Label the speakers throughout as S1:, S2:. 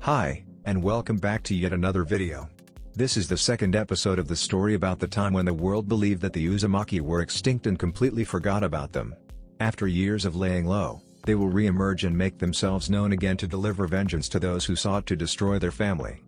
S1: Hi, and welcome back to yet another video. This is the second episode of the story about the time when the world believed that the Uzumaki were extinct and completely forgot about them. After years of laying low, they will re-emerge and make themselves known again to deliver vengeance to those who sought to destroy their family.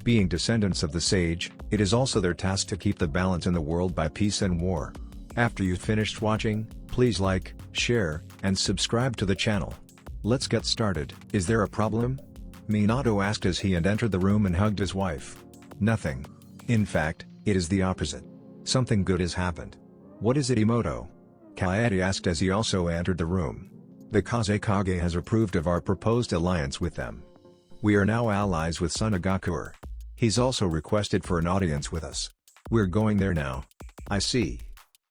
S1: Being descendants of the sage, it is also their task to keep the balance in the world by peace and war. After you've finished watching, please like, share, and subscribe to the channel. Let's get started. Is there a problem? Minato asked as he entered the room and hugged his wife. Nothing. In fact, it is the opposite. Something good has happened. What is it, Imoto? Kaede asked as he also entered the room. The Kazekage has approved of our proposed alliance with them. We are now allies with Sunagakure. He's also requested for an audience with us. We're going there now. I see.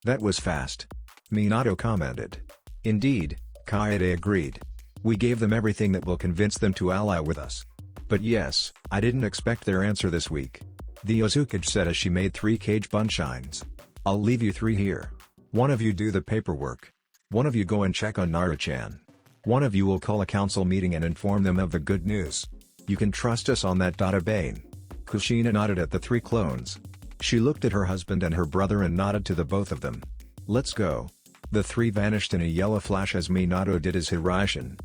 S1: That was fast. Minato commented. Indeed, Kaede agreed. We gave them everything that will convince them to ally with us. But yes, I didn't expect their answer this week. The Uzumaki said as she made 3 cage bunshines. I'll leave you 3 here. One of you do the paperwork. One of you go and check on Naruto-chan. One of you will call a council meeting and inform them of the good news. You can trust us on that. Bane. Kushina nodded at the 3 clones. She looked at her husband and her brother and nodded to the both of them. Let's go. The 3 vanished in a yellow flash as Minato did his Hiraishin.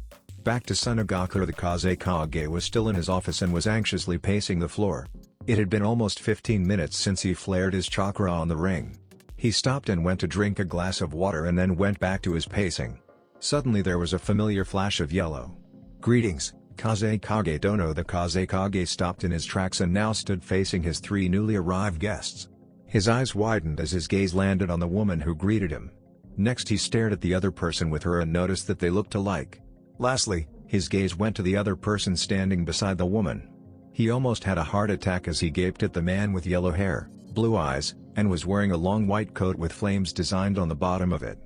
S1: Back to Sunagakure, the Kazekage was still in his office and was anxiously pacing the floor. It had been almost 15 minutes since he flared his chakra on the ring. He stopped and went to drink a glass of water and then went back to his pacing. Suddenly there was a familiar flash of yellow. Greetings, Kazekage Dono. The Kazekage stopped in his tracks and now stood facing his 3 newly arrived guests. His eyes widened as his gaze landed on the woman who greeted him. Next he stared at the other person with her and noticed that they looked alike. Lastly, his gaze went to the other person standing beside the woman. He almost had a heart attack as he gaped at the man with yellow hair, blue eyes, and was wearing a long white coat with flames designed on the bottom of it.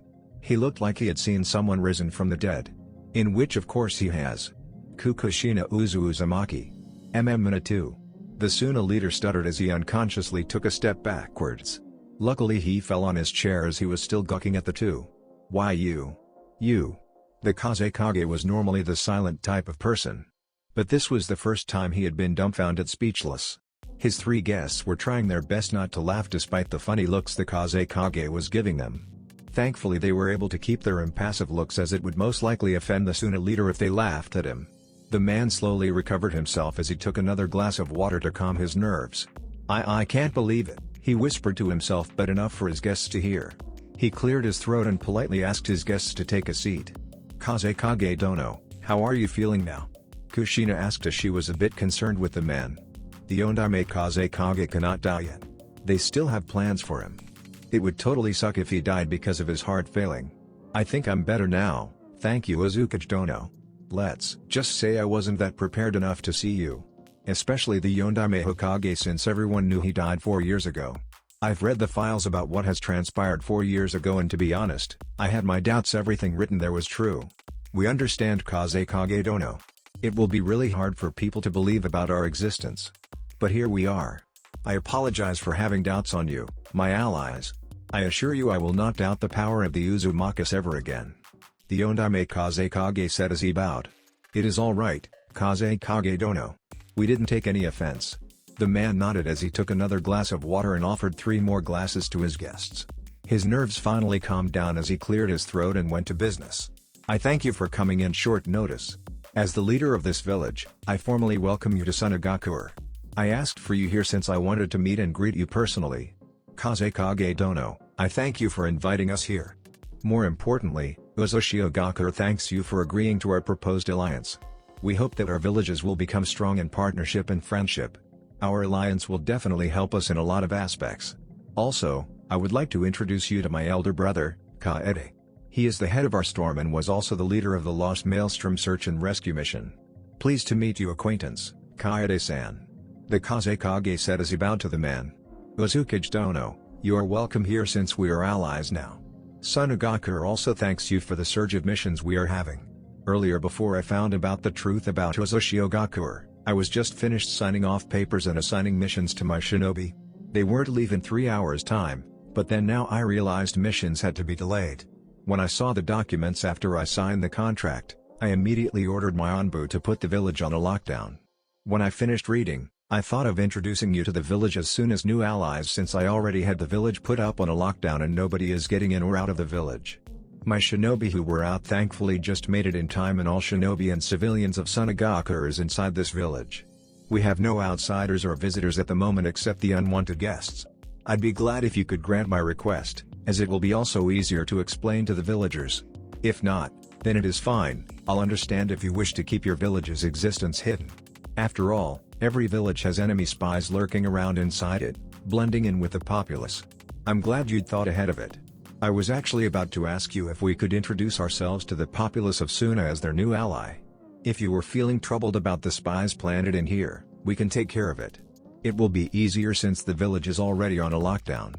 S1: He looked like he had seen someone risen from the dead. In which of course he has. Kukushina Uzumaki. Minato. The Suna leader stuttered as he unconsciously took a step backwards. Luckily he fell on his chair as he was still gawking at the 2. Why you? The Kazekage was normally the silent type of person. But this was the first time he had been dumbfounded, speechless. His 3 guests were trying their best not to laugh despite the funny looks the Kazekage was giving them. Thankfully they were able to keep their impassive looks as it would most likely offend the Suna leader if they laughed at him. The man slowly recovered himself as he took another glass of water to calm his nerves. I can't believe it, he whispered to himself, but enough for his guests to hear. He cleared his throat and politely asked his guests to take a seat. Kazekage Dono, how are you feeling now? Kushina asked as she was a bit concerned with the man. The Ondime Kazekage cannot die yet. They still have plans for him. It would totally suck if he died because of his heart failing. I think I'm better now, thank you Uzumaki Dono. Let's just say I wasn't that prepared enough to see you. Especially the Ondime Hokage, since everyone knew he died 4 years ago. I've read the files about what has transpired 4 years ago and to be honest, I had my doubts everything written there was true. We understand Kazekage Dono. It will be really hard for people to believe about our existence. But here we are. I apologize for having doubts on you, my allies. I assure you I will not doubt the power of the Uzumaki ever again. The Ondime Kazekage said as he bowed. It is all right, Kazekage Dono. We didn't take any offense. The man nodded as he took another glass of water and offered 3 more glasses to his guests. His nerves finally calmed down as he cleared his throat and went to business. I thank you for coming in short notice. As the leader of this village, I formally welcome you to Sunagakure. I asked for you here since I wanted to meet and greet you personally. Kazekage Dono, I thank you for inviting us here. More importantly, Uzumaki thanks you for agreeing to our proposed alliance. We hope that our villages will become strong in partnership and friendship. Our alliance will definitely help us in a lot of aspects. Also, I would like to introduce you to my elder brother, Kaede. He is the head of our storm and was also the leader of the Lost Maelstrom search and rescue mission. Pleased to meet you, acquaintance, Kaede-san. The Kazekage said as he bowed to the man. Uzumaki Dono, you are welcome here since we are allies now. Sunagakure also thanks you for the surge of missions we are having. Earlier, before I found about the truth about Uzumaki, I was just finished signing off papers and assigning missions to my shinobi. They were to leave in 3 hours time, but then now I realized missions had to be delayed. When I saw the documents after I signed the contract, I immediately ordered my Anbu to put the village on a lockdown. When I finished reading, I thought of introducing you to the village as soon as new allies since I already had the village put up on a lockdown and nobody is getting in or out of the village. My shinobi who were out thankfully just made it in time and all shinobi and civilians of Sunagakure is inside this village. We have no outsiders or visitors at the moment except the unwanted guests. I'd be glad if you could grant my request, as it will be also easier to explain to the villagers. If not, then it is fine, I'll understand if you wish to keep your village's existence hidden. After all, every village has enemy spies lurking around inside it, blending in with the populace. I'm glad you'd thought ahead of it. I was actually about to ask you if we could introduce ourselves to the populace of Suna as their new ally. If you were feeling troubled about the spies planted in here, we can take care of it. It will be easier since the village is already on a lockdown.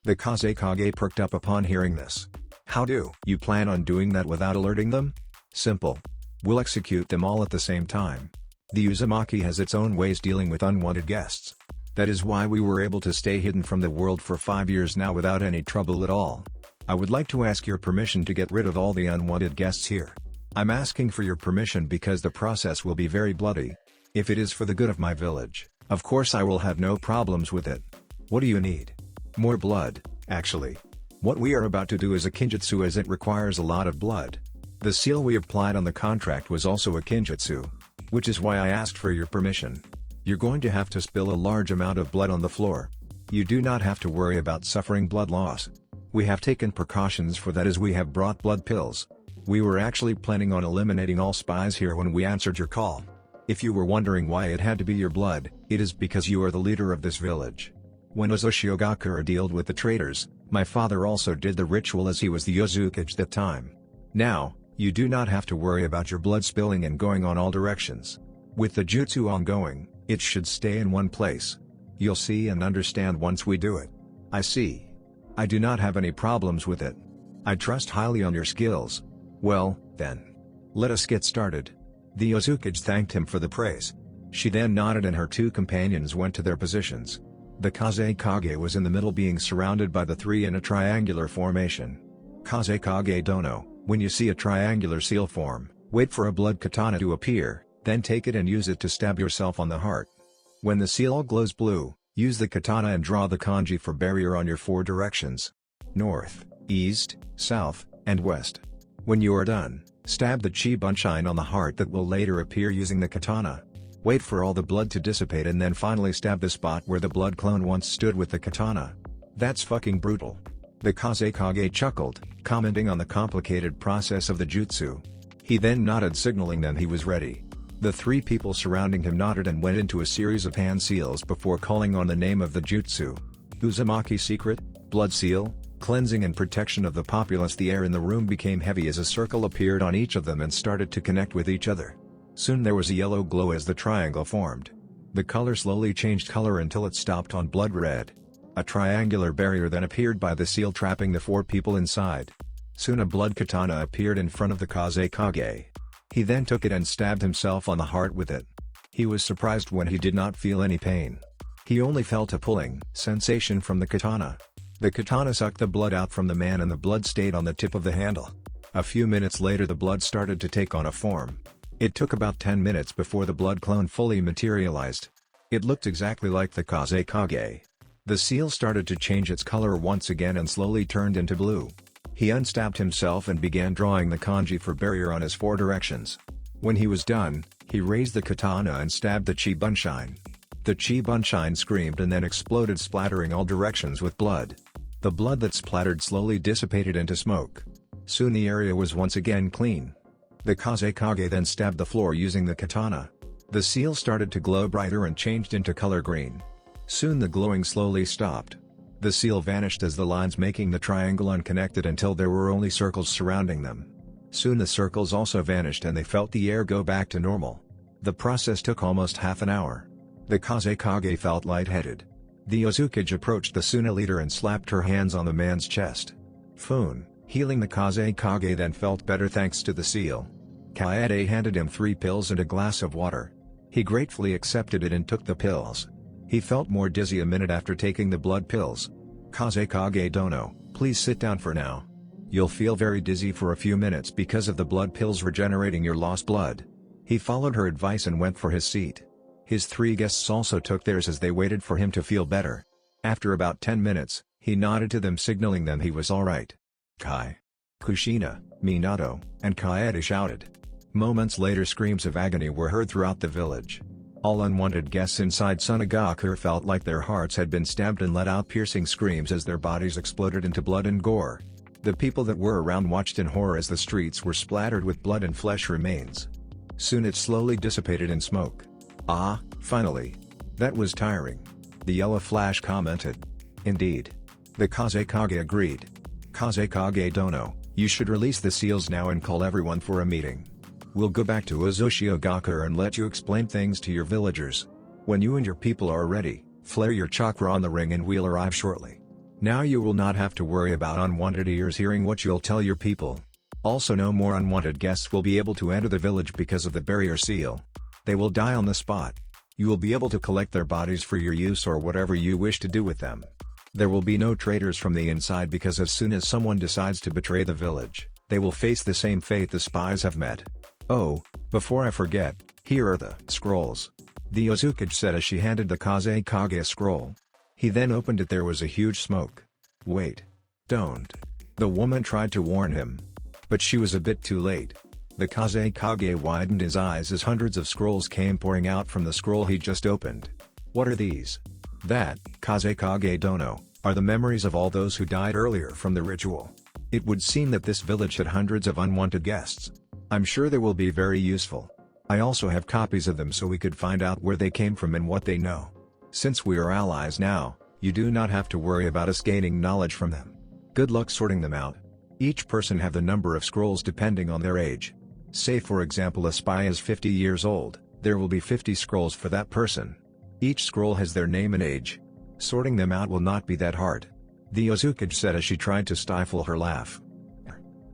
S1: The Kazekage perked up upon hearing this. How do you plan on doing that without alerting them? Simple. We'll execute them all at the same time. The Uzumaki has its own ways dealing with unwanted guests. That is why we were able to stay hidden from the world for 5 years now without any trouble at all. I would like to ask your permission to get rid of all the unwanted guests here. I'm asking for your permission because the process will be very bloody. If it is for the good of my village, of course I will have no problems with it. What do you need? More blood, actually. What we are about to do is a kinjutsu as it requires a lot of blood. The seal we applied on the contract was also a kinjutsu. Which is why I asked for your permission. You're going to have to spill a large amount of blood on the floor. You do not have to worry about suffering blood loss. We have taken precautions for that as we have brought blood pills. We were actually planning on eliminating all spies here when we answered your call. If you were wondering why it had to be your blood, it is because you are the leader of this village. When Sunagakure dealt with the traitors, my father also did the ritual as he was the Uzumaki that time. Now, you do not have to worry about your blood spilling and going on all directions. With the jutsu ongoing, it should stay in one place. You'll see and understand once we do it. I see. I do not have any problems with it. I trust highly on your skills. Well, then. Let us get started. The Uzumaki thanked him for the praise. She then nodded and her two companions went to their positions. The Kazekage was in the middle being surrounded by the three in a triangular formation. Kazekage Dono, when you see a triangular seal form, wait for a blood katana to appear, then take it and use it to stab yourself on the heart. When the seal glows blue, use the katana and draw the kanji for barrier on your 4 directions: north, east, south, and west. When you are done, stab the chi bunshine on the heart that will later appear using the katana. Wait for all the blood to dissipate and then finally stab the spot where the blood clone once stood with the katana. That's fucking brutal. The Kazekage chuckled, commenting on the complicated process of the jutsu. He then nodded signaling them he was ready. The 3 people surrounding him nodded and went into a series of hand seals before calling on the name of the jutsu. Uzumaki secret, blood seal, cleansing and protection of the populace. The air in the room became heavy as a circle appeared on each of them and started to connect with each other. Soon there was a yellow glow as the triangle formed. The color slowly changed color until it stopped on blood red. A triangular barrier then appeared by the seal trapping the 4 people inside. Soon a blood katana appeared in front of the Kazekage. He then took it and stabbed himself on the heart with it. He was surprised when he did not feel any pain. He only felt a pulling sensation from the katana. The katana sucked the blood out from the man and the blood stayed on the tip of the handle. A few minutes later the blood started to take on a form. It took about 10 minutes before the blood clone fully materialized. It looked exactly like the Kazekage. The seal started to change its color once again and slowly turned into blue. He unstabbed himself and began drawing the kanji for barrier on his 4 directions. When he was done, he raised the katana and stabbed the chi bunshine. The chi bunshine screamed and then exploded, splattering all directions with blood. The blood that splattered slowly dissipated into smoke. Soon the area was once again clean. The Kazekage then stabbed the floor using the katana. The seal started to glow brighter and changed into color green. Soon the glowing slowly stopped. The seal vanished as the lines making the triangle unconnected until there were only circles surrounding them. Soon the circles also vanished and they felt the air go back to normal. The process took almost half an hour. The Kazekage felt lightheaded. The Uzumaki approached the Suna leader and slapped her hands on the man's chest. Foon, healing the Kazekage then felt better thanks to the seal. Kaede handed him 3 pills and a glass of water. He gratefully accepted it and took the pills. He felt more dizzy a minute after taking the blood pills. Kazekage Dono, please sit down for now. You'll feel very dizzy for a few minutes because of the blood pills regenerating your lost blood. He followed her advice and went for his seat. His 3 guests also took theirs as they waited for him to feel better. After about 10 minutes, he nodded to them, signaling them he was alright. Kai, Kushina, Minato, and Kaede shouted. Moments later, screams of agony were heard throughout the village. All unwanted guests inside Sunagakure felt like their hearts had been stabbed and let out piercing screams as their bodies exploded into blood and gore. The people that were around watched in horror as the streets were splattered with blood and flesh remains. Soon it slowly dissipated in smoke. Ah, finally. That was tiring. The Yellow Flash commented. Indeed. The Kazekage agreed. Kazekage Dono, you should release the seals now and call everyone for a meeting. We'll go back to Uzumaki and let you explain things to your villagers. When you and your people are ready, flare your chakra on the ring and we'll arrive shortly. Now you will not have to worry about unwanted ears hearing what you'll tell your people. Also, no more unwanted guests will be able to enter the village because of the barrier seal. They will die on the spot. You will be able to collect their bodies for your use or whatever you wish to do with them. There will be no traitors from the inside because as soon as someone decides to betray the village, they will face the same fate the spies have met. Oh, before I forget, here are the scrolls. The Uzumaki said as she handed the Kazekage a scroll. He then opened it. There was a huge smoke. Wait. Don't. The woman tried to warn him. But she was a bit too late. The Kazekage widened his eyes as hundreds of scrolls came pouring out from the scroll he just opened. What are these? That, Kazekage Dono, are the memories of all those who died earlier from the ritual. It would seem that this village had hundreds of unwanted guests. I'm sure they will be very useful. I also have copies of them so we could find out where they came from and what they know. Since we are allies now, you do not have to worry about us gaining knowledge from them. Good luck sorting them out. Each person have the number of scrolls depending on their age. Say for example a spy is 50 years old, there will be 50 scrolls for that person. Each scroll has their name and age. Sorting them out will not be that hard. The Uzumaki said as she tried to stifle her laugh.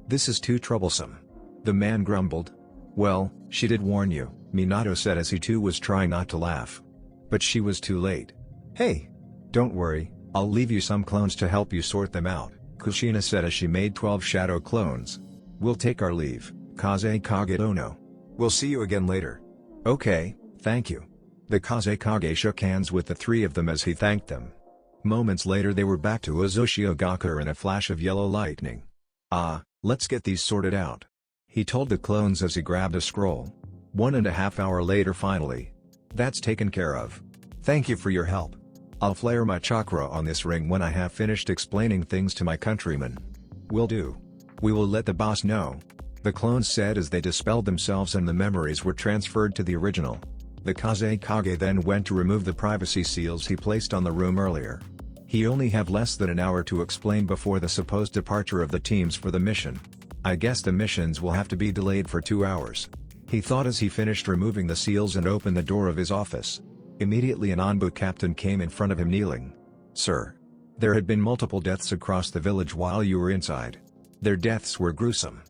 S1: This is too troublesome. The man grumbled. Well, she did warn you, Minato said as he too was trying not to laugh. But she was too late. Hey! Don't worry, I'll leave you some clones to help you sort them out, Kushina said as she made 12 shadow clones. We'll take our leave, Kazekage Dono. We'll see you again later. Okay, thank you. The Kazekage shook hands with the 3 of them as he thanked them. Moments later they were back to Uzumaki in a flash of yellow lightning. Ah, let's get these sorted out. He told the clones as he grabbed a scroll. 1.5 hours later finally. That's taken care of. Thank you for your help. I'll flare my chakra on this ring when I have finished explaining things to my countrymen. Will do. We will let the boss know. The clones said as they dispelled themselves and the memories were transferred to the original. The Kazekage then went to remove the privacy seals he placed on the room earlier. He only have less than an hour to explain before the supposed departure of the teams for the mission. I guess the missions will have to be delayed for 2 hours. He thought as he finished removing the seals and opened the door of his office. Immediately an Anbu captain came in front of him kneeling. Sir. There had been multiple deaths across the village while you were inside. Their deaths were gruesome.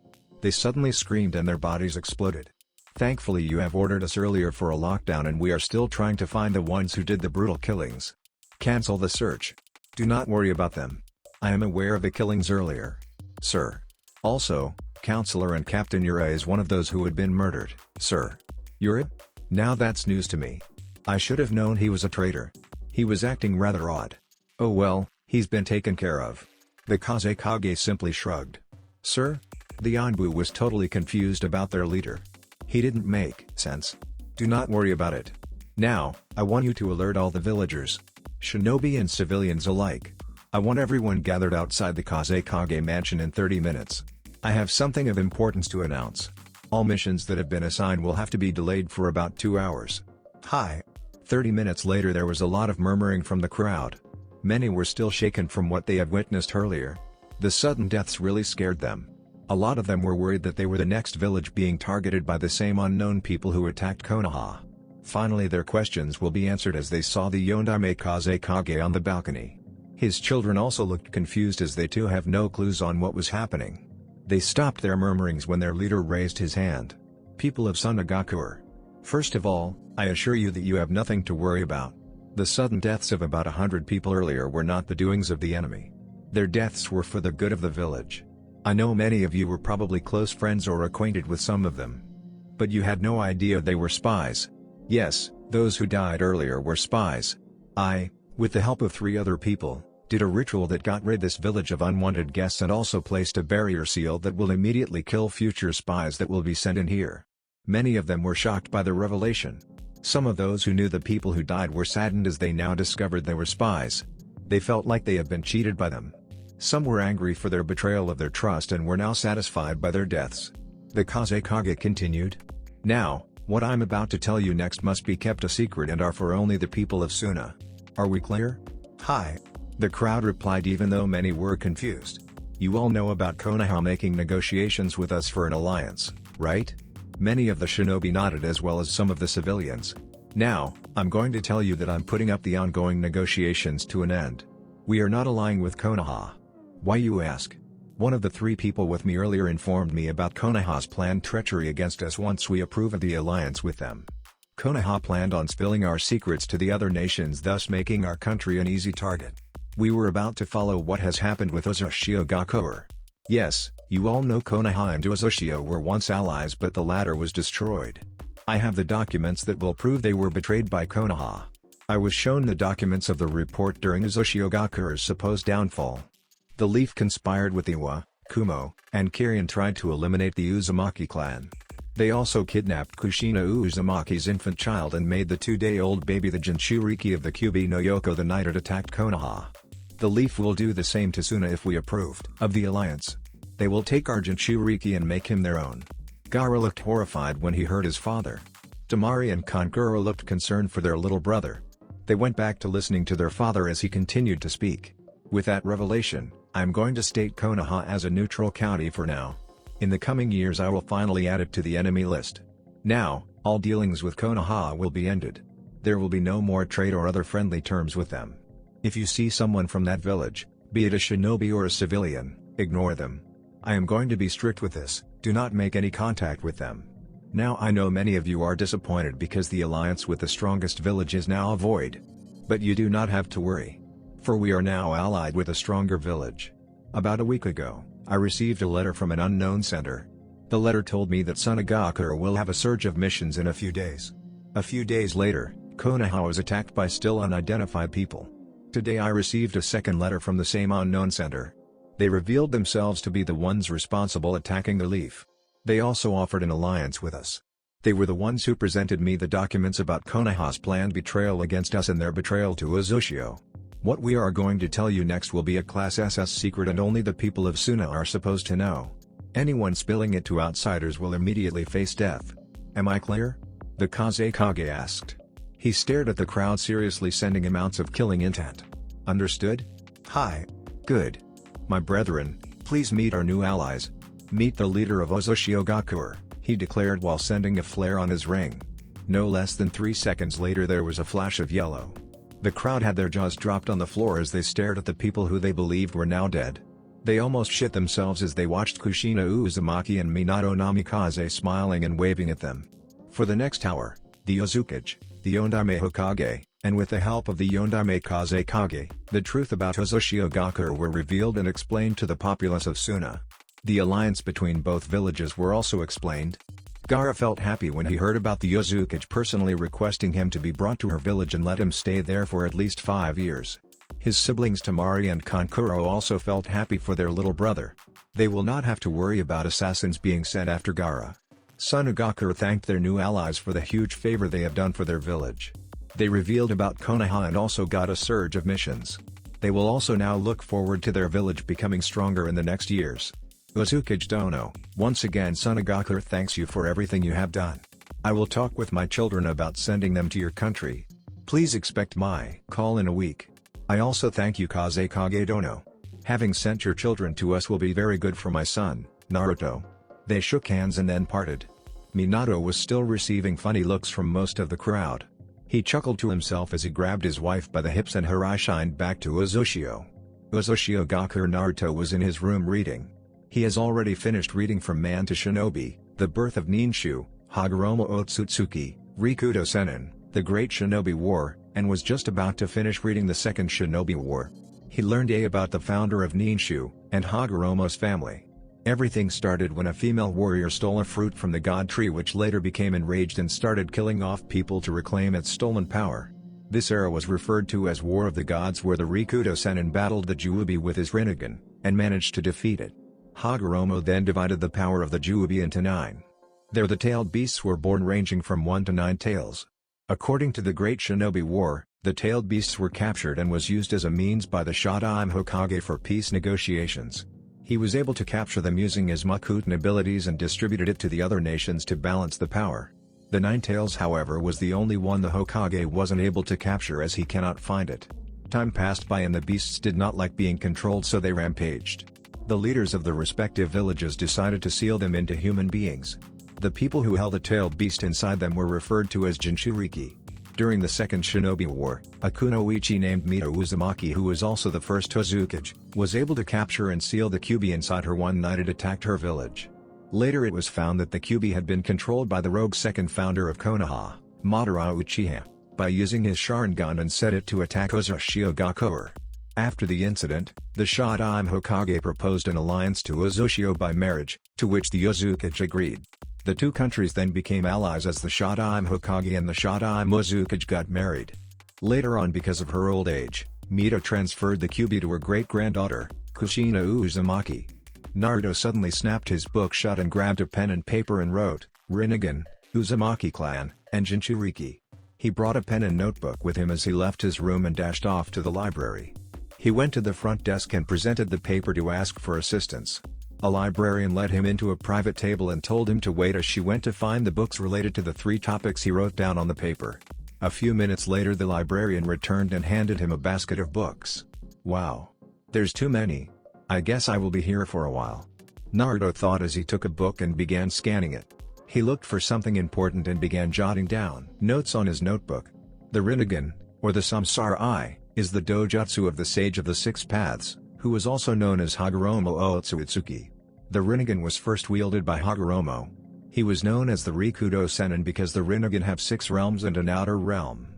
S1: They suddenly screamed and their bodies exploded. Thankfully you have ordered us earlier for a lockdown and we are still trying to find the ones who did the brutal killings. Cancel the search. Do not worry about them. I am aware of the killings earlier. Sir. Also, Counselor and Captain Yura is one of those who had been murdered. Sir. Yura? Now that's news to me. I should have known he was a traitor. He was acting rather odd. Oh well, he's been taken care of. The Kazekage simply shrugged. Sir? The Anbu was totally confused about their leader. He didn't make sense. Do not worry about it. Now, I want you to alert all the villagers. Shinobi and civilians alike. I want everyone gathered outside the Kazekage mansion in 30 minutes. I have something of importance to announce. All missions that have been assigned will have to be delayed for about 2 hours. Hi. 30 minutes later there was a lot of murmuring from the crowd. Many were still shaken from what they had witnessed earlier. The sudden deaths really scared them. A lot of them were worried that they were the next village being targeted by the same unknown people who attacked Konoha. Finally their questions will be answered as they saw the Yondame Kazekage on the balcony. His children also looked confused as they too have no clues on what was happening. They stopped their murmurings when their leader raised his hand. People of Sunagakure. First of all, I assure you that you have nothing to worry about. The sudden deaths of about 100 people earlier were not the doings of the enemy. Their deaths were for the good of the village. I know many of you were probably close friends or acquainted with some of them. But you had no idea they were spies. Yes, those who died earlier were spies. I, with the help of 3 other people, did a ritual that got rid this village of unwanted guests and also placed a barrier seal that will immediately kill future spies that will be sent in here. Many of them were shocked by the revelation. Some of those who knew the people who died were saddened as they now discovered they were spies. They felt like they had been cheated by them. Some were angry for their betrayal of their trust and were now satisfied by their deaths. The Kazekage continued. Now, what I'm about to tell you next must be kept a secret and are for only the people of Suna. Are we clear? Hi. The crowd replied even though many were confused. You all know about Konoha making negotiations with us for an alliance, right? Many of the shinobi nodded as well as some of the civilians. Now, I'm going to tell you that I'm putting up the ongoing negotiations to an end. We are not allying with Konoha. Why, you ask? One of the 3 people with me earlier informed me about Konoha's planned treachery against us once we approve of the alliance with them. Konoha planned on spilling our secrets to the other nations, thus making our country an easy target. We were about to follow what has happened with Uzumaki. Yes, you all know Konoha and Uzumaki were once allies, but the latter was destroyed. I have the documents that will prove they were betrayed by Konoha. I was shown the documents of the report during Uzumaki's supposed downfall. The Leaf conspired with Iwa, Kumo, and Kiri and tried to eliminate the Uzumaki clan. They also kidnapped Kushina Uzumaki's infant child and made the 2-day-old baby the Jinchuriki of the Kyubi no Yoko the night it attacked Konoha. The Leaf will do the same to Suna if we approved of the alliance. They will take our Jinchuriki and make him their own. Gaara looked horrified when he heard his father. Tamari and Kankuro looked concerned for their little brother. They went back to listening to their father as he continued to speak. With that revelation, I'm going to state Konoha as a neutral county for now. In the coming years I will finally add it to the enemy list. Now, all dealings with Konoha will be ended. There will be no more trade or other friendly terms with them. If you see someone from that village, be it a shinobi or a civilian, ignore them. I am going to be strict with this, do not make any contact with them. Now I know many of you are disappointed because the alliance with the strongest village is now a void. But you do not have to worry. For we are now allied with a stronger village. About a week ago, I received a letter from an unknown sender. The letter told me that Sunagakure will have a surge of missions in a few days. A few days later, Konoha was attacked by still unidentified people. Today I received a second letter from the same unknown sender. They revealed themselves to be the ones responsible attacking the Leaf. They also offered an alliance with us. They were the ones who presented me the documents about Konoha's planned betrayal against us and their betrayal to Uzumaki. What we are going to tell you next will be a Class SS secret and only the people of Suna are supposed to know. Anyone spilling it to outsiders will immediately face death. Am I clear? The Kazekage asked. He stared at the crowd seriously, sending amounts of killing intent. Understood? Hi. Good. My brethren, please meet our new allies. Meet the leader of Uzumaki, he declared while sending a flare on his ring. No less than 3 seconds later there was a flash of yellow. The crowd had their jaws dropped on the floor as they stared at the people who they believed were now dead. They almost shit themselves as they watched Kushina Uzumaki and Minato Namikaze smiling and waving at them. For the next hour, the Uzukage, the Yondaime Hokage, and with the help of the Yondaime Kazekage, the truth about Uzumaki were revealed and explained to the populace of Suna. The alliance between both villages were also explained. Gaara felt happy when he heard about the Uzukage personally requesting him to be brought to her village and let him stay there for at least 5 years. His siblings Tamari and Kankuro also felt happy for their little brother. They will not have to worry about assassins being sent after Gaara. Sunagakure thanked their new allies for the huge favor they have done for their village. They revealed about Konoha and also got a surge of missions. They will also now look forward to their village becoming stronger in the next years. Uzukage Dono, once again Sunagakure thanks you for everything you have done. I will talk with my children about sending them to your country. Please expect my call in a week. I also thank you Kazekage Dono. Having sent your children to us will be very good for my son, Naruto. They shook hands and then parted. Minato was still receiving funny looks from most of the crowd. He chuckled to himself as he grabbed his wife by the hips and her eye shined back to Uzumaki. Uzumaki Naruto was in his room reading. He has already finished reading From Man to Shinobi, The Birth of Ninshu, Hagoromo Otsutsuki, Rikudo Senin, The Great Shinobi War, and was just about to finish reading the Second Shinobi War. He learned about the founder of Ninshu, and Hagoromo's family. Everything started when a female warrior stole a fruit from the god tree, which later became enraged and started killing off people to reclaim its stolen power. This era was referred to as War of the Gods, where the Rikudo Sennin battled the Juubi with his Rinnegan, and managed to defeat it. Hagoromo then divided the power of the Juubi into 9. There the tailed beasts were born, ranging from 1 to 9 tails. According to the Great Shinobi War, the tailed beasts were captured and was used as a means by the Shodaime Hokage for peace negotiations. He was able to capture them using his Makuten abilities and distributed it to the other nations to balance the power. The 9 tails, however, was the only one the Hokage wasn't able to capture, as he cannot find it. Time passed by and the beasts did not like being controlled, so they rampaged. The leaders of the respective villages decided to seal them into human beings. The people who held a tailed beast inside them were referred to as Jinchuriki. During the Second Shinobi War, a kunoichi named Mito Uzumaki, who was also the first Hokage, was able to capture and seal the Kyuubi inside her one night it attacked her village. Later it was found that the Kyuubi had been controlled by the rogue second founder of Konoha, Madara Uchiha, by using his Sharingan and set it to attack Uzumaki. After the incident, the Shodaime Hokage proposed an alliance to Uzushio by marriage, to which the Uzukage agreed. The two countries then became allies as the Shodaime Hokage and the Shodaime Uzukage got married. Later on, because of her old age, Mito transferred the Kyuubi to her great-granddaughter, Kushina Uzumaki. Naruto suddenly snapped his book shut and grabbed a pen and paper and wrote, Rinnegan, Uzumaki clan, and Jinchuriki. He brought a pen and notebook with him as he left his room and dashed off to the library. He went to the front desk and presented the paper to ask for assistance. A librarian led him into a private table and told him to wait as she went to find the books related to the 3 topics he wrote down on the paper. A few minutes later the librarian returned and handed him a basket of books. Wow. There's too many. I guess I will be here for a while. Naruto thought as he took a book and began scanning it. He looked for something important and began jotting down notes on his notebook. The Rinnegan, or the Samsara Eye, is the dojutsu of the Sage of the Six Paths, who was also known as Hagoromo Otsutsuki. The Rinnegan was first wielded by Hagoromo. He was known as the Rikudo Sennin because the Rinnegan have 6 realms and an outer realm.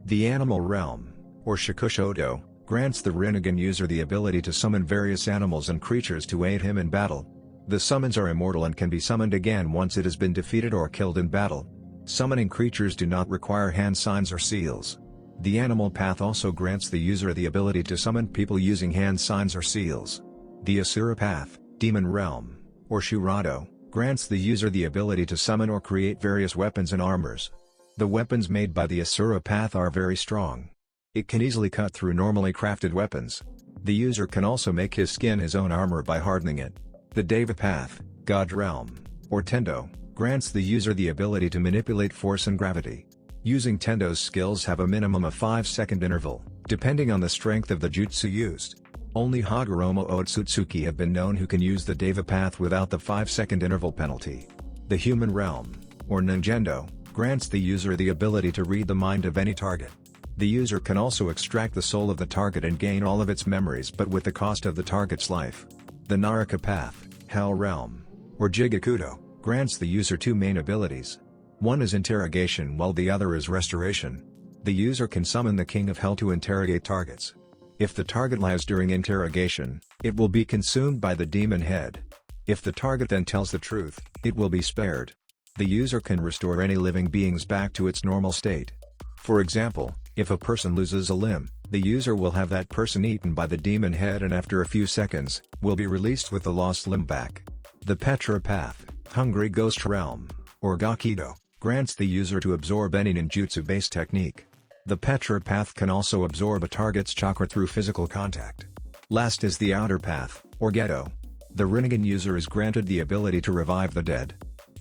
S1: The Animal Realm, or Shikushodo, grants the Rinnegan user the ability to summon various animals and creatures to aid him in battle. The summons are immortal and can be summoned again once it has been defeated or killed in battle. Summoning creatures do not require hand signs or seals. The Animal Path also grants the user the ability to summon people using hand signs or seals. The Asura Path, Demon Realm, or Shurado, grants the user the ability to summon or create various weapons and armors. The weapons made by the Asura Path are very strong. It can easily cut through normally crafted weapons. The user can also make his skin his own armor by hardening it. The Deva Path, God Realm, or Tendo, grants the user the ability to manipulate force and gravity. Using Tendo's skills have a minimum of 5-second interval, depending on the strength of the jutsu used. Only Hagoromo Otsutsuki have been known who can use the Deva Path without the 5-second interval penalty. The Human Realm, or Ninjendo, grants the user the ability to read the mind of any target. The user can also extract the soul of the target and gain all of its memories, but with the cost of the target's life. The Naraka Path, Hell Realm, or Jigakudo, grants the user 2 main abilities. One is interrogation while the other is restoration. The user can summon the King of Hell to interrogate targets. If the target lies during interrogation, it will be consumed by the demon head. If the target then tells the truth, it will be spared. The user can restore any living beings back to its normal state. For example, if a person loses a limb, the user will have that person eaten by the demon head and after a few seconds, will be released with the lost limb back. The Petra Path, Hungry Ghost Realm, or Gakido, grants the user to absorb any ninjutsu-based technique. The Petra Path can also absorb a target's chakra through physical contact. Last is the Outer Path, or Geto. The Rinnegan user is granted the ability to revive the dead.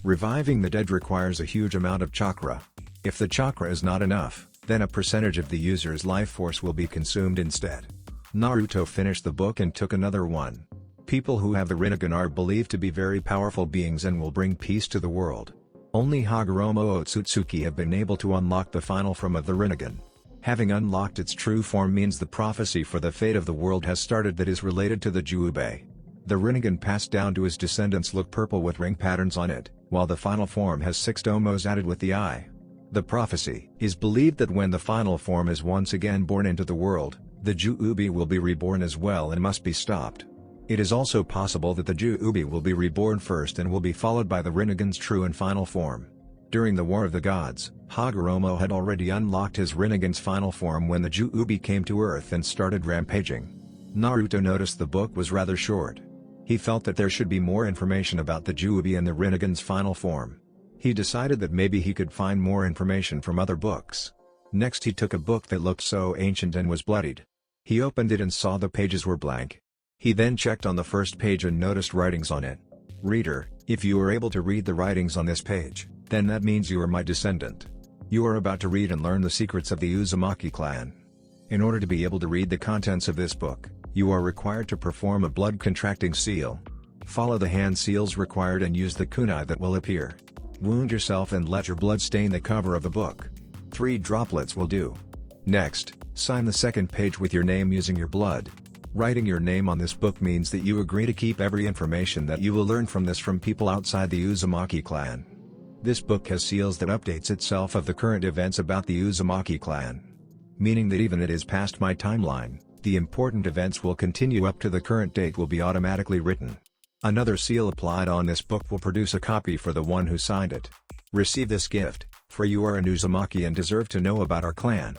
S1: Reviving the dead requires a huge amount of chakra. If the chakra is not enough, then a percentage of the user's life force will be consumed instead. Naruto finished the book and took another one. People who have the Rinnegan are believed to be very powerful beings and will bring peace to the world. Only Hagoromo Otsutsuki have been able to unlock the final form of the Rinnegan. Having unlocked its true form means the prophecy for the fate of the world has started that is related to the Juubei. The Rinnegan passed down to his descendants look purple with ring patterns on it, while the final form has 6 domos added with the eye. The prophecy is believed that when the final form is once again born into the world, the Juubi will be reborn as well and must be stopped. It is also possible that the Juubi will be reborn first and will be followed by the Rinnegan's true and final form. During the War of the Gods, Hagoromo had already unlocked his Rinnegan's final form when the Juubi came to Earth and started rampaging. Naruto noticed the book was rather short. He felt that there should be more information about the Juubi and the Rinnegan's final form. He decided that maybe he could find more information from other books. Next he took a book that looked so ancient and was bloodied. He opened it and saw the pages were blank. He then checked on the first page and noticed writings on it. Reader, if you are able to read the writings on this page, then that means you are my descendant. You are about to read and learn the secrets of the Uzumaki clan. In order to be able to read the contents of this book, you are required to perform a blood contracting seal. Follow the hand seals required and use the kunai that will appear. Wound yourself and let your blood stain the cover of the book. 3 droplets will do. Next, sign the second page with your name using your blood. Writing your name on this book means that you agree to keep every information that you will learn from this from people outside the Uzumaki clan. This book has seals that updates itself of the current events about the Uzumaki clan. Meaning that even it is past my timeline, the important events will continue up to the current date will be automatically written. Another seal applied on this book will produce a copy for the one who signed it. Receive this gift, for you are an Uzumaki and deserve to know about our clan.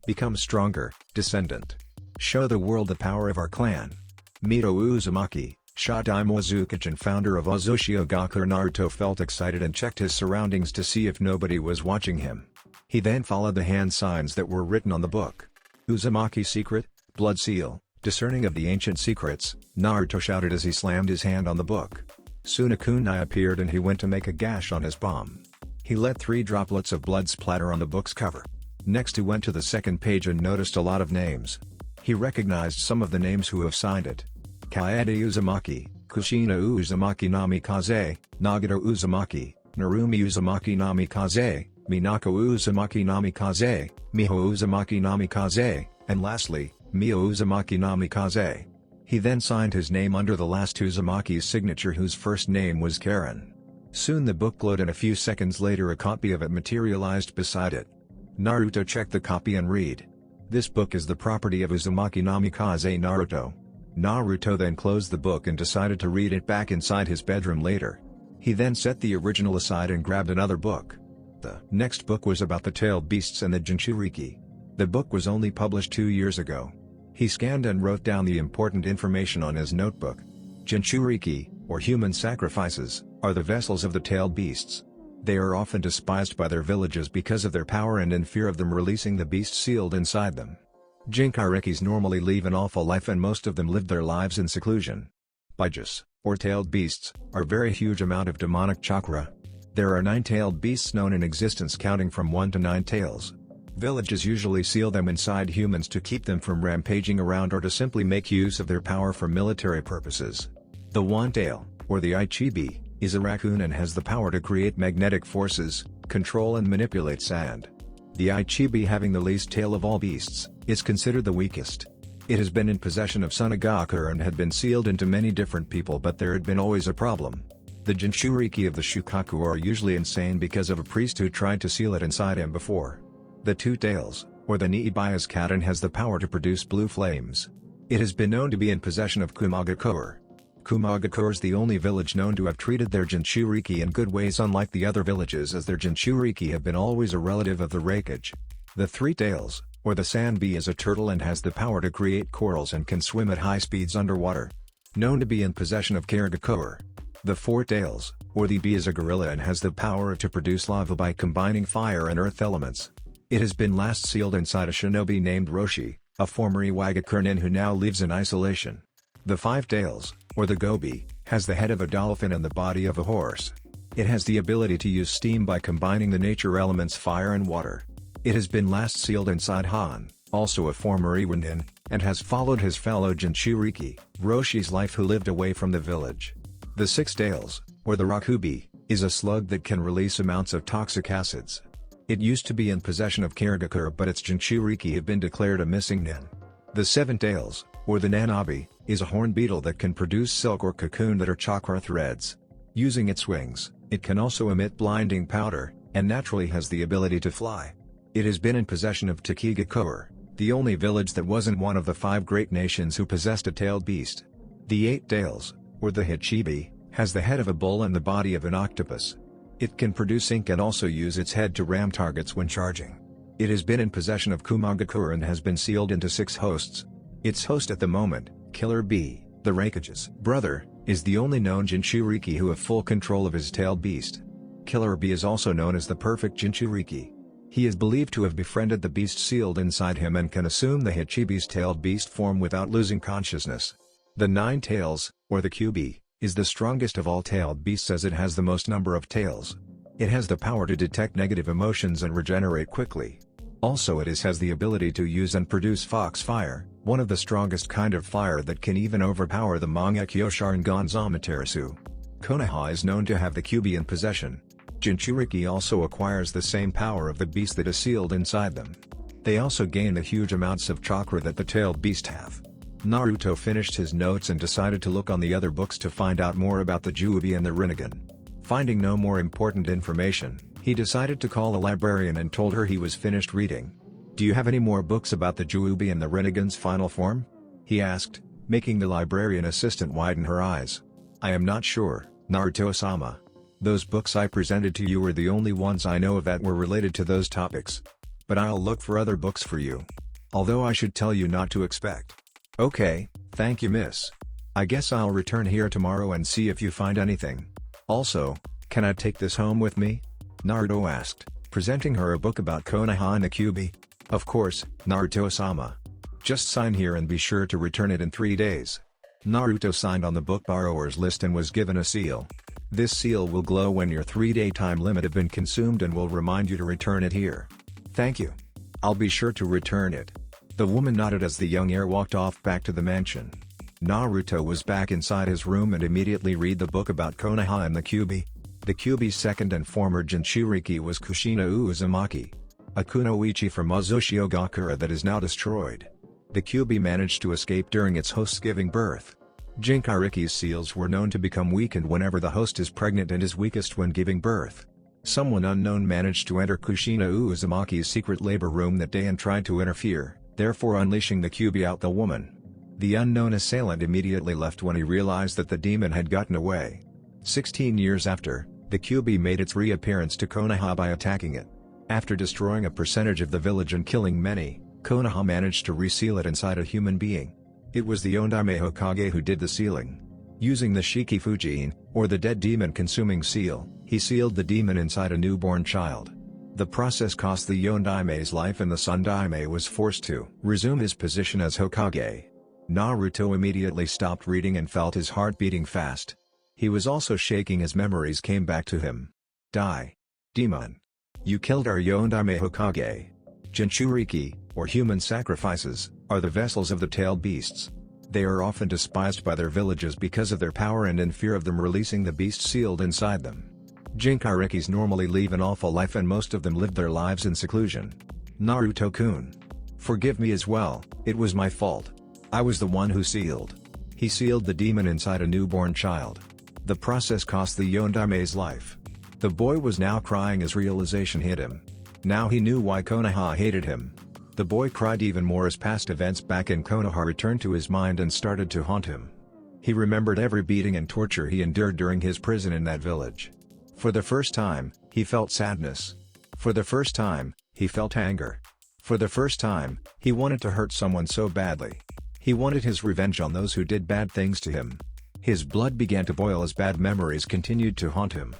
S1: Become stronger, descendant. Show the world the power of our clan. Mito Uzumaki, Shadaimo Uzukichin, founder of Sunagakure. Naruto felt excited and checked his surroundings to see if nobody was watching him. He then followed the hand signs that were written on the book. Uzumaki secret, blood seal, discerning of the ancient secrets, Naruto shouted as he slammed his hand on the book. Sunagakure appeared and he went to make a gash on his palm. He let 3 droplets of blood splatter on the book's cover. Next he went to the second page and noticed a lot of names. He recognized some of the names who have signed it. Kaede Uzumaki, Kushina Uzumaki Namikaze, Nagato Uzumaki, Narumi Uzumaki Namikaze, Minako Uzumaki Namikaze, Miho Uzumaki Namikaze, and lastly, Mio Uzumaki Namikaze. He then signed his name under the last Uzumaki's signature, whose first name was Karen. Soon the book glowed and a few seconds later a copy of it materialized beside it. Naruto checked the copy and read. This book is the property of Uzumaki Namikaze Naruto. Naruto then closed the book and decided to read it back inside his bedroom later. He then set the original aside and grabbed another book. The next book was about the tailed beasts and the Jinchuriki. The book was only published 2 years ago. He scanned and wrote down the important information on his notebook. Jinchuriki, or human sacrifices, are the vessels of the tailed beasts. They are often despised by their villages because of their power and in fear of them releasing the beast sealed inside them. Jinchurikis normally lead an awful life and most of them live their lives in seclusion. Bijus, or tailed beasts, are very huge amount of demonic chakra. There are 9 tailed beasts known in existence, counting from 1 to 9 tails. Villages usually seal them inside humans to keep them from rampaging around or to simply make use of their power for military purposes. The one tail, or the Ichibi, is a raccoon and has the power to create magnetic forces, control and manipulate sand. The Ichibi, having the least tail of all beasts, is considered the weakest. It has been in possession of Sunagakure and had been sealed into many different people, but there had been always a problem. The Jinchuriki of the Shukaku are usually insane because of a priest who tried to seal it inside him before. The 2 tails, or the Niibaya's Katan, has the power to produce blue flames. It has been known to be in possession of Kumagakure. Kumagakure is the only village known to have treated their Jinchuriki in good ways, unlike the other villages, as their Jinchuriki have been always a relative of the Raikage. The 3 tails, or the sand bee, is a turtle and has the power to create corals and can swim at high speeds underwater. Known to be in possession of Karagakure. The 4 tails, or the bee, is a gorilla and has the power to produce lava by combining fire and earth elements. It has been last sealed inside a shinobi named Roshi, a former Iwagakure nin who now lives in isolation. The 5 tails, or the gobi, has the head of a dolphin and the body of a horse. It has the ability to use steam by combining the nature elements fire and water. It has been last sealed inside Han, also a former Iwa nin, and has followed his fellow Jinchuriki, Roshi's life, who lived away from the village. The 6 tails, or the rakubi, is a slug that can release amounts of toxic acids. It used to be in possession of Karagakure, but its Jinchuriki have been declared a missing nin. The 7 tails, or the nanabi, is a horn beetle that can produce silk or cocoon that are chakra threads. Using its wings, it can also emit blinding powder, and naturally has the ability to fly. It has been in possession of Takigakure, the only village that wasn't one of the 5 great nations who possessed a tailed beast. The 8 tails, or the Hichibi, has the head of a bull and the body of an octopus. It can produce ink and also use its head to ram targets when charging. It has been in possession of Sunagakure and has been sealed into 6 hosts. Its host at the moment, Killer B, the Hokage's brother, is the only known Jinchuriki who have full control of his tailed beast. Killer B is also known as the perfect Jinchuriki. He is believed to have befriended the beast sealed inside him and can assume the Hichibi's tailed beast form without losing consciousness. The 9 tails, or the Kyubi, is the strongest of all tailed beasts as it has the most number of tails. It has the power to detect negative emotions and regenerate quickly. Also it has the ability to use and produce fox fire, one of the strongest kind of fire that can even overpower the Mangekyo Sharingan Zamaterasu. Konoha is known to have the Kyubi in possession. Jinchuriki also acquires the same power of the beast that is sealed inside them. They also gain the huge amounts of chakra that the tailed beast have. Naruto finished his notes and decided to look on the other books to find out more about the Juubi and the Rinnegan. Finding no more important information, he decided to call a librarian and told her he was finished reading. "Do you have any more books about the Juubi and the Rinnegan's final form?" he asked, making the librarian assistant widen her eyes. "I am not sure, Naruto-sama. Those books I presented to you were the only ones I know of that were related to those topics. But I'll look for other books for you. Although I should tell you not to expect." "Okay, thank you miss. I guess I'll return here tomorrow and see if you find anything. Also, can I take this home with me?" Naruto asked, presenting her a book about Konoha and the Kyubi. "Of course, Naruto-sama. Just sign here and be sure to return it in 3 days." Naruto signed on the book borrower's list and was given a seal. This seal will glow when your 3-day time limit have been consumed and will remind you to return it here. "Thank you. I'll be sure to return it." The woman nodded as the young heir walked off back to the mansion. Naruto was back inside his room and immediately read the book about Konoha and the Kyubi. The Kyubi's second and former Jinchuriki was Kushina Uzumaki, a kunoichi from Sunagakure that is now destroyed. The Kyubi managed to escape during its host's giving birth. Jinchuriki's seals were known to become weakened whenever the host is pregnant and is weakest when giving birth. Someone unknown managed to enter Kushina Uzumaki's secret labor room that day and tried to interfere, therefore unleashing the Kyubi out the woman. The unknown assailant immediately left when he realized that the demon had gotten away. 16 years after, the Kyubi made its reappearance to Konoha by attacking it. After destroying a percentage of the village and killing many, Konoha managed to reseal it inside a human being. It was the Ondaime Hokage who did the sealing. Using the Shikifujin, or the dead demon consuming seal, he sealed the demon inside a newborn child. The process cost the Yondaime's life and the Sundaime was forced to resume his position as Hokage. Naruto immediately stopped reading and felt his heart beating fast. He was also shaking as memories came back to him. "Die. Demon. You killed our Yondaime Hokage." Jinchuriki, or human sacrifices, are the vessels of the tailed beasts. They are often despised by their villages because of their power and in fear of them releasing the beast sealed inside them. Jinchurikis normally leave an awful life and most of them lived their lives in seclusion. Naruto-kun. Forgive me as well, it was my fault. I was the one who sealed. He sealed the demon inside a newborn child. The process cost the Yondaime's life. The boy was now crying as realization hit him. Now he knew why Konoha hated him. The boy cried even more as past events back in Konoha returned to his mind and started to haunt him. He remembered every beating and torture he endured during his prison in that village. For the first time, he felt sadness. For the first time, he felt anger. For the first time, he wanted to hurt someone so badly. He wanted his revenge on those who did bad things to him. His blood began to boil as bad memories continued to haunt him.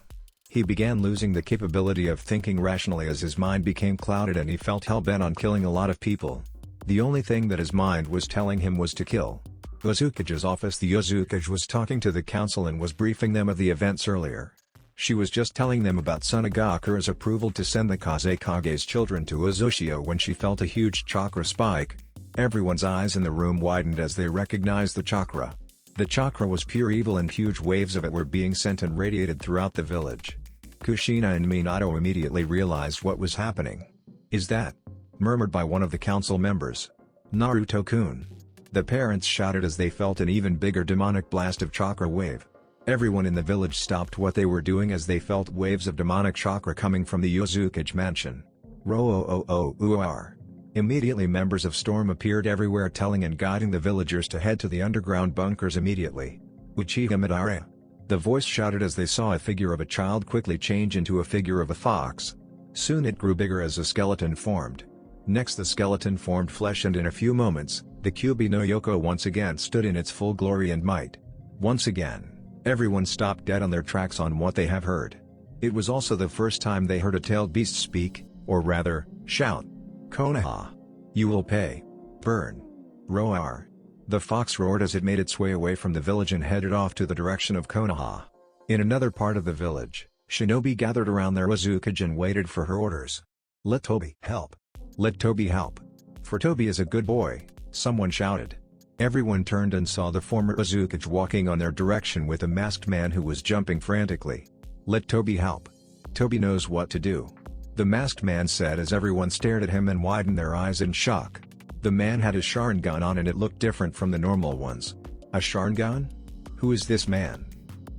S1: He began losing the capability of thinking rationally as his mind became clouded and he felt hell-bent on killing a lot of people. The only thing that his mind was telling him was to kill. Uzukage's office. The Uzukage was talking to the council and was briefing them of the events earlier. She was just telling them about Sunagakure's approval to send the Kazekage's children to Uzushio when she felt a huge chakra spike. Everyone's eyes in the room widened as they recognized the chakra. The chakra was pure evil and huge waves of it were being sent and radiated throughout the village. Kushina and Minato immediately realized what was happening. "Is that?" murmured by one of the council members. "Naruto-kun." The parents shouted as they felt an even bigger demonic blast of chakra wave. Everyone in the village stopped what they were doing as they felt waves of demonic chakra coming from the Uzukage mansion. Ro-o-o-o-u-r. Immediately members of Storm appeared everywhere, telling and guiding the villagers to head to the underground bunkers immediately. Uchiha Madara. The voice shouted as they saw a figure of a child quickly change into a figure of a fox. Soon it grew bigger as a skeleton formed. Next the skeleton formed flesh, and in a few moments, the Kyuubi no Yoko once again stood in its full glory and might. Once again, everyone stopped dead on their tracks on what they have heard. It was also the first time they heard a tailed beast speak, or rather, shout. Konoha! You will pay. Burn. Roar. The fox roared as it made its way away from the village and headed off to the direction of Konoha. In another part of the village, Shinobi gathered around their Uzumaki and waited for her orders. Let Tobi help. Let Tobi help. For Tobi is a good boy, someone shouted. Everyone turned and saw the former Uzumaki walking on their direction with a masked man who was jumping frantically. Let Tobi help. Tobi knows what to do. The masked man said as everyone stared at him and widened their eyes in shock. The man had a Sharingan on and it looked different from the normal ones. A Sharingan? Who is this man?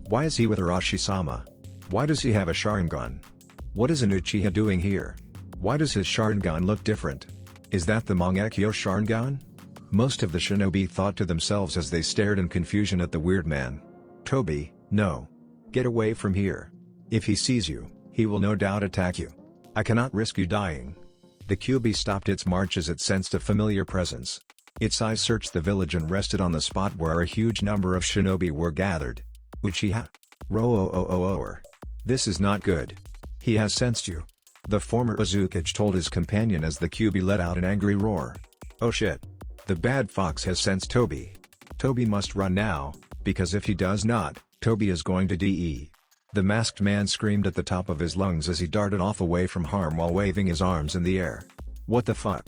S1: Why is he with Arashi-sama? Why does he have a Sharingan? What is an Uchiha doing here? Why does his Sharingan look different? Is that the Mangekyo Sharingan? Most of the shinobi thought to themselves as they stared in confusion at the weird man. Tobi, no. Get away from here. If he sees you, he will no doubt attack you. I cannot risk you dying. The Kyuubi stopped its march as it sensed a familiar presence. Its eyes searched the village and rested on the spot where a huge number of shinobi were gathered. Uchiha. Ro-o-o-o-or. This is not good. He has sensed you. The former Uzumaki told his companion as the Kyuubi let out an angry roar. Oh shit. The bad fox has sensed Tobi. Tobi must run now, because if he does not, Tobi is going to die. The masked man screamed at the top of his lungs as he darted off away from harm while waving his arms in the air. What the fuck?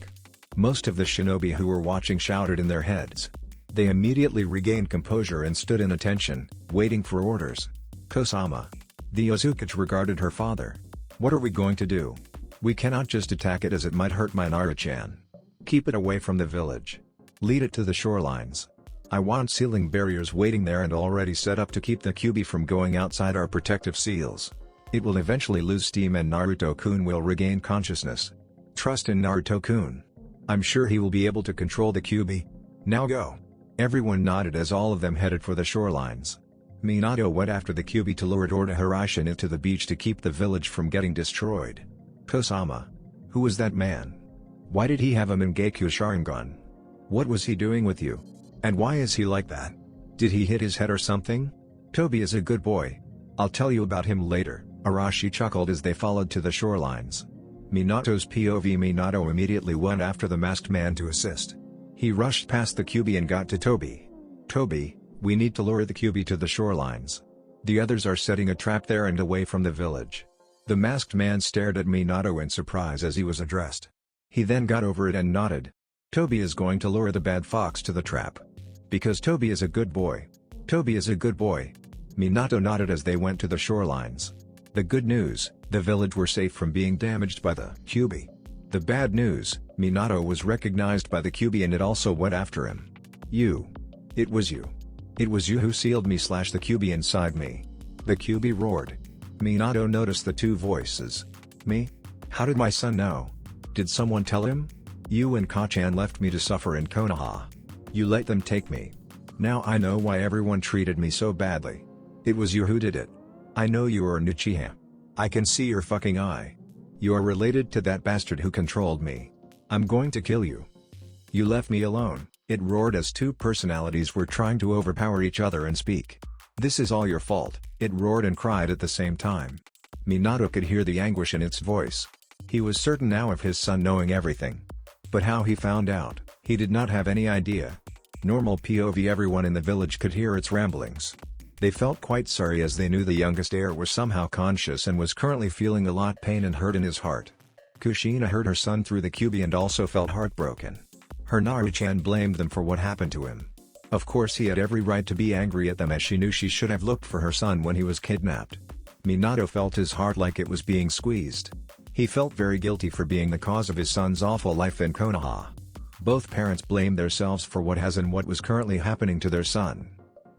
S1: Most of the shinobi who were watching shouted in their heads. They immediately regained composure and stood in attention, waiting for orders. Kosama. The Uzumaki regarded her father. What are we going to do? We cannot just attack it as it might hurt my Naruto-chan. Keep it away from the village. Lead it to the shorelines. I want sealing barriers waiting there and already set up to keep the Kyuubi from going outside our protective seals. It will eventually lose steam and Naruto-kun will regain consciousness. Trust in Naruto-kun. I'm sure he will be able to control the Kyuubi. Now go. Everyone nodded as all of them headed for the shorelines. Minato went after the Kyuubi to lure Orta Hirashina to the beach to keep the village from getting destroyed. Kosama. Who was that man? Why did he have a Mangekyo Sharingan? What was he doing with you? And why is he like that? Did he hit his head or something? Tobi is a good boy. I'll tell you about him later, Arashi chuckled as they followed to the shorelines. Minato's POV. Minato immediately went after the masked man to assist. He rushed past the Kyuubi and got to Tobi. Tobi, we need to lure the Kyuubi to the shorelines. The others are setting a trap there and away from the village. The masked man stared at Minato in surprise as he was addressed. He then got over it and nodded. Tobi is going to lure the bad fox to the trap. Because Tobi is a good boy. Tobi is a good boy. Minato nodded as they went to the shorelines. The good news, the village were safe from being damaged by the Kyuubi. The bad news, Minato was recognized by the Kyuubi and it also went after him. You. It was you. It was you who sealed me / the Kyuubi inside me. The Kyuubi roared. Minato noticed the two voices. Me? How did my son know? Did someone tell him? You and Kachan left me to suffer in Konoha. You let them take me. Now I know why everyone treated me so badly. It was you who did it. I know you are an Uchiha. I can see your fucking eye. You are related to that bastard who controlled me. I'm going to kill you. You left me alone, it roared as two personalities were trying to overpower each other and speak. This is all your fault, it roared and cried at the same time. Minato could hear the anguish in its voice. He was certain now of his son knowing everything. But how he found out, he did not have any idea. Normal POV. Everyone in the village could hear its ramblings. They felt quite sorry as they knew the youngest heir was somehow conscious and was currently feeling a lot pain and hurt in his heart. Kushina heard her son through the Kyuubi and also felt heartbroken. Her Naruto-chan blamed them for what happened to him. Of course he had every right to be angry at them as she knew she should have looked for her son when he was kidnapped. Minato felt his heart like it was being squeezed. He felt very guilty for being the cause of his son's awful life in Konoha. Both parents blamed themselves for what has and what was currently happening to their son.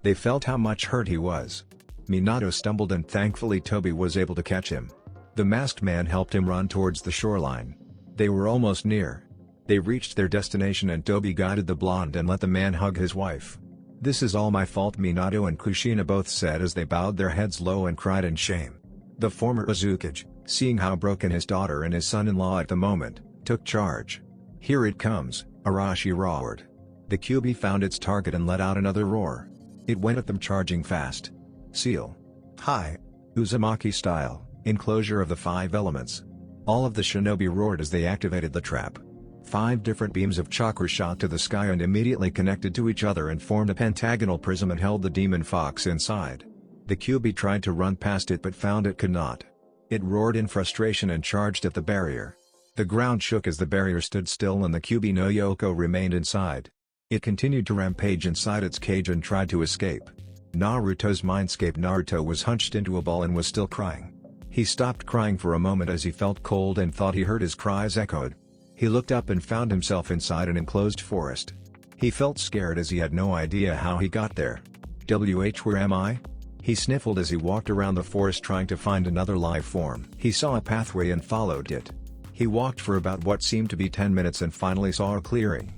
S1: They felt how much hurt he was. Minato stumbled and thankfully Tobi was able to catch him. The masked man helped him run towards the shoreline. They were almost near. They reached their destination and Tobi guided the blonde and let the man hug his wife. "This is all my fault," Minato and Kushina both said as they bowed their heads low and cried in shame. The former Uzumaki, seeing how broken his daughter and his son-in-law at the moment, took charge. "Here it comes," Arashi roared. The Kyuubi found its target and let out another roar. It went at them charging fast. Seal. Hi. Uzumaki style, enclosure of the 5 elements. All of the shinobi roared as they activated the trap. 5 different beams of chakra shot to the sky and immediately connected to each other and formed a pentagonal prism and held the demon fox inside. The Kyuubi tried to run past it but found it could not. It roared in frustration and charged at the barrier. The ground shook as the barrier stood still and the Kyuubi no Yoko remained inside. It continued to rampage inside its cage and tried to escape. Naruto's mindscape. Naruto was hunched into a ball and was still crying. He stopped crying for a moment as he felt cold and thought he heard his cries echoed. He looked up and found himself inside an enclosed forest. He felt scared as he had no idea how he got there. Where am I? He sniffled as he walked around the forest trying to find another life form. He saw a pathway and followed it. He walked for about what seemed to be 10 minutes and finally saw a clearing.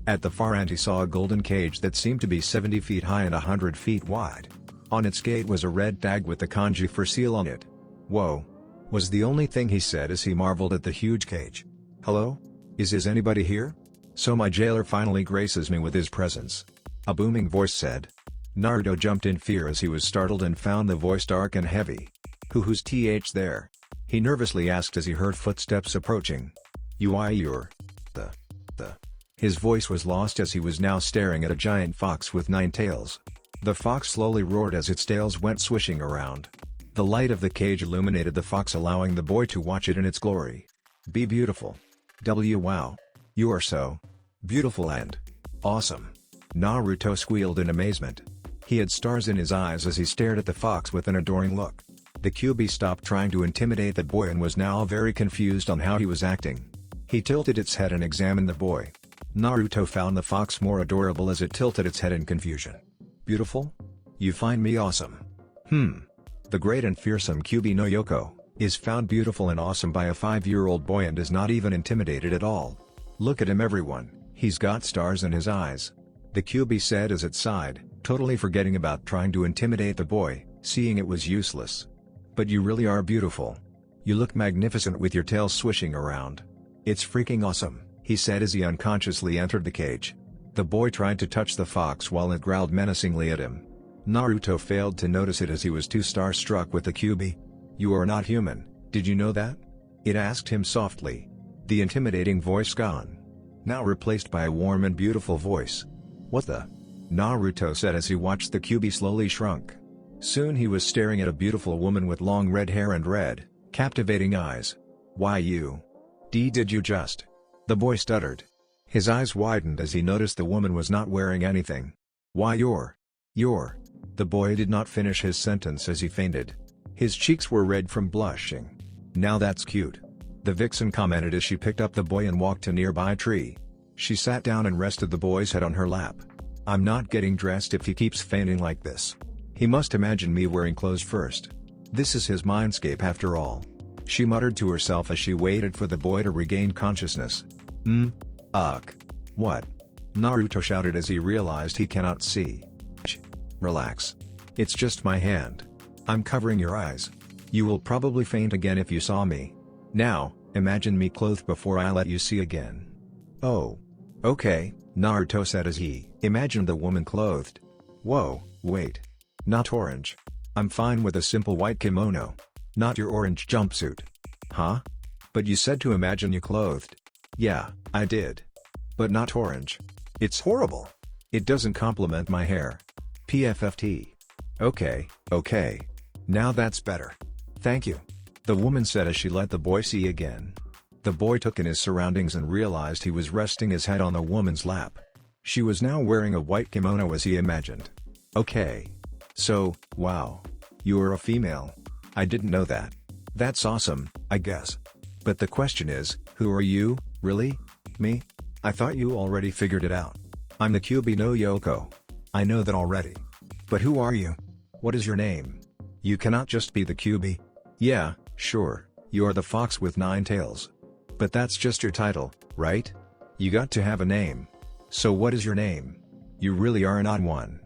S1: At the far end he saw a golden cage that seemed to be 70 feet high and 100 feet wide. On its gate was a red tag with the kanji for seal on it. "Whoa," was the only thing he said as he marveled at the huge cage. "Hello? Is anybody here? So my jailer finally graces me with his presence," a booming voice said. Naruto jumped in fear as he was startled and found the voice dark and heavy. Who's there?" he nervously asked as he heard footsteps approaching. You're the. His voice was lost as he was now staring at a giant fox with 9 tails. The fox slowly roared as its tails went swishing around. The light of the cage illuminated the fox, allowing the boy to watch it in its glory. "Be beautiful. Wow. You are so beautiful and awesome," Naruto squealed in amazement. He had stars in his eyes as he stared at the fox with an adoring look. The Kyuubi stopped trying to intimidate the boy and was now very confused on how he was acting. He tilted its head and examined the boy. Naruto found the fox more adorable as it tilted its head in confusion. "Beautiful? You find me awesome? The great and fearsome Kyuubi no Yoko is found beautiful and awesome by a 5-year-old boy and is not even intimidated at all. Look at him everyone, he's got stars in his eyes," the Kyuubi said as it sighed, totally forgetting about trying to intimidate the boy, seeing it was useless. "But you really are beautiful. You look magnificent with your tail swishing around. It's freaking awesome," he said as he unconsciously entered the cage. The boy tried to touch the fox while it growled menacingly at him. Naruto failed to notice it as he was too starstruck with the Kyuubi. "You are not human, did you know that?" it asked him softly. The intimidating voice gone. Now replaced by a warm and beautiful voice. "What the?" Naruto said as he watched the Kyuubi slowly shrunk. Soon he was staring at a beautiful woman with long red hair and red, captivating eyes. "Why did you just?" the boy stuttered. His eyes widened as he noticed the woman was not wearing anything. "Why you're. The boy did not finish his sentence as he fainted. His cheeks were red from blushing. "Now that's cute," the vixen commented as she picked up the boy and walked to a nearby tree. She sat down and rested the boy's head on her lap. "I'm not getting dressed if he keeps fainting like this. He must imagine me wearing clothes first. This is his mindscape after all," she muttered to herself as she waited for the boy to regain consciousness. What?" Naruto shouted as he realized he cannot see. "Shh. Relax. It's just my hand. I'm covering your eyes. You will probably faint again if you saw me. Now, imagine me clothed before I let you see again." "Oh. Okay," Naruto said as he imagined the woman clothed. "Whoa, wait. Not orange. I'm fine with a simple white kimono. Not your orange jumpsuit." "Huh? But you said to imagine you clothed." "Yeah, I did. But not orange. It's horrible. It doesn't complement my hair. PFFT. Okay. Now that's better. Thank you," the woman said as she let the boy see again. The boy took in his surroundings and realized he was resting his head on the woman's lap. She was now wearing a white kimono as he imagined. "Okay. So, wow. You're a female. I didn't know that. That's awesome, I guess. But the question is, who are you, really? Me? I thought you already figured it out. I'm the Kyuubi no Yoko. I know that already. But who are you? What is your name? You cannot just be the Kyuubi." "Yeah, sure, you're the fox with 9 tails. But that's just your title, right? You got to have a name. So what is your name? You really are an odd one.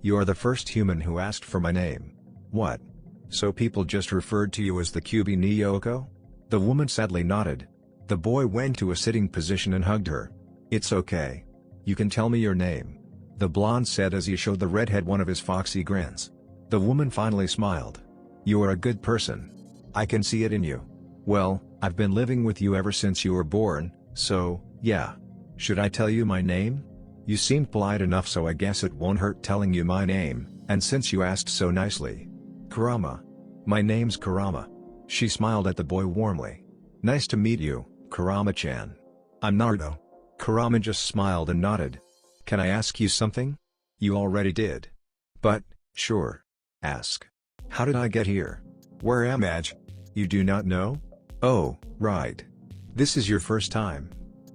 S1: You are the first human who asked for my name. What? So people just referred to you as the Kyuubi ni Yoko? The woman sadly nodded. The boy went to a sitting position and hugged her. It's okay. You can tell me your name. The blonde said as he showed the redhead one of his foxy grins. The woman finally smiled. You are a good person. I can see it in you. Well, I've been living with you ever since you were born, so, yeah. Should I tell you my name? You seemed polite enough, so I guess it won't hurt telling you my name, and since you asked so nicely. Kurama. My name's Kurama. She smiled at the boy warmly. Nice to meet you, Kurama-chan. I'm Naruto. Kurama just smiled and nodded. Can I ask you something? You already did. But, sure. Ask. How did I get here? Where am I? You do not know? Oh, right. This is your first time.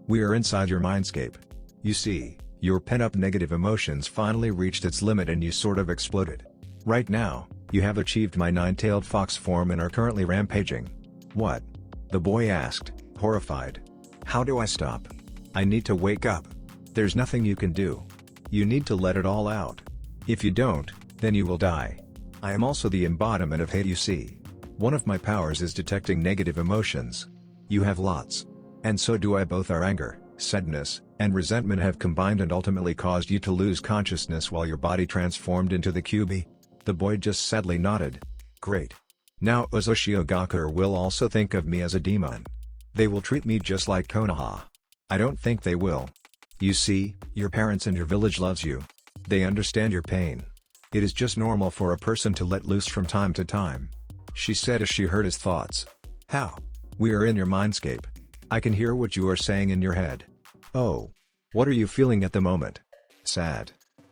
S1: We are inside your mindscape. You see, your pent-up negative emotions finally reached its limit and you sort of exploded. Right now, you have achieved my nine-tailed fox form and are currently rampaging. What? The boy asked, horrified. How do I stop? I need to wake up. There's nothing you can do. You need to let it all out. If you don't, then you will die. I am also the embodiment of hate, you see. One of my powers is detecting negative emotions. You have lots. And so do I. Both our anger, sadness, and resentment have combined and ultimately caused you to lose consciousness while your body transformed into the Kyuubi. The boy just sadly nodded. Great. Now Uzumaki will also think of me as a demon. They will treat me just like Konoha. I don't think they will. You see, your parents and your village loves you. They understand your pain. It is just normal for a person to let loose from time to time. She said as she heard his thoughts. How? We are in your mindscape. I can hear what you are saying in your head. Oh. What are you feeling at the moment? Sad.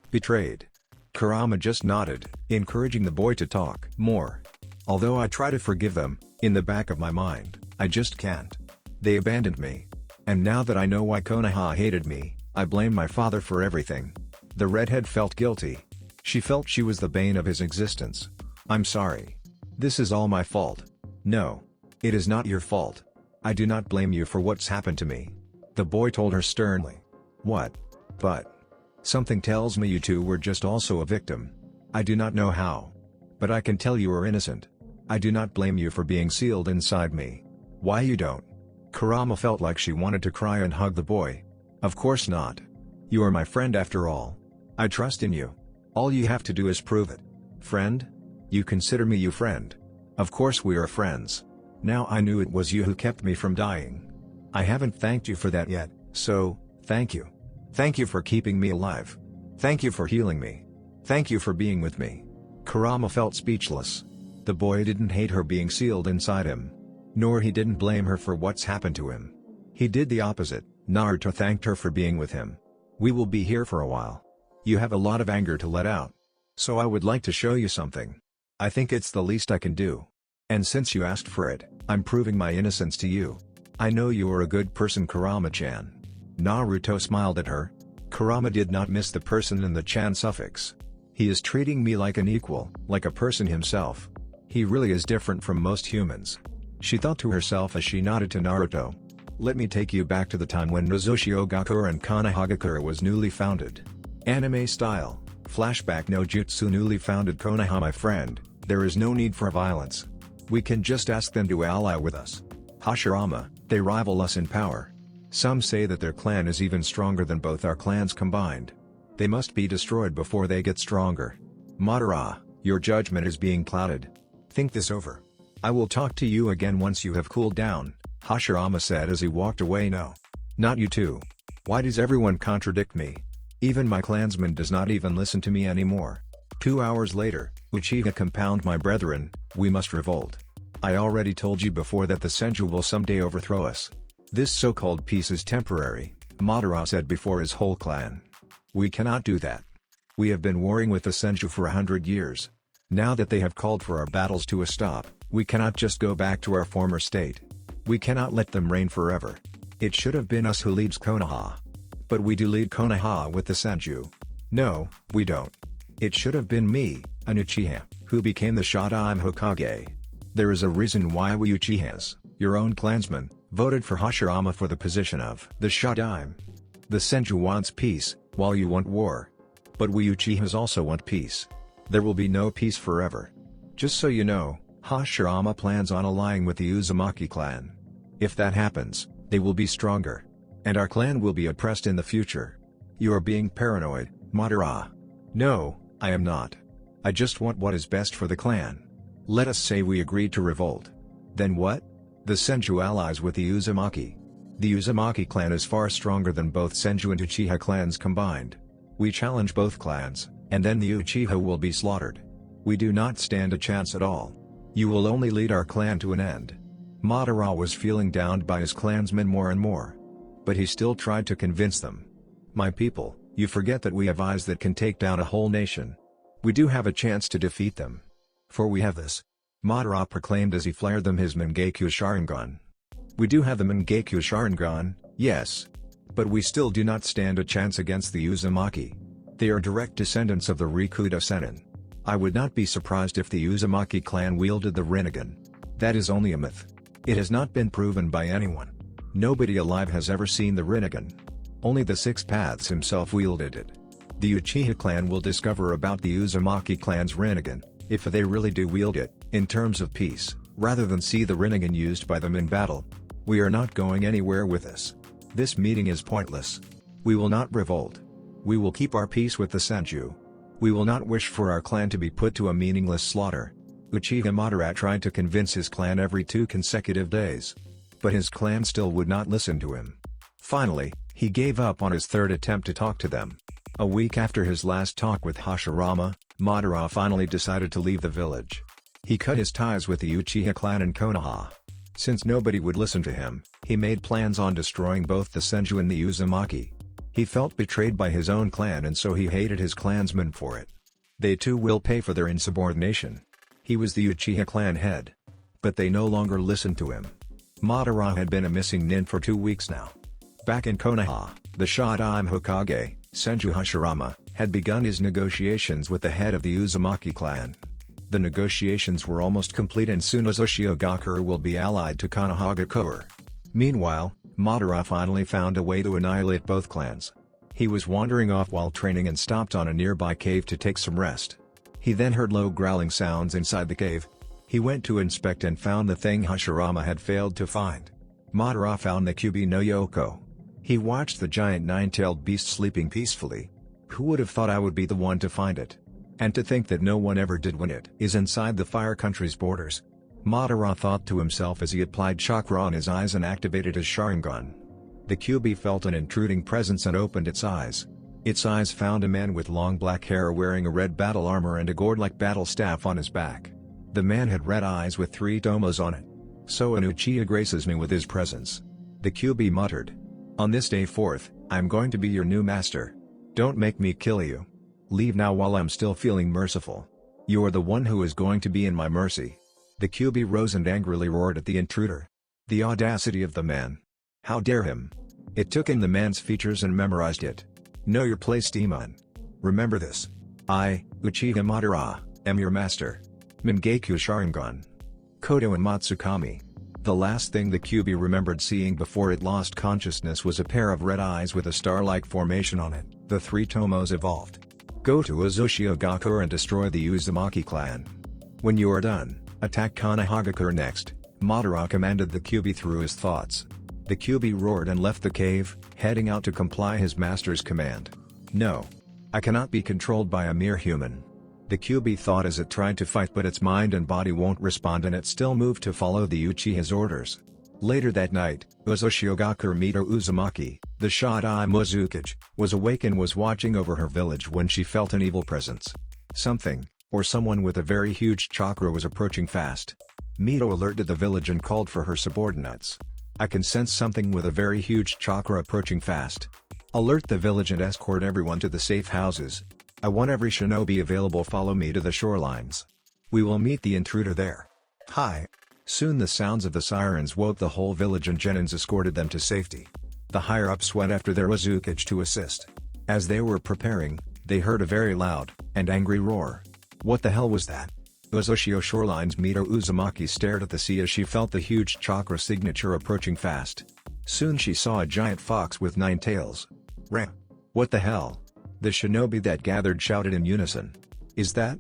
S1: Betrayed. Kurama just nodded, encouraging the boy to talk more. Although I try to forgive them, in the back of my mind, I just can't. They abandoned me. And now that I know why Konoha hated me, I blame my father for everything. The redhead felt guilty. She felt she was the bane of his existence. I'm sorry. This is all my fault. No. It is not your fault. I do not blame you for what's happened to me. The boy told her sternly. What? But. Something tells me you two were just also a victim. I do not know how. But I can tell you are innocent. I do not blame you for being sealed inside me. Why you don't? Kurama felt like she wanted to cry and hug the boy. Of course not. You are my friend after all. I trust in you. All you have to do is prove it. Friend? You consider me your friend. Of course we are friends. Now I knew it was you who kept me from dying. I haven't thanked you for that yet, so, thank you. Thank you for keeping me alive. Thank you for healing me. Thank you for being with me. Kurama felt speechless. The boy didn't hate her being sealed inside him. Nor he didn't blame her for what's happened to him. He did the opposite. Naruto thanked her for being with him. We will be here for a while. You have a lot of anger to let out. So I would like to show you something. I think it's the least I can do. And since you asked for it, I'm proving my innocence to you. I know you are a good person, Kurama-chan. Naruto smiled at her. Kurama did not miss the person in the chan suffix. He is treating me like an equal, like a person himself. He really is different from most humans. She thought to herself as she nodded to Naruto. Let me take you back to the time when Sunagakure and Sunagakure was newly founded. Anime style, flashback no jutsu. Newly founded Konoha, my friend, there is no need for violence. We can just ask them to ally with us. Hashirama, they rival us in power. Some say that their clan is even stronger than both our clans combined. They must be destroyed before they get stronger. Madara, your judgment is being clouded. Think this over. I will talk to you again once you have cooled down, Hashirama said as he walked away. No. Not you too. Why does everyone contradict me? Even my clansman does not even listen to me anymore. 2 hours later, Uchiha compound, my brethren, we must revolt. I already told you before that the Senju will someday overthrow us. This so-called peace is temporary, Madara said before his whole clan. We cannot do that. We have been warring with the Senju for 100 years. Now that they have called for our battles to a stop, we cannot just go back to our former state. We cannot let them reign forever. It should have been us who leads Konoha. But we do lead Konoha with the Senju. No, we don't. It should have been me, an Uchiha, who became the Shodaime Hokage. There is a reason why we Uchihas, your own clansmen, voted for Hashirama for the position of the Shodaime. The Senju wants peace, while you want war. But we Uchihas also want peace. There will be no peace forever. Just so you know, Hashirama plans on allying with the Uzumaki clan. If that happens, they will be stronger. And our clan will be oppressed in the future. You are being paranoid, Madara. No, I am not. I just want what is best for the clan. Let us say we agreed to revolt. Then what? The Senju allies with the Uzumaki. The Uzumaki clan is far stronger than both Senju and Uchiha clans combined. We challenge both clans, and then the Uchiha will be slaughtered. We do not stand a chance at all. You will only lead our clan to an end. Madara was feeling downed by his clansmen more and more. But he still tried to convince them. My people, you forget that we have eyes that can take down a whole nation. We do have a chance to defeat them. For we have this. Madara proclaimed as he flared them his Mangekyo Sharingan. We do have the Mangekyo Sharingan, yes. But we still do not stand a chance against the Uzumaki. They are direct descendants of the Rikudo Sennin. I would not be surprised if the Uzumaki clan wielded the Rinnegan. That is only a myth. It has not been proven by anyone. Nobody alive has ever seen the Rinnegan. Only the Six Paths himself wielded it. The Uchiha clan will discover about the Uzumaki clan's Rinnegan, if they really do wield it, in terms of peace, rather than see the Rinnegan used by them in battle. We are not going anywhere with this. This meeting is pointless. We will not revolt. We will keep our peace with the Senju. We will not wish for our clan to be put to a meaningless slaughter. Uchiha Madara tried to convince his clan every 2 consecutive days. But his clan still would not listen to him. Finally, he gave up on his third attempt to talk to them. A week after his last talk with Hashirama, Madara finally decided to leave the village. He cut his ties with the Uchiha clan in Konoha. Since nobody would listen to him, he made plans on destroying both the Senju and the Uzumaki. He felt betrayed by his own clan and so he hated his clansmen for it. They too will pay for their insubordination. He was the Uchiha clan head. But they no longer listened to him. Madara had been a missing nin for 2 weeks now. Back in Konoha, the Shodaime Hokage, Senju Hashirama, had begun his negotiations with the head of the Uzumaki clan. The negotiations were almost complete and soon Sunagakure will be allied to Sunagakure. Meanwhile, Madara finally found a way to annihilate both clans. He was wandering off while training and stopped on a nearby cave to take some rest. He then heard low growling sounds inside the cave. He went to inspect and found the thing Hashirama had failed to find. Madara found the Kyubi no Yoko. He watched the giant 9-tailed beast sleeping peacefully. Who would have thought I would be the one to find it? And to think that no one ever did when it is inside the fire country's borders. Madara thought to himself as he applied chakra on his eyes and activated his Sharingan. The Kyubi felt an intruding presence and opened its eyes. Its eyes found a man with long black hair wearing a red battle armor and a gourd-like battle staff on his back. The man had red eyes with 3 tomos on it. So an Uchiha graces me with his presence. The Kyubi muttered. On this day 4th, I'm going to be your new master. Don't make me kill you. Leave now while I'm still feeling merciful. You are the one who is going to be in my mercy. The Kyubi rose and angrily roared at the intruder. The audacity of the man. How dare him? It took in the man's features and memorized it. Know your place, demon. Remember this. I, Uchiha Madara, am your master. Mangekyo Sharingan. Kodo and Matsukami. The last thing the Kyubi remembered seeing before it lost consciousness was a pair of red eyes with a star-like formation on it. The 3 tomos evolved. Go to Sunagakure and destroy the Uzumaki clan. When you are done, attack Sunagakure next, Madara commanded the Kyubi through his thoughts. The Kyubi roared and left the cave, heading out to comply his master's command. No. I cannot be controlled by a mere human. The Kyubi thought as it tried to fight, but its mind and body won't respond and it still moved to follow the Uchiha's orders. Later that night, Sunagakure Mito Uzumaki, the Shodaime Uzukage, was awake and was watching over her village when she felt an evil presence. Something, or someone with a very huge chakra was approaching fast. Mito alerted the village and called for her subordinates. I can sense something with a very huge chakra approaching fast. Alert the village and escort everyone to the safe houses. I want every shinobi available follow me to the shorelines. We will meet the intruder there. Hi. Soon the sounds of the sirens woke the whole village and genins escorted them to safety. The higher-ups went after their Uzukage to assist. As they were preparing, they heard a very loud and angry roar. What the hell was that? Uzushio Shoreline's Mito Uzumaki stared at the sea as she felt the huge chakra signature approaching fast. Soon she saw a giant fox with 9 tails. Rah! What the hell? The shinobi that gathered shouted in unison. Is that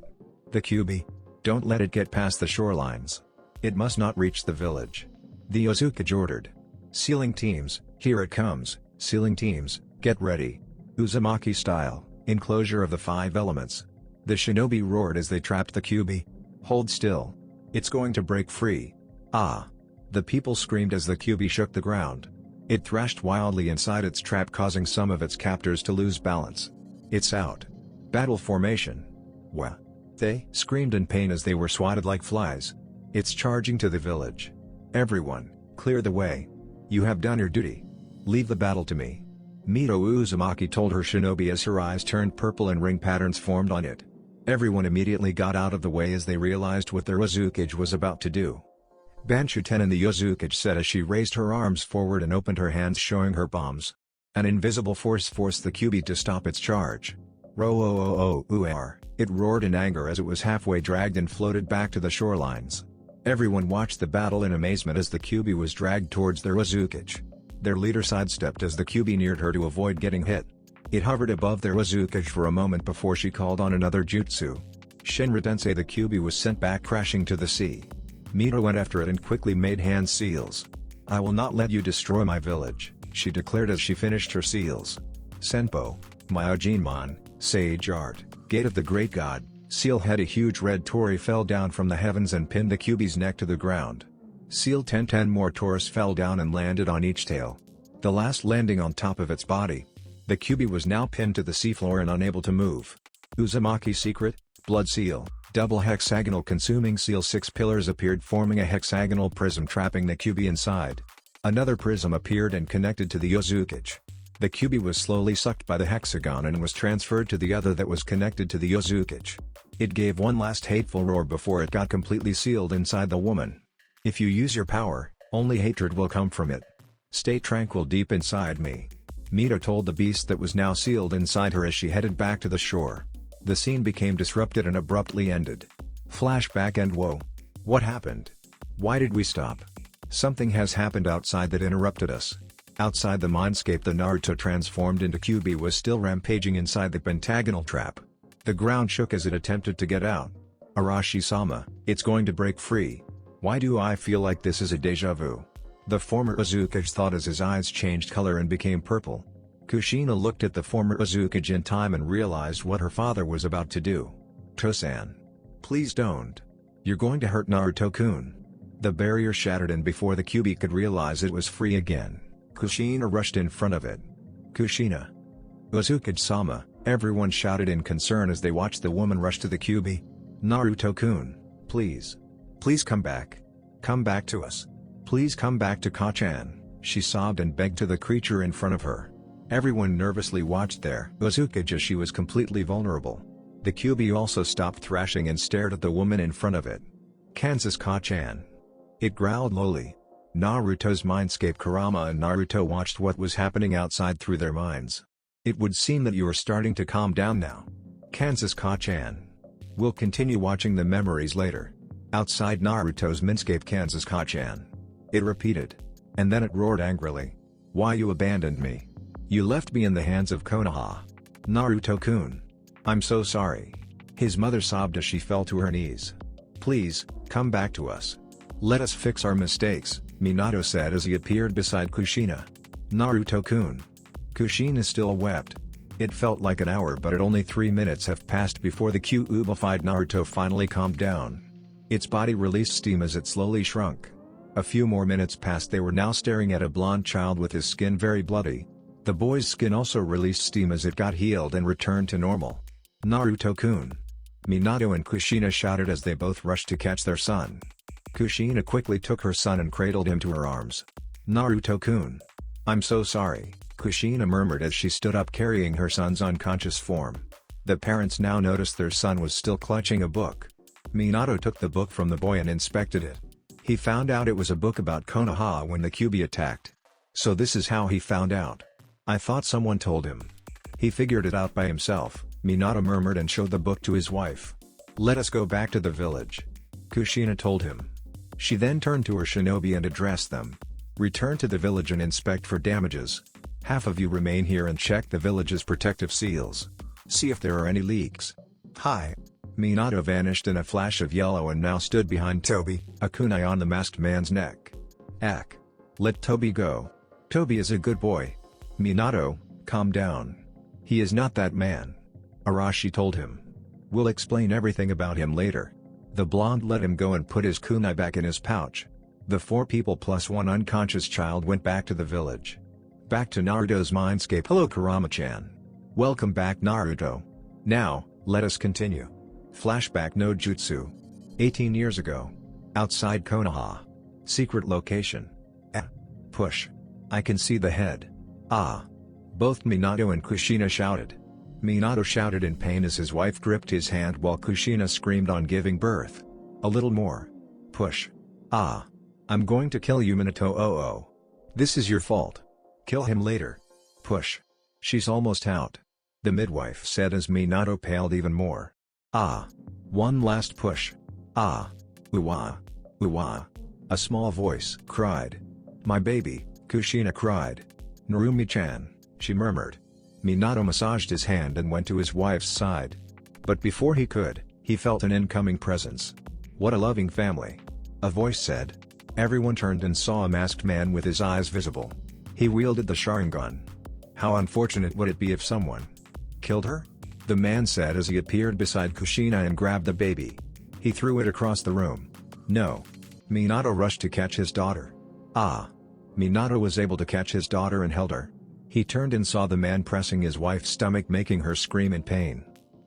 S1: the Kyuubi? Don't let it get past the shorelines. It must not reach the village. The Uzumaki ordered. Sealing teams, here it comes. Sealing teams, get ready. Uzumaki style, enclosure of the 5 elements. The shinobi roared as they trapped the Kyuubi. Hold still. It's going to break free. Ah! The people screamed as the Kyuubi shook the ground. It thrashed wildly inside its trap, causing some of its captors to lose balance. It's out. Battle formation. Wah! They screamed in pain as they were swatted like flies. It's charging to the village. Everyone, clear the way. You have done your duty. Leave the battle to me. Mito Uzumaki told her shinobi as her eyes turned purple and ring patterns formed on it. Everyone immediately got out of the way as they realized what their Uzumaki was about to do. Banshuten and the Uzumaki said as she raised her arms forward and opened her hands, showing her bombs. An invisible force forced the Kyuubi to stop its charge. Ro-o-o-o-u-ar, it roared in anger as it was halfway dragged and floated back to the shorelines. Everyone watched the battle in amazement as the Kyuubi was dragged towards their Uzumaki. Their leader sidestepped as the Kyuubi neared her to avoid getting hit. It hovered above their Uzumaki for a moment before she called on another jutsu. Shinra Tensei, the Kyuubi was sent back crashing to the sea. Mito went after it and quickly made hand seals. I will not let you destroy my village, she declared as she finished her seals. Senpo, Myojinmon, Sage Art, Gate of the Great God, Seal Head. A huge red torii fell down from the heavens and pinned the Kyuubi's neck to the ground. Seal 10 more tories fell down and landed on each tail. The last landing on top of its body. The Kyuubi was now pinned to the seafloor and unable to move. Uzumaki secret, Blood Seal, double hexagonal consuming seal. 6 pillars appeared, forming a hexagonal prism trapping the Kyuubi inside. Another prism appeared and connected to the Uzumaki. The Kyuubi was slowly sucked by the hexagon and was transferred to the other that was connected to the Uzumaki. It gave one last hateful roar before it got completely sealed inside the woman. If you use your power, only hatred will come from it. Stay tranquil deep inside me. Mito told the beast that was now sealed inside her as she headed back to the shore. The scene became disrupted and abruptly ended. Flashback and whoa. What happened? Why did we stop? Something has happened outside that interrupted us. Outside the mindscape, the Naruto transformed into Kyuubi was still rampaging inside the pentagonal trap. The ground shook as it attempted to get out. Arashi-sama, it's going to break free. Why do I feel like this is a deja vu? The former Uzumaki thought as his eyes changed color and became purple. Kushina looked at the former Uzumaki in time and realized what her father was about to do. Tosan. Please don't. You're going to hurt Naruto-kun. The barrier shattered and before the Kyuubi could realize it was free again, Kushina rushed in front of it. Kushina. Uzumaki-sama, everyone shouted in concern as they watched the woman rush to the Kyuubi. Naruto-kun, please. Please come back. Come back to us. Please come back to Kachan, she sobbed and begged to the creature in front of her. Everyone nervously watched their Uzumaki as she was completely vulnerable. The Kyuubi also stopped thrashing and stared at the woman in front of it. Kansas Kachan. It growled lowly. Naruto's mindscape. Kurama and Naruto watched what was happening outside through their minds. It would seem that you are starting to calm down now. Kansas Kachan. We'll continue watching the memories later. Outside Naruto's mindscape. Kansas Kachan. It repeated. And then it roared angrily. Why you abandoned me? You left me in the hands of Konoha. Naruto-kun. I'm so sorry. His mother sobbed as she fell to her knees. Please, come back to us. Let us fix our mistakes, Minato said as he appeared beside Kushina. Naruto-kun. Kushina still wept. It felt like an hour, but only 3 minutes have passed before the Kyuubified Naruto finally calmed down. Its body released steam as it slowly shrunk. A few more minutes passed. They were now staring at a blonde child with his skin very bloody. The boy's skin also released steam as it got healed and returned to normal. Naruto-kun. Minato and Kushina shouted as they both rushed to catch their son. Kushina quickly took her son and cradled him to her arms. Naruto-kun. I'm so sorry, Kushina murmured as she stood up carrying her son's unconscious form. The parents now noticed their son was still clutching a book. Minato took the book from the boy and inspected it. He found out it was a book about Konoha when the Kyuubi attacked. So this is how he found out. I thought someone told him. He figured it out by himself, Minato murmured and showed the book to his wife. Let us go back to the village, Kushina told him. She then turned to her shinobi and addressed them. Return to the village and inspect for damages. Half of you remain here and check the village's protective seals. See if there are any leaks. Hi. Minato vanished in a flash of yellow and now stood behind Toby, a kunai on the masked man's neck. Ack. Let Toby go. Toby is a good boy. Minato, calm down. He is not that man. Arashi told him. We'll explain everything about him later. The blonde let him go and put his kunai back in his pouch. The 4 people plus 1 unconscious child went back to the village. Back to Naruto's mindscape. Hello Kurama-chan. Welcome back Naruto. Now, let us continue. Flashback no jutsu. 18 years ago. Outside Konoha. Secret location. Push. I can see the head. Ah. Both Minato and Kushina shouted. Minato shouted in pain as his wife gripped his hand while Kushina screamed on giving birth. A little more. Push. Ah. I'm going to kill you Minato oh. This is your fault. Kill him later. Push. She's almost out. The midwife said as Minato paled even more. Ah. One last push. Ah. Uwa. Uwa. A small voice cried. My baby, Kushina cried. Narumi-chan, she murmured. Minato massaged his hand and went to his wife's side. But before he could, he felt an incoming presence. What a loving family. A voice said. Everyone turned and saw a masked man with his eyes visible. He wielded the Sharingan. How unfortunate would it be if someone killed her? The man said as he appeared beside Kushina and grabbed the baby. He threw it across the room. No. Minato rushed to catch his daughter. Ah. Minato was able to catch his daughter and held her. He turned and saw the man pressing his wife's stomach making her scream in pain.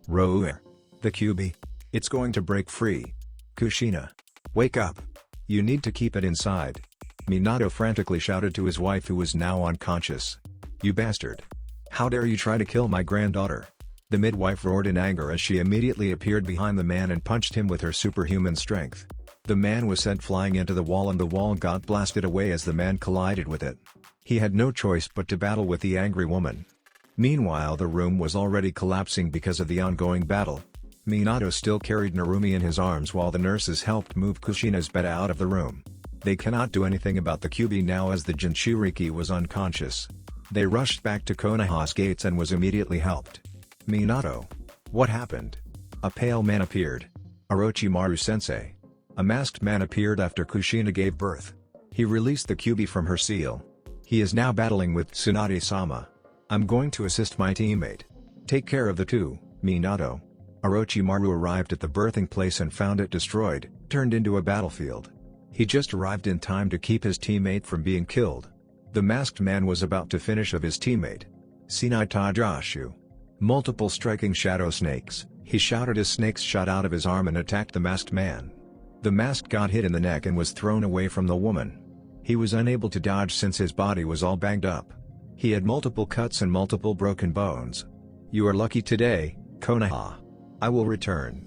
S1: Roar. The Kyuubi. It's going to break free. Kushina. Wake up. You need to keep it inside. Minato frantically shouted to his wife who was now unconscious. You bastard. How dare you try to kill my granddaughter? The midwife roared in anger as she immediately appeared behind the man and punched him with her superhuman strength. The man was sent flying into the wall and the wall got blasted away as the man collided with it. He had no choice but to battle with the angry woman. Meanwhile the room was already collapsing because of the ongoing battle. Minato still carried Narumi in his arms while the nurses helped move Kushina's bed out of the room. They cannot do anything about the Kyuubi now as the Jinchuriki was unconscious. They rushed back to Konoha's gates and was immediately helped. Minato. What happened? A pale man appeared. Orochimaru-sensei. A masked man appeared after Kushina gave birth. He released the Kyuubi from her seal. He is now battling with Tsunade-sama. I'm going to assist my teammate. Take care of the two, Minato. Orochimaru arrived at the birthing place and found it destroyed, turned into a battlefield. He just arrived in time to keep his teammate from being killed. The masked man was about to finish of his teammate. Sinai Tajashu. Multiple striking shadow snakes, he shouted as snakes shot out of his arm and attacked the masked man. The mask got hit in the neck and was thrown away from the woman. He was unable to dodge since his body was all banged up. He had multiple cuts and multiple broken bones. You are lucky today, Konoha. I will return.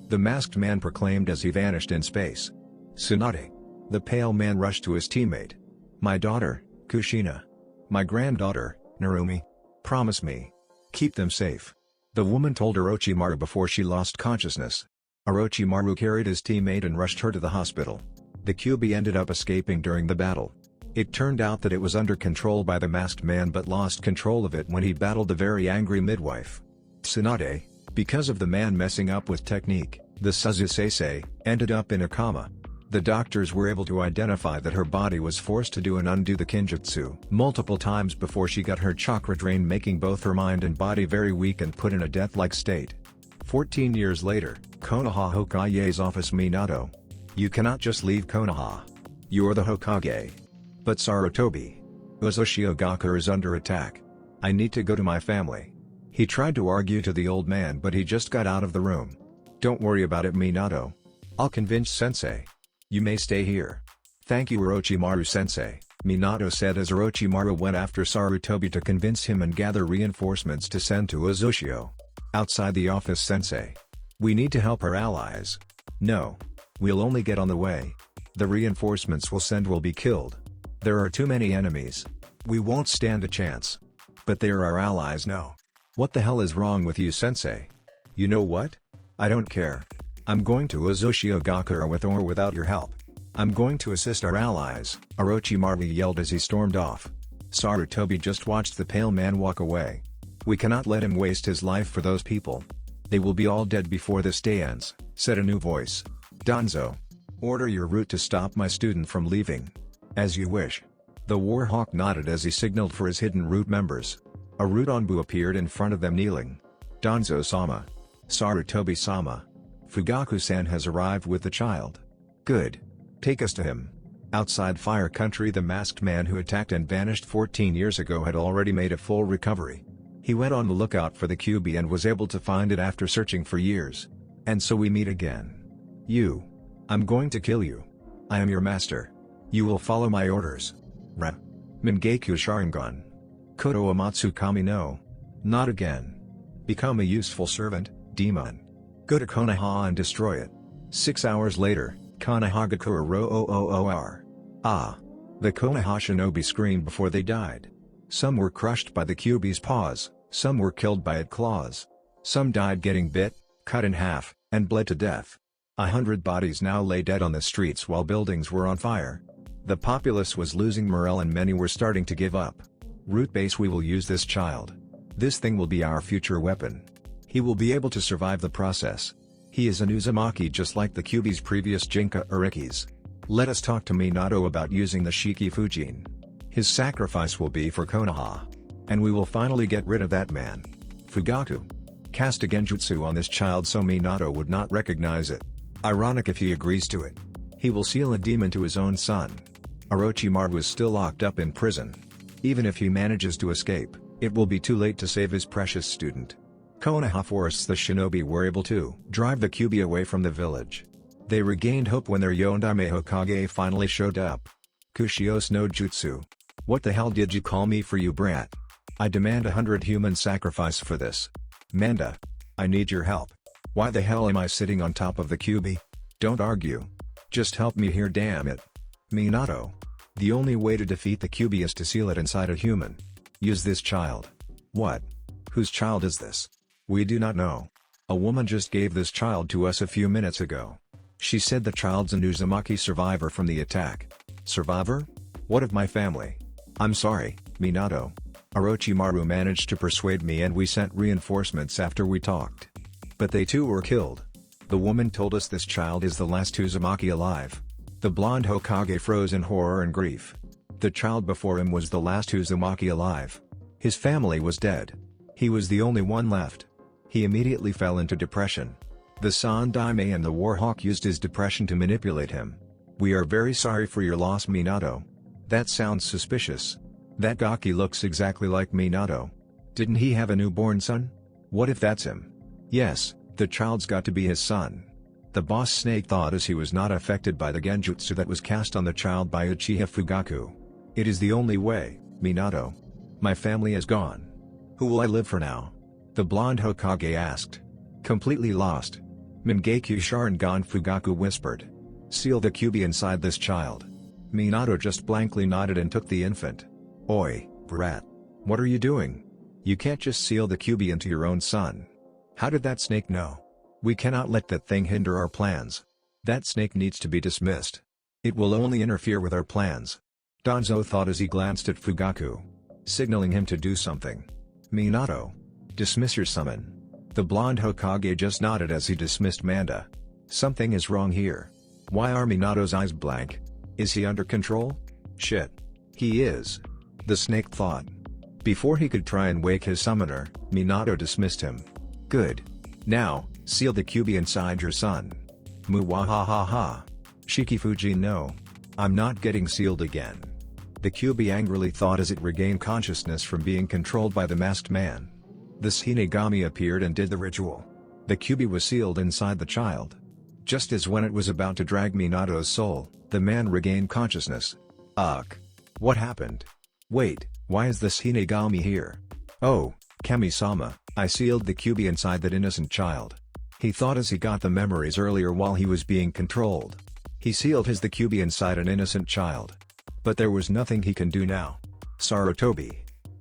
S1: The masked man proclaimed as he vanished in space. Tsunade. The pale man rushed to his teammate. My daughter, Kushina. My granddaughter, Narumi. Promise me. Keep them safe. The woman told Orochimaru before she lost consciousness. Orochimaru carried his teammate and rushed her to the hospital. The Kyuubi ended up escaping during the battle. It turned out that it was under control by the masked man but lost control of it when he battled the very angry midwife. Tsunade, because of the man messing up with technique, the Suzu-sensei, ended up in a coma. The doctors were able to identify that her body was forced to do and undo the kinjutsu multiple times before she got her chakra drained, making both her mind and body very weak and put in a death-like state. 14 years later, Konoha Hokage's office. Minato. You cannot just leave Konoha. You are the Hokage. But Sarutobi. Uzumaki is under attack. I need to go to my family. He tried to argue to the old man but he just got out of the room. Don't worry about it Minato. I'll convince Sensei. You may stay here. Thank you Orochimaru-sensei, Minato said as Orochimaru went after Sarutobi to convince him and gather reinforcements to send to Uzushio. Outside the office. Sensei. We need to help our allies. No. We'll only get on the way. The reinforcements we'll send will be killed. There are too many enemies. We won't stand a chance. But they are our allies. No. What the hell is wrong with you Sensei? You know what? I don't care. I'm going to Uzushio with or without your help. I'm going to assist our allies, Orochimaru yelled as he stormed off. Sarutobi just watched the pale man walk away. "We cannot let him waste his life for those people. They will be all dead before this day ends," said a new voice. "Danzo. Order your route to stop my student from leaving." "As you wish." The war hawk nodded as he signaled for his hidden root members. A root Onbu appeared in front of them kneeling. "Danzo-sama. Sarutobi-sama. Fugaku-san has arrived with the child." "Good. Take us to him." Outside Fire Country, the masked man who attacked and vanished 14 years ago had already made a full recovery. He went on the lookout for the QB and was able to find it after searching for years. "And so we meet again. You. I'm going to kill you. I am your master. You will follow my orders." Ra. Mingekyo Sharingan. Koto Amatsu Kami no. Not again. Become a useful servant, demon. Go to Konoha and destroy it. 6 hours later, Konohagakure Ro OOOR. Ah. The Konoha shinobi screamed before they died. Some were crushed by the QB's paws, some were killed by its claws. Some died getting bit, cut in half, and bled to death. 100 bodies now lay dead on the streets while buildings were on fire. The populace was losing morale and many were starting to give up. Root base, we will use this child. This thing will be our future weapon. He will be able to survive the process. He is an Uzumaki just like the QB's previous Jinka Arikis. Let us talk to Minato about using the Shiki Fujin. His sacrifice will be for Konoha. And we will finally get rid of that man. Fugaku. Cast a genjutsu on this child so Minato would not recognize it. Ironic if he agrees to it. He will seal a demon to his own son. Orochimaru is still locked up in prison. Even if he manages to escape, it will be too late to save his precious student. Konoha forests, the shinobi were able to drive the QB away from the village. They regained hope when their Yondaime Hokage finally showed up. Kushios no Jutsu. What the hell did you call me for, you brat? I demand 100 human sacrifice for this. Manda. I need your help. Why the hell am I sitting on top of the QB? Don't argue. Just help me here, damn it. Minato. The only way to defeat the QB is to seal it inside a human. Use this child. What? Whose child is this? We do not know. A woman just gave this child to us a few minutes ago. She said the child's an Uzumaki survivor from the attack. Survivor? What of my family? I'm sorry, Minato. Orochimaru managed to persuade me and we sent reinforcements after we talked. But they too were killed. The woman told us this child is the last Uzumaki alive. The blonde Hokage froze in horror and grief. The child before him was the last Uzumaki alive. His family was dead. He was the only one left. He immediately fell into depression. The Sandaime and the Warhawk used his depression to manipulate him. We are very sorry for your loss, Minato. That sounds suspicious. That Gaki looks exactly like Minato. Didn't he have a newborn son? What if that's him? Yes, the child's got to be his son. The boss snake thought as he was not affected by the genjutsu that was cast on the child by Uchiha Fugaku. It is the only way, Minato. My family is gone. Who will I live for now? The blonde Hokage asked. Completely lost. Mingekyo Sharingan, Fugaku whispered. Seal the QB inside this child. Minato just blankly nodded and took the infant. Oi, brat. What are you doing? You can't just seal the QB into your own son. How did that snake know? We cannot let that thing hinder our plans. That snake needs to be dismissed. It will only interfere with our plans. Danzo thought as he glanced at Fugaku, signaling him to do something. Minato. Dismiss your summon. The blonde Hokage just nodded as he dismissed Manda. Something is wrong here. Why are Minato's eyes blank? Is he under control? Shit. He is. The snake thought. Before he could try and wake his summoner, Minato dismissed him. Good. Now, seal the QB inside your son. Muwahahaha. Shiki Fujin no. I'm not getting sealed again. The QB angrily thought as it regained consciousness from being controlled by the masked man. The Shinigami appeared and did the ritual. The QB was sealed inside the child. Just as when it was about to drag Minato's soul, the man regained consciousness. Ugh. What happened? Wait, why is the Shinigami here? Oh, Kami-sama, I sealed the QB inside that innocent child. He thought as he got the memories earlier while he was being controlled. He sealed the QB inside an innocent child. But there was nothing he can do now. Sarutobi.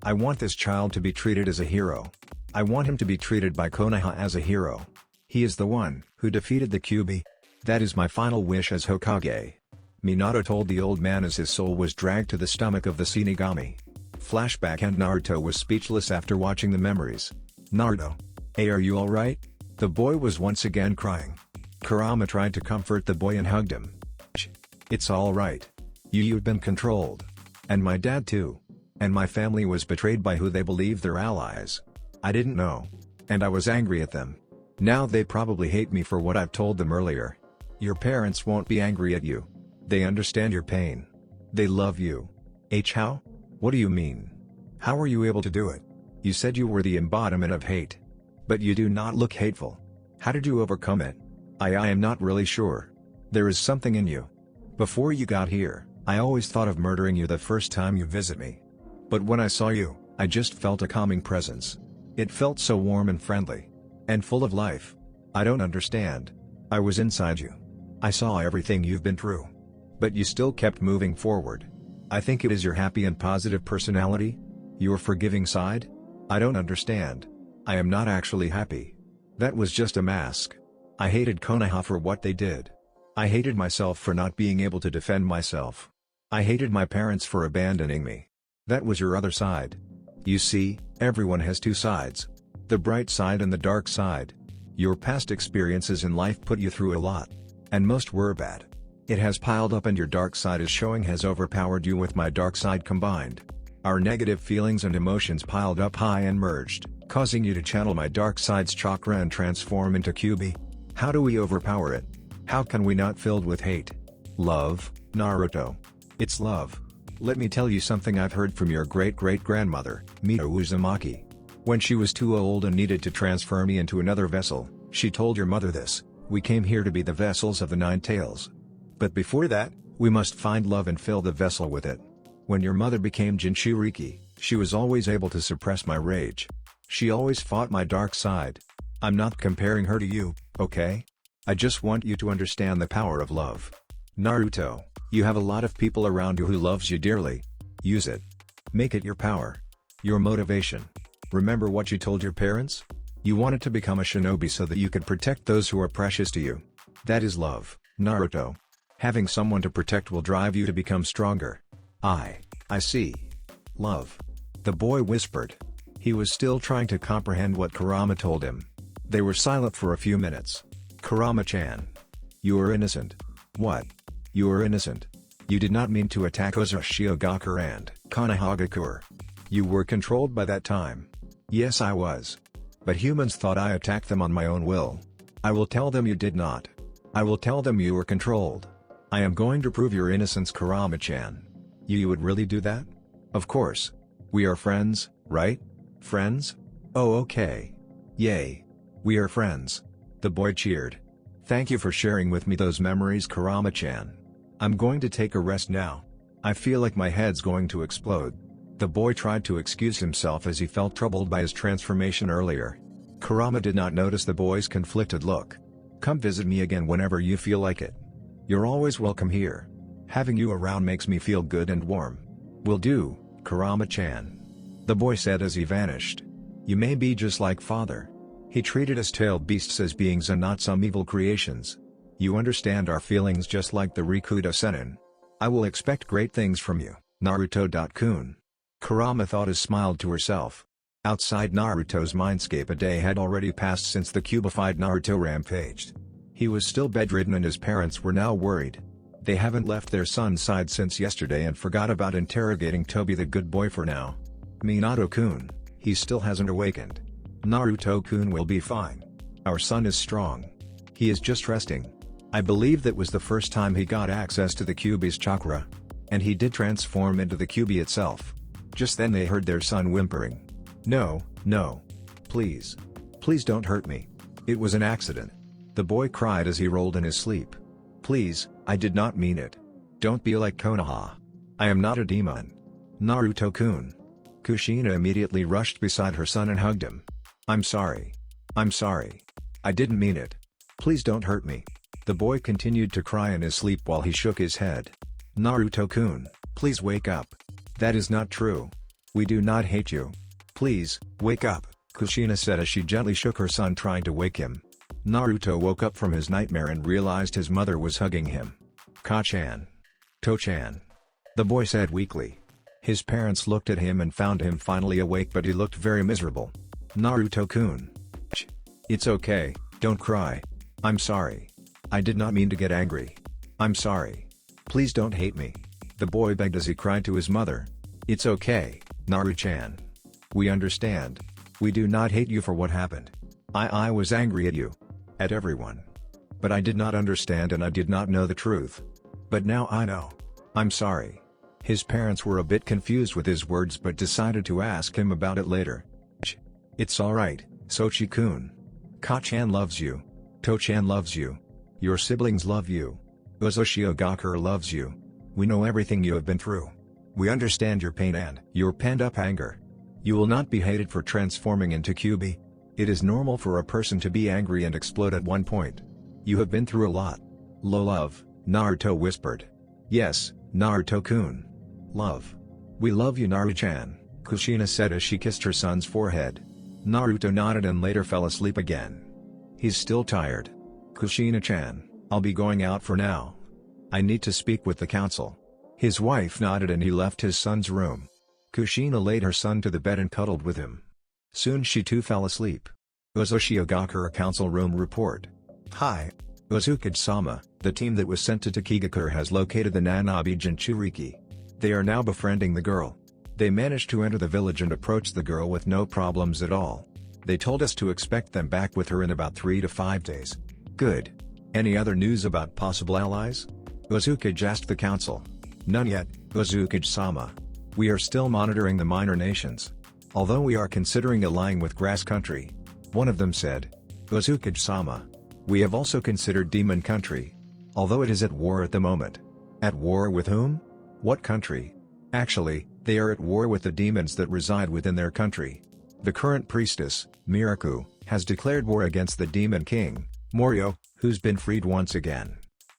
S1: I want this child to be treated as a hero. I want him to be treated by Konoha as a hero. He is the one who defeated the QB. That is my final wish as Hokage. Minato told the old man as his soul was dragged to the stomach of the Shinigami. Flashback and Naruto was speechless after watching the memories. Naruto. Hey, are you alright? The boy was once again crying. Kurama tried to comfort the boy and hugged him. Shh. It's alright. You've been controlled. And my dad too. And my family was betrayed by who they believe they're allies. I didn't know. And I was angry at them. Now they probably hate me for what I've told them earlier. Your parents won't be angry at you. They understand your pain. They love you. How? What do you mean? How are you able to do it? You said you were the embodiment of hate. But you do not look hateful. How did you overcome it? I am not really sure. There is something in you. Before you got here, I always thought of murdering you the first time you visit me. But when I saw you, I just felt a calming presence. It felt so warm and friendly. And full of life. I don't understand. I was inside you. I saw everything you've been through. But you still kept moving forward. I think it is your happy and positive personality? Your forgiving side? I don't understand. I am not actually happy. That was just a mask. I hated Konoha for what they did. I hated myself for not being able to defend myself. I hated my parents for abandoning me. That was your other side. You see, everyone has two sides. The bright side and the dark side. Your past experiences in life put you through a lot. And most were bad. It has piled up and your dark side is showing has overpowered you with my dark side combined. Our negative feelings and emotions piled up high and merged, causing you to channel my dark side's chakra and transform into Kyuubi. How do we overpower it? How can we not filled with hate? Love, Naruto. It's love. Let me tell you something I've heard from your great-great-grandmother, Mito Uzumaki. When she was too old and needed to transfer me into another vessel, she told your mother this: we came here to be the vessels of the Nine Tails. But before that, we must find love and fill the vessel with it. When your mother became Jinchuriki, she was always able to suppress my rage. She always fought my dark side. I'm not comparing her to you, okay? I just want you to understand the power of love. Naruto, you have a lot of people around you who loves you dearly. Use it. Make it your power. Your motivation. Remember what you told your parents? You wanted to become a shinobi so that you could protect those who are precious to you. That is love, Naruto. Having someone to protect will drive you to become stronger. I see. Love. The boy whispered. He was still trying to comprehend what Kurama told him. They were silent for a few minutes. Kurama-chan. You are innocent. What? You are innocent. You did not mean to attack Sunagakure and Sunagakure. You were controlled by that time. Yes, I was. But humans thought I attacked them on my own will. I will tell them you did not. I will tell them you were controlled. I am going to prove your innocence, Kurama-chan. You would really do that? Of course. We are friends, right? Friends? Oh, okay. Yay. We are friends. The boy cheered. Thank you for sharing with me those memories, Kurama-chan. I'm going to take a rest now. I feel like my head's going to explode. The boy tried to excuse himself as he felt troubled by his transformation earlier. Kurama did not notice the boy's conflicted look. Come visit me again whenever you feel like it. You're always welcome here. Having you around makes me feel good and warm. Will do, Kurama-chan. The boy said as he vanished. You may be just like father. He treated us tailed beasts as beings and not some evil creations. You understand our feelings just like the Rikuta Sennin. I will expect great things from you, Naruto-kun. Kurama thought as smiled to herself. Outside Naruto's mindscape, a day had already passed since the cubified Naruto rampaged. He was still bedridden and his parents were now worried. They haven't left their son's side since yesterday and forgot about interrogating Toby the good boy for now. Minato-kun, he still hasn't awakened. Naruto-kun will be fine. Our son is strong. He is just resting. I believe that was the first time he got access to the Kyuubi's chakra. And he did transform into the Kyuubi itself. Just then they heard their son whimpering. No, no. Please. Please don't hurt me. It was an accident. The boy cried as he rolled in his sleep. Please, I did not mean it. Don't be like Konoha. I am not a demon. Naruto-kun. Kushina immediately rushed beside her son and hugged him. I'm sorry. I'm sorry. I didn't mean it. Please don't hurt me. The boy continued to cry in his sleep while he shook his head. Naruto-kun, please wake up. That is not true. We do not hate you. Please, wake up, Kushina said as she gently shook her son, trying to wake him. Naruto woke up from his nightmare and realized his mother was hugging him. Ka-chan. To-chan. The boy said weakly. His parents looked at him and found him finally awake, but he looked very miserable. Naruto-kun. It's okay, don't cry. I'm sorry. I did not mean to get angry. I'm sorry. Please don't hate me. The boy begged as he cried to his mother. It's okay, Naru-chan. We understand. We do not hate you for what happened. I was angry at you. At everyone. But I did not understand and I did not know the truth. But now I know. I'm sorry. His parents were a bit confused with his words but decided to ask him about it later. It's alright, Sochi-kun. Ka-chan loves you. To-chan loves you. Your siblings love you. Uzumaki loves you. We know everything you have been through. We understand your pain and your pent-up anger. You will not be hated for transforming into Kyuubi. It is normal for a person to be angry and explode at one point. You have been through a lot. Love, Naruto whispered. Yes, Naruto-kun. Love. We love you, Naru-chan, Kushina said as she kissed her son's forehead. Naruto nodded and later fell asleep again. He's still tired. Kushina-chan, I'll be going out for now. I need to speak with the council. His wife nodded and he left his son's room. Kushina laid her son to the bed and cuddled with him. Soon she too fell asleep. Uzumaki council room report. Hi. Uzumaki-sama, the team that was sent to Takigakure has located the Nanabi Jinchuriki. They are now befriending the girl. They managed to enter the village and approach the girl with no problems at all. They told us to expect them back with her in about 3 to 5 days. Good. Any other news about possible allies? Uzumaki asked the council. None yet, Uzumaki-sama. We are still monitoring the minor nations. Although we are considering allying with Grass Country. One of them said. Uzumaki-sama. We have also considered Demon Country. Although it is at war at the moment. At war with whom? What country? Actually, they are at war with the demons that reside within their country. The current priestess, Miraku, has declared war against the Demon King, Morio, who's been freed once again.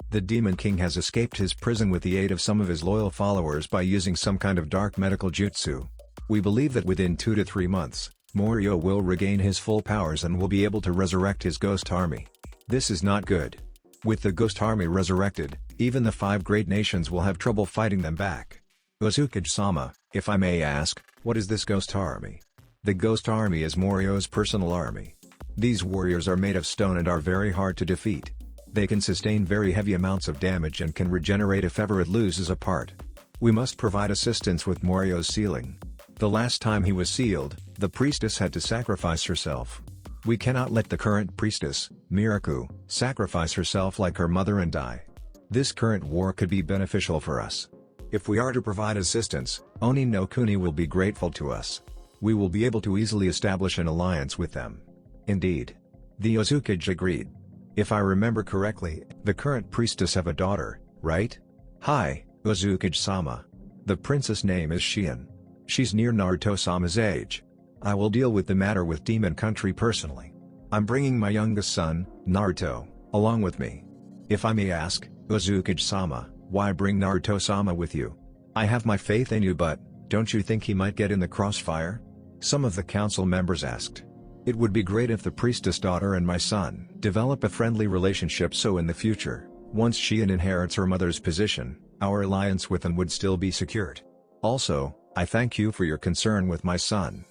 S1: The Demon King has escaped his prison with the aid of some of his loyal followers by using some kind of dark medical jutsu. We believe that within 2 to 3 months, Morio will regain his full powers and will be able to resurrect his ghost army. This is not good. With the ghost army resurrected, even the 5 great nations will have trouble fighting them back. Uzumaki-sama, if I may ask, what is this ghost army? The ghost army is Morio's personal army. These warriors are made of stone and are very hard to defeat. They can sustain very heavy amounts of damage and can regenerate if ever it loses a part. We must provide assistance with Morio's sealing. The last time he was sealed, the priestess had to sacrifice herself. We cannot let the current priestess, Miraku, sacrifice herself like her mother and die. This current war could be beneficial for us. If we are to provide assistance, Oni no Kuni will be grateful to us. We will be able to easily establish an alliance with them. Indeed. The Uzumaki agreed. If I remember correctly, the current priestess have a daughter, right? Hi, Uzumaki-sama. The princess name is Shion. She's near Naruto-sama's age. I will deal with the matter with Demon Country personally. I'm bringing my youngest son, Naruto, along with me. If I may ask, Uzumaki-sama, why bring Naruto-sama with you? I have my faith in you, but don't you think he might get in the crossfire? Some of the council members asked. It would be great if the priestess daughter and my son develop a friendly relationship so in the future, once Shion inherits her mother's position, our alliance with them would still be secured. Also, I thank you for your concern with my son.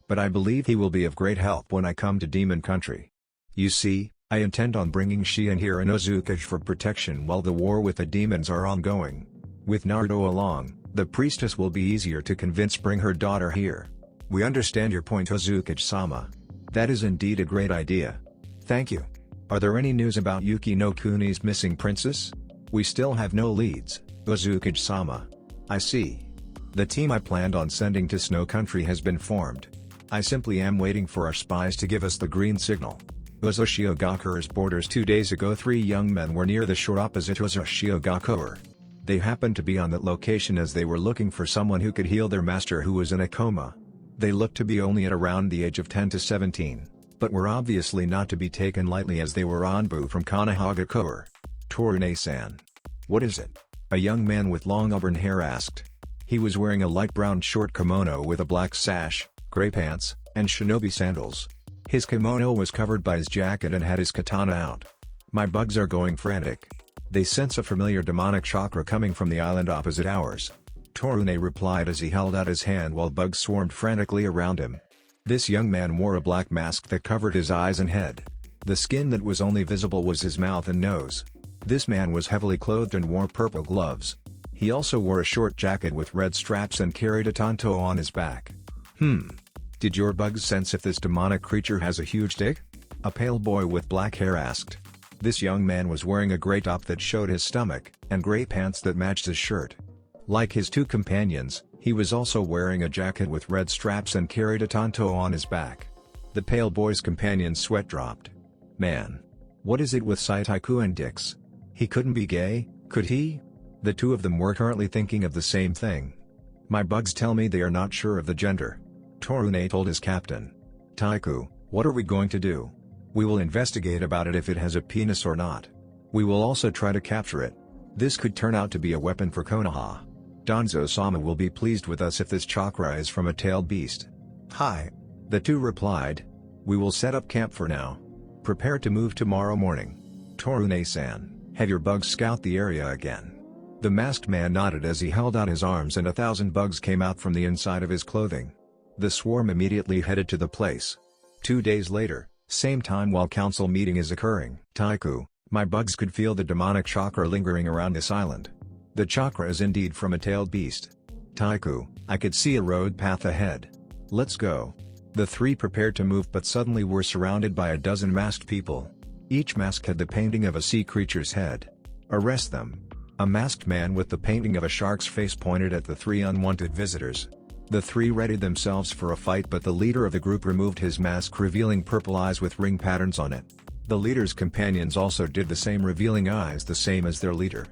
S1: But I believe he will be of great help when I come to Demon Country. You see, I intend on bringing Shion here in Uzumaki for protection while the war with the demons are ongoing. With Naruto along, the priestess will be easier to convince bring her daughter here. We understand your point, Uzumaki-sama. That is indeed a great idea. Thank you. Are there any news about Yuki no Kuni's missing princess? We still have no leads, Uzumaki-sama. I see. The team I planned on sending to Snow Country has been formed. I simply am waiting for our spies to give us the green signal. Uzumaki-gakure's borders 2 days ago 3 young men were near the shore opposite Uzumaki-gakure. They happened to be on that location as they were looking for someone who could heal their master who was in a coma. They looked to be only at around the age of 10 to 17, but were obviously not to be taken lightly as they were Anbu from Sunagakure. Torune-san. What is it? A young man with long auburn hair asked. He was wearing a light brown short kimono with a black sash, gray pants, and shinobi sandals. His kimono was covered by his jacket and had his katana out. My bugs are going frantic. They sense a familiar demonic chakra coming from the island opposite ours. Torune replied as he held out his hand while bugs swarmed frantically around him. This young man wore a black mask that covered his eyes and head. The skin that was only visible was his mouth and nose. This man was heavily clothed and wore purple gloves. He also wore a short jacket with red straps and carried a tanto on his back. Did your bugs sense if this demonic creature has a huge dick? A pale boy with black hair asked. This young man was wearing a gray top that showed his stomach, and gray pants that matched his shirt. Like his two companions, he was also wearing a jacket with red straps and carried a tanto on his back. The pale boy's companion's sweat dropped. Man. What is it with Saitaiku and dicks? He couldn't be gay, could he? The two of them were currently thinking of the same thing. My bugs tell me they are not sure of the gender. Torune told his captain. Taiku, what are we going to do? We will investigate about it if it has a penis or not. We will also try to capture it. This could turn out to be a weapon for Konoha. Danzo-sama will be pleased with us if this chakra is from a tailed beast. Hi. The two replied. We will set up camp for now. Prepare to move tomorrow morning. Torune-san, have your bugs scout the area again. The masked man nodded as he held out his arms and 1,000 bugs came out from the inside of his clothing. The swarm immediately headed to the place. 2 days later, same time while council meeting is occurring. Taiku, my bugs could feel the demonic chakra lingering around this island. The chakra is indeed from a tailed beast. Taiku, I could see a road path ahead. Let's go. The three prepared to move but suddenly were surrounded by a dozen masked people. Each mask had the painting of a sea creature's head. Arrest them. A masked man with the painting of a shark's face pointed at the three unwanted visitors. The three readied themselves for a fight but the leader of the group removed his mask revealing purple eyes with ring patterns on it. The leader's companions also did the same revealing eyes the same as their leader.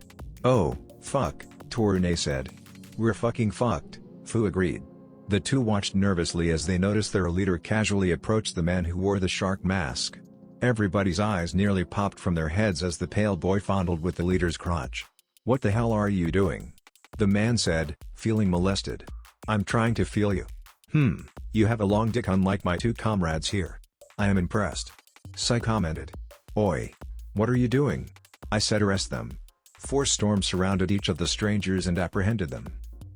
S1: Oh, fuck, Torune said. We're fucking fucked, Fu agreed. The two watched nervously as they noticed their leader casually approached the man who wore the shark mask. Everybody's eyes nearly popped from their heads as the pale boy fondled with the leader's crotch. What the hell are you doing? The man said, feeling molested. I'm trying to feel you. You have a long dick unlike my two comrades here. I am impressed. Sai commented. Oi. What are you doing? I said arrest them. 4 storms surrounded each of the strangers and apprehended them.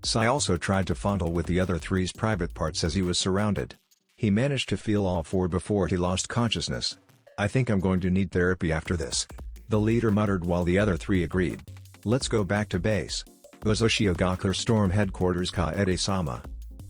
S1: Sai also tried to fondle with the other three's private parts as he was surrounded. He managed to feel all 4 before he lost consciousness. I think I'm going to need therapy after this. The leader muttered while the other 3 agreed. Let's go back to base. Uzumaki Storm Headquarters Kaede-sama.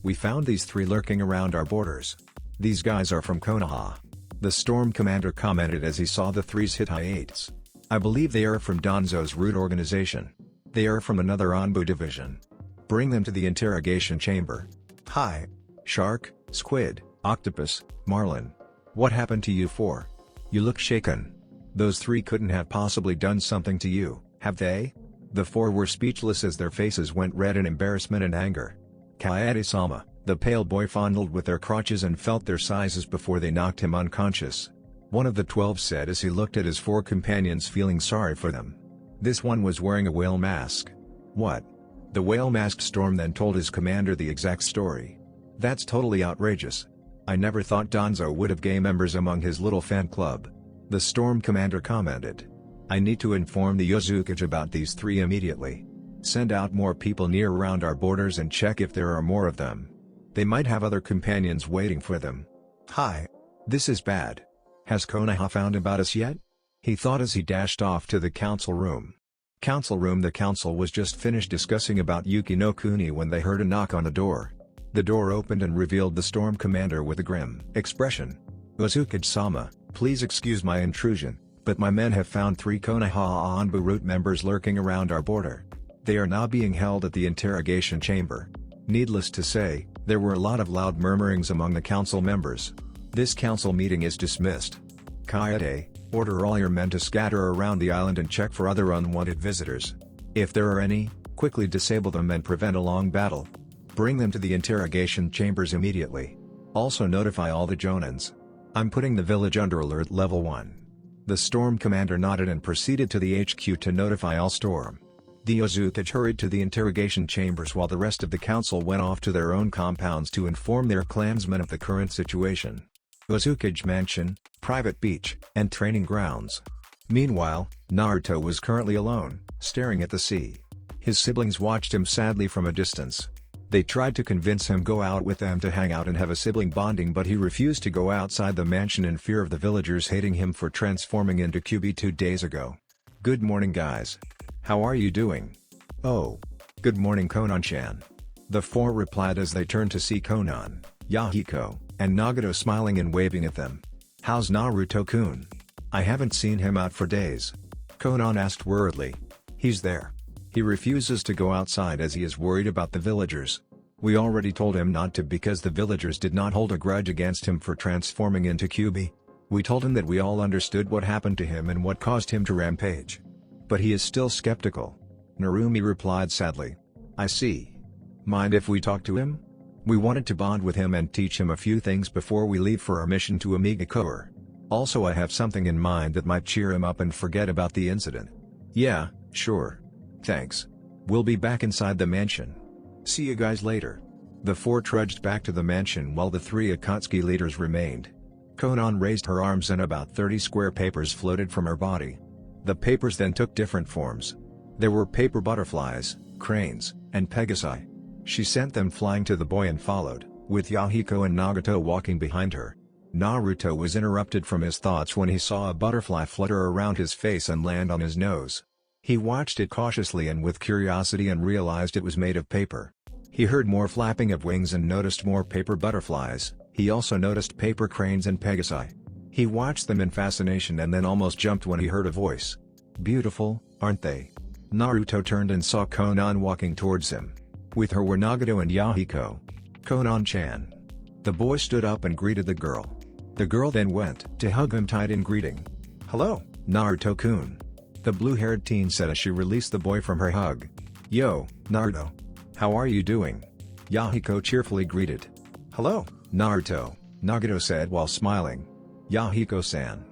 S1: We found these 3 lurking around our borders. These guys are from Konoha. The storm commander commented as he saw the 3's hit hiates. I believe they are from Danzo's root organization. They are from another Anbu division. Bring them to the interrogation chamber. Hi. Shark, squid, octopus, marlin. What happened to you 4? You look shaken. Those 3 couldn't have possibly done something to you, have they? The 4 were speechless as their faces went red in embarrassment and anger. Kaede-sama, the pale boy fondled with their crotches and felt their sizes before they knocked him unconscious. One of the 12 said as he looked at his 4 companions feeling sorry for them. This one was wearing a whale mask. What? The whale-masked Storm then told his commander the exact story. That's totally outrageous. I never thought Danzo would have gay members among his little fan club. The Storm commander commented. I need to inform the Uzumaki about these 3 immediately. Send out more people near around our borders and check if there are more of them. They might have other companions waiting for them. Hi. This is bad. Has Konoha found about us yet? He thought as he dashed off to the council room. The council was just finished discussing about Yuki no Kuni when they heard a knock on the door. The door opened and revealed the storm commander with a grim expression. Uzumaki-sama, please excuse my intrusion, but my men have found 3 Konoha Anbu root members lurking around our border. They are now being held at the interrogation chamber. Needless to say, there were a lot of loud murmurings among the council members. This council meeting is dismissed. Kaede, order all your men to scatter around the island and check for other unwanted visitors. If there are any, quickly disable them and prevent a long battle. Bring them to the interrogation chambers immediately. Also notify all the Jonins. I'm putting the village under alert level 1. The storm commander nodded and proceeded to the HQ to notify all storm. The Uzumaki hurried to the interrogation chambers while the rest of the council went off to their own compounds to inform their clansmen of the current situation. Uzumaki Mansion, private beach, and training grounds. Meanwhile, Naruto was currently alone, staring at the sea. His siblings watched him sadly from a distance. They tried to convince him go out with them to hang out and have a sibling bonding, but he refused to go outside the mansion in fear of the villagers hating him for transforming into Kyuubi 2 days ago. Good morning guys. How are you doing? Oh. Good morning Konan-chan. The four replied as they turned to see Konan, Yahiko, and Nagato smiling and waving at them. How's Naruto-kun? I haven't seen him out for days. Konan asked worriedly. He's there. He refuses to go outside as he is worried about the villagers. We already told him not to because the villagers did not hold a grudge against him for transforming into Kyuubi. We told him that we all understood what happened to him and what caused him to rampage. But he is still skeptical. Narumi replied sadly. I see. Mind if we talk to him? We wanted to bond with him and teach him a few things before we leave for our mission to Namikaze. Also I have something in mind that might cheer him up and forget about the incident. Yeah, sure. Thanks. We'll be back inside the mansion. See you guys later. The four trudged back to the mansion while the three Akatsuki leaders remained. Konan raised her arms and about 30 square papers floated from her body. The papers then took different forms. There were paper butterflies, cranes, and pegasi. She sent them flying to the boy and followed, with Yahiko and Nagato walking behind her. Naruto was interrupted from his thoughts when he saw a butterfly flutter around his face and land on his nose. He watched it cautiously and with curiosity and realized it was made of paper. He heard more flapping of wings and noticed more paper butterflies. He also noticed paper cranes and pegasi. He watched them in fascination and then almost jumped when he heard a voice. Beautiful, aren't they? Naruto turned and saw Konan walking towards him. With her were Nagato and Yahiko. Konan-chan. The boy stood up and greeted the girl. The girl then went to hug him tight in greeting. Hello, Naruto-kun. The blue-haired teen said as she released the boy from her hug. Yo, Naruto. How are you doing? Yahiko cheerfully greeted. Hello, Naruto, Nagato said while smiling. Yahiko-san.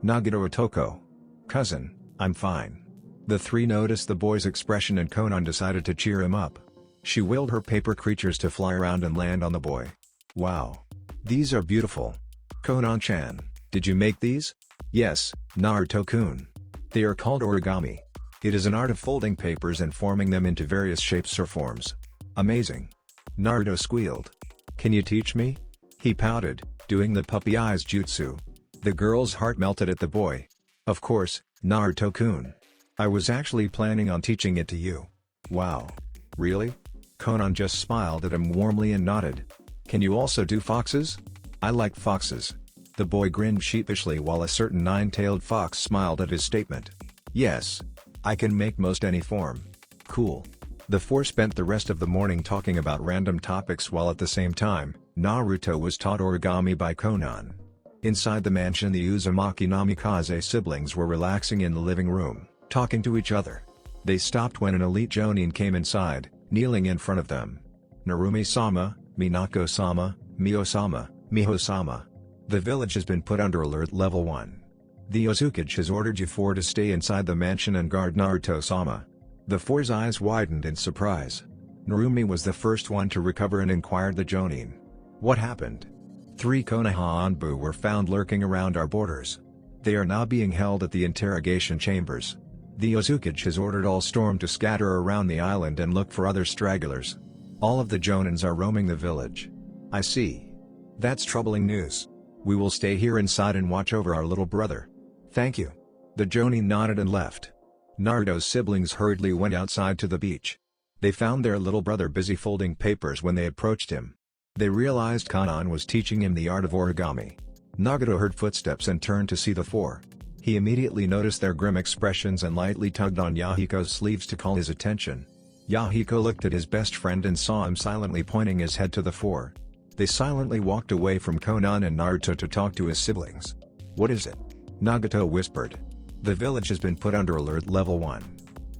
S1: Nagato Otoko. Cousin, I'm fine. The three noticed the boy's expression and Konan decided to cheer him up. She willed her paper creatures to fly around and land on the boy. Wow. These are beautiful. Konan-chan, did you make these? Yes, Naruto-kun. They are called origami. It is an art of folding papers and forming them into various shapes or forms. Amazing. Naruto squealed. Can you teach me? He pouted, doing the puppy eyes jutsu. The girl's heart melted at the boy. Of course, Naruto-kun. I was actually planning on teaching it to you. Wow. Really? Konan just smiled at him warmly and nodded. Can you also do foxes? I like foxes. The boy grinned sheepishly while a certain nine-tailed fox smiled at his statement. Yes. I can make most any form. Cool. The four spent the rest of the morning talking about random topics while at the same time, Naruto was taught origami by Konan. Inside the mansion, the Uzumaki Namikaze siblings were relaxing in the living room, talking to each other. They stopped when an elite jonin came inside, kneeling in front of them. Narumi-sama, Minako-sama, Mio-sama, Miho-sama. The village has been put under alert level 1. The Uzumaki has ordered you four to stay inside the mansion and guard Naruto-sama. The four's eyes widened in surprise. Narumi was the first one to recover and inquired the jonin. What happened? 3 Konoha Anbu were found lurking around our borders. They are now being held at the interrogation chambers. The Uzumaki has ordered all storm to scatter around the island and look for other stragglers. All of the jonins are roaming the village. I see. That's troubling news. We will stay here inside and watch over our little brother. Thank you. The jonin nodded and left. Naruto's siblings hurriedly went outside to the beach. They found their little brother busy folding papers when they approached him. They realized Konan was teaching him the art of origami. Nagato heard footsteps and turned to see the four. He immediately noticed their grim expressions and lightly tugged on Yahiko's sleeves to call his attention. Yahiko looked at his best friend and saw him silently pointing his head to the four. They silently walked away from Konan and Naruto to talk to his siblings. What is it? Nagato whispered. The village has been put under alert level 1.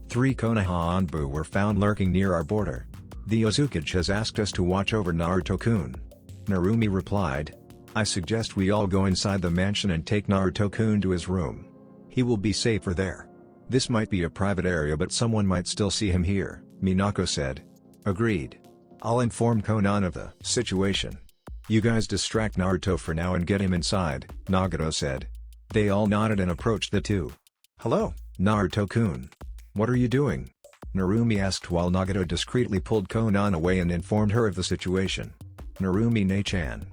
S1: 3 Konoha Anbu were found lurking near our border. The Uzumaki has asked us to watch over Naruto-kun. Narumi replied. I suggest we all go inside the mansion and take Naruto-kun to his room. He will be safer there. This might be a private area but someone might still see him here, Minako said. Agreed. I'll inform Konan of the situation. You guys distract Naruto for now and get him inside, Nagato said. They all nodded and approached the two. Hello, Naruto-kun. What are you doing? Narumi asked while Nagato discreetly pulled Konan away and informed her of the situation. Narumi-ne-chan.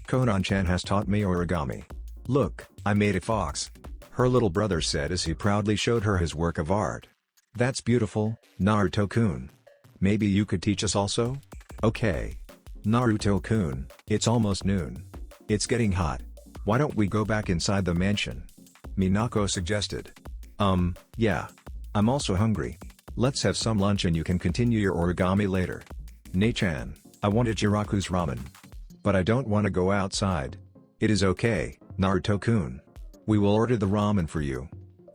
S1: Konan-chan has taught me origami. Look, I made a fox. Her little brother said as he proudly showed her his work of art. That's beautiful, Naruto-kun. Maybe you could teach us also? Okay. Naruto-kun, it's almost noon. It's getting hot. Why don't we go back inside the mansion? Minako suggested. Yeah. I'm also hungry. Let's have some lunch and you can continue your origami later. Ne-chan, I wanted Jiraku's ramen. But I don't want to go outside. It is okay, Naruto-kun. We will order the ramen for you.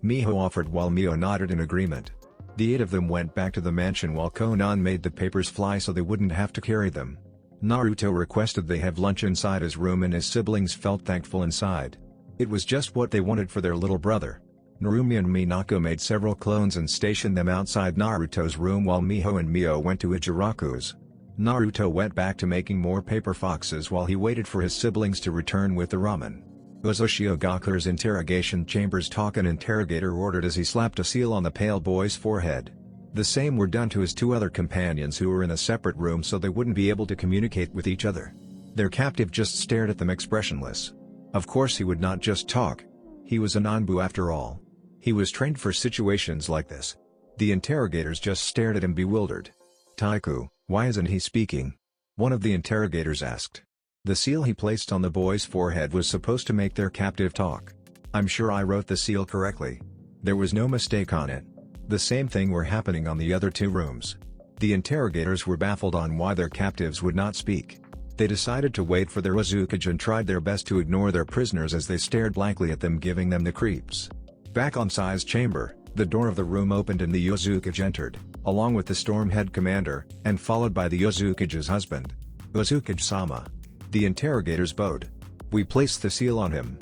S1: Miho offered while Mio nodded in agreement. The 8 of them went back to the mansion while Konan made the papers fly so they wouldn't have to carry them. Naruto requested they have lunch inside his room and his siblings felt thankful inside. It was just what they wanted for their little brother. Narumi and Minako made several clones and stationed them outside Naruto's room while Miho and Mio went to Ichiraku's. Naruto went back to making more paper foxes while he waited for his siblings to return with the ramen. Uzumaki-gakure's interrogation chambers talk an interrogator ordered as he slapped a seal on the pale boy's forehead. The same were done to his 2 other companions who were in a separate room so they wouldn't be able to communicate with each other. Their captive just stared at them expressionless. Of course he would not just talk. He was a Nanbu after all. He was trained for situations like this. The interrogators just stared at him bewildered. Taiku, why isn't he speaking? One of the interrogators asked. The seal he placed on the boy's forehead was supposed to make their captive talk. I'm sure I wrote the seal correctly. There was no mistake on it. The same thing were happening on the other 2 rooms. The interrogators were baffled on why their captives would not speak. They decided to wait for their Uzumaki and tried their best to ignore their prisoners as they stared blankly at them, giving them the creeps. Back on Sai's chamber, the door of the room opened and the Uzumaki entered, along with the storm head commander, and followed by the Uzukage's husband. Uzumaki-sama. The interrogators bowed. We placed the seal on him.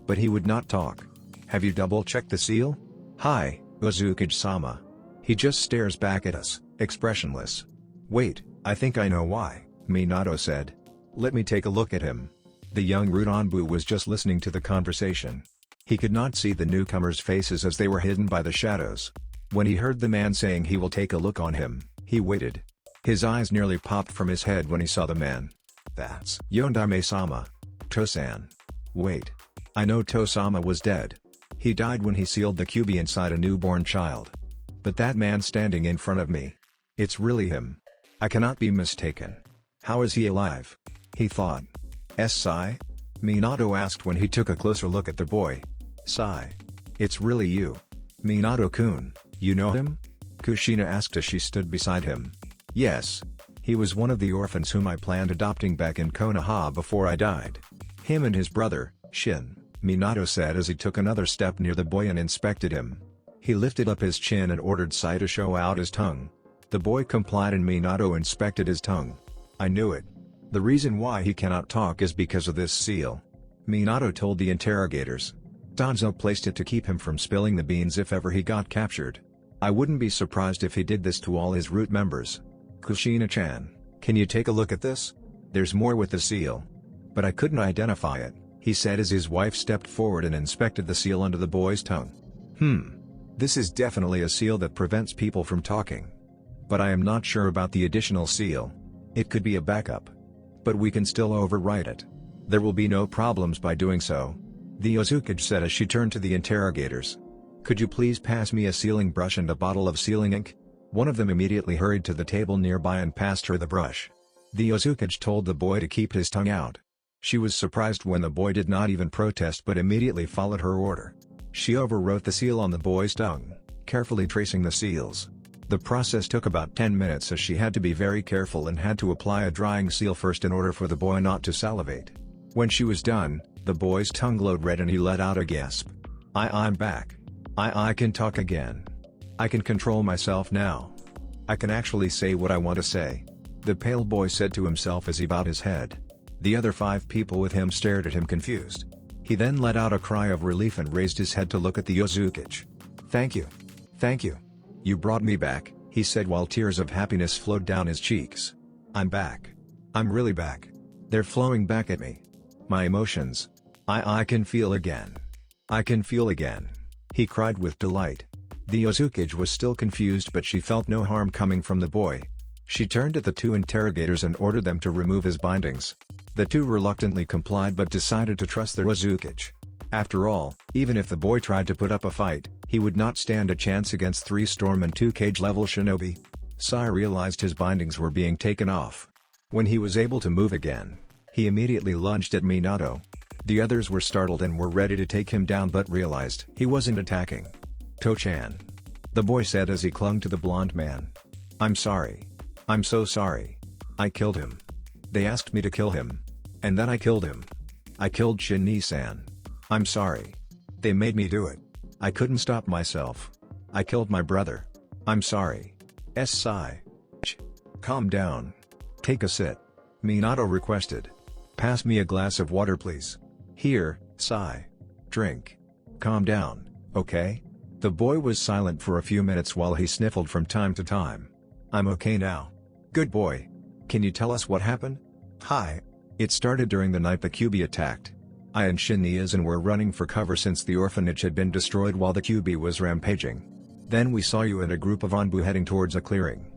S1: But he would not talk. Have you double-checked the seal? Hi, Uzumaki-sama. He just stares back at us, expressionless. Wait, I think I know why, Minato said. Let me take a look at him. The young Rudanbu was just listening to the conversation. He could not see the newcomers' faces as they were hidden by the shadows. When he heard the man saying he will take a look on him, he waited. His eyes nearly popped from his head when he saw the man. That's Yondaime-sama. Tosan. Wait. I know Tosama was dead. He died when he sealed the Kyuubi inside a newborn child. But that man standing in front of me. It's really him. I cannot be mistaken. How is he alive? He thought. Sai? Minato asked when he took a closer look at the boy. Sai. It's really you. Minato-kun, you know him? Kushina asked as she stood beside him. Yes. He was one of the orphans whom I planned adopting back in Konoha before I died. Him and his brother, Shin, Minato said as he took another step near the boy and inspected him. He lifted up his chin and ordered Sai to show out his tongue. The boy complied and Minato inspected his tongue. I knew it. The reason why he cannot talk is because of this seal. Minato told the interrogators. Danzo placed it to keep him from spilling the beans if ever he got captured. I wouldn't be surprised if he did this to all his root members. Kushina-chan, can you take a look at this? There's more with the seal. But I couldn't identify it, he said as his wife stepped forward and inspected the seal under the boy's tongue. This is definitely a seal that prevents people from talking. But I am not sure about the additional seal. It could be a backup. But we can still overwrite it. There will be no problems by doing so. The Uzumaki said as she turned to the interrogators. Could you please pass me a sealing brush and a bottle of sealing ink? One of them immediately hurried to the table nearby and passed her the brush. The Uzumaki told the boy to keep his tongue out. She was surprised when the boy did not even protest but immediately followed her order. She overwrote the seal on the boy's tongue, carefully tracing the seals. The process took about 10 minutes as she had to be very careful and had to apply a drying seal first in order for the boy not to salivate. When she was done, the boy's tongue glowed red and he let out a gasp. I'm back. I can talk again. I can control myself now. I can actually say what I want to say. The pale boy said to himself as he bowed his head. The other 5 people with him stared at him confused. He then let out a cry of relief and raised his head to look at the Uzumaki. Thank you. Thank you. You brought me back, he said while tears of happiness flowed down his cheeks. I'm back. I'm really back. They're flowing back at me. My emotions. I can feel again. I can feel again. He cried with delight. The Uzumaki was still confused, but she felt no harm coming from the boy. She turned to the two interrogators and ordered them to remove his bindings. The two reluctantly complied but decided to trust their Uzumaki. After all, even if the boy tried to put up a fight, he would not stand a chance against 3 storm and 2 cage-level shinobi. Sai realized his bindings were being taken off. When he was able to move again, he immediately lunged at Minato. The others were startled and were ready to take him down but realized he wasn't attacking. "To-chan," the boy said as he clung to the blonde man. "I'm sorry. I'm so sorry. I killed him. They asked me to kill him. And then I killed him. I killed Shin-san. I'm sorry. They made me do it. I couldn't stop myself. I killed my brother. I'm sorry." Sai. "Calm down. Take a sit," Minato requested. "Pass me a glass of water please." "Here, Sai. Drink. Calm down, okay?" The boy was silent for a few minutes while he sniffled from time to time. "I'm okay now." "Good boy. Can you tell us what happened?" "Hi. It started during the night the Kyuubi attacked. I and Shin-san were running for cover since the orphanage had been destroyed while the Kyuubi was rampaging. Then we saw you and a group of Anbu heading towards a clearing.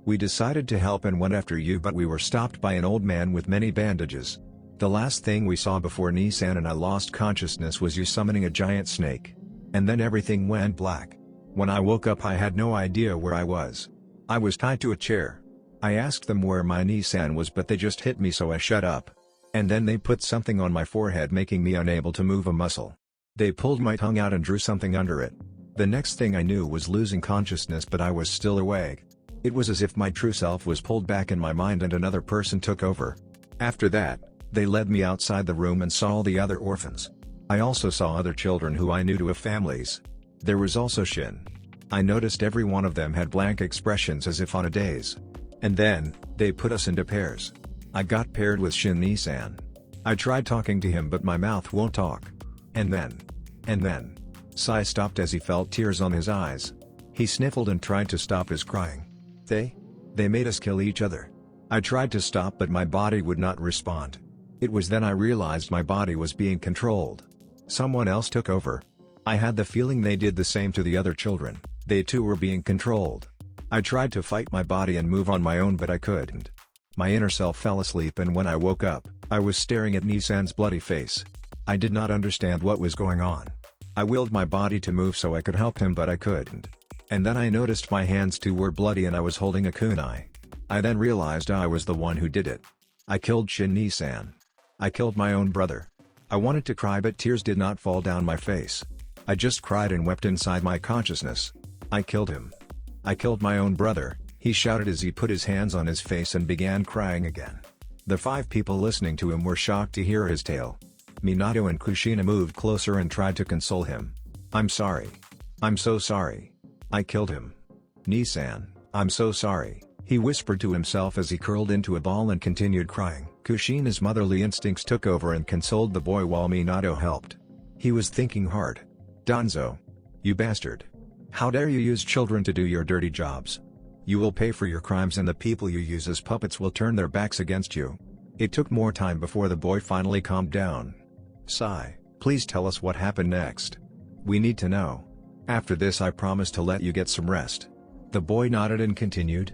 S1: We decided to help and went after you, but we were stopped by an old man with many bandages. The last thing we saw before Nissan and I lost consciousness was you summoning a giant snake. And then everything went black. When I woke up I had no idea where I was. I was tied to a chair. I asked them where my Nissan was but they just hit me so I shut up. And then they put something on my forehead making me unable to move a muscle. They pulled my tongue out and drew something under it. The next thing I knew was losing consciousness, but I was still awake. It was as if my true self was pulled back in my mind and another person took over. After that, they led me outside the room and saw all the other orphans. I also saw other children who I knew to have families. There was also Shin. I noticed every one of them had blank expressions as if on a daze. And then, they put us into pairs. I got paired with Shin-san. I tried talking to him but my mouth won't talk. And then. Sai stopped as he felt tears on his eyes. He sniffled and tried to stop his crying. They made us kill each other. I tried to stop but my body would not respond. It was then I realized my body was being controlled. Someone else took over. I had the feeling they did the same to the other children. They too were being controlled. I tried to fight my body and move on my own but I couldn't. My inner self fell asleep and when I woke up, I was staring at Nissan's bloody face. I did not understand what was going on. I willed my body to move so I could help him but I couldn't. And then I noticed my hands too were bloody and I was holding a kunai. I then realized I was the one who did it. I killed Shin-san. I killed my own brother. I wanted to cry but tears did not fall down my face. I just cried and wept inside my consciousness. I killed him. I killed my own brother, he shouted as he put his hands on his face and began crying again. The 5 people listening to him were shocked to hear his tale. Minato and Kushina moved closer and tried to console him. "I'm sorry. I'm so sorry. I killed him. Nissan, I'm so sorry," he whispered to himself as he curled into a ball and continued crying. Kushina's motherly instincts took over and consoled the boy while Minato helped. He was thinking hard. "Danzo. You bastard. How dare you use children to do your dirty jobs? You will pay for your crimes and the people you use as puppets will turn their backs against you." It took more time before the boy finally calmed down. "Sai, please tell us what happened next. We need to know. After this I promise to let you get some rest." The boy nodded and continued.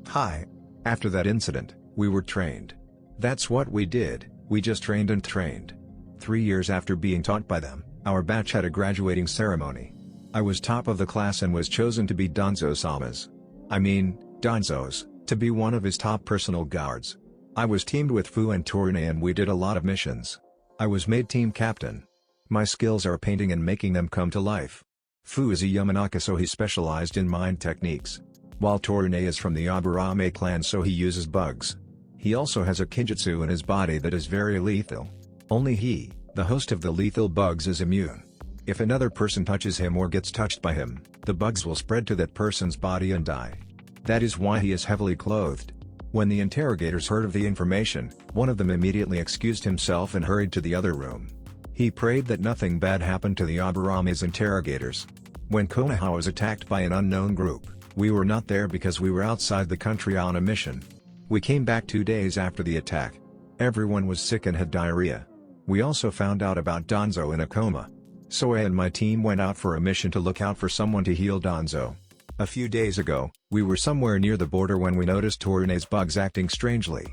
S1: "Hi. After that incident, we were trained. That's what we did, we just trained and trained. 3 years after being taught by them, our batch had a graduating ceremony. I was top of the class and was chosen to be Danzo-sama's. Danzo's, to be one of his top personal guards. I was teamed with Fu and Torune and we did a lot of missions. I was made team captain. My skills are painting and making them come to life. Fu is a Yamanaka so he specialized in mind techniques. While Torune is from the Aburame clan so he uses bugs. He also has a kinjutsu in his body that is very lethal. Only he, the host of the lethal bugs, is immune. If another person touches him or gets touched by him, the bugs will spread to that person's body and die. That is why he is heavily clothed. When the interrogators heard of the information, one of them immediately excused himself and hurried to the other room. He prayed that nothing bad happened to the Aburame's interrogators. When Konoha was attacked by an unknown group, we were not there because we were outside the country on a mission. We came back 2 days after the attack. Everyone was sick and had diarrhea. We also found out about Danzo in a coma. Soe and my team went out for a mission to look out for someone to heal Danzo. A few days ago, we were somewhere near the border when we noticed Torune's bugs acting strangely.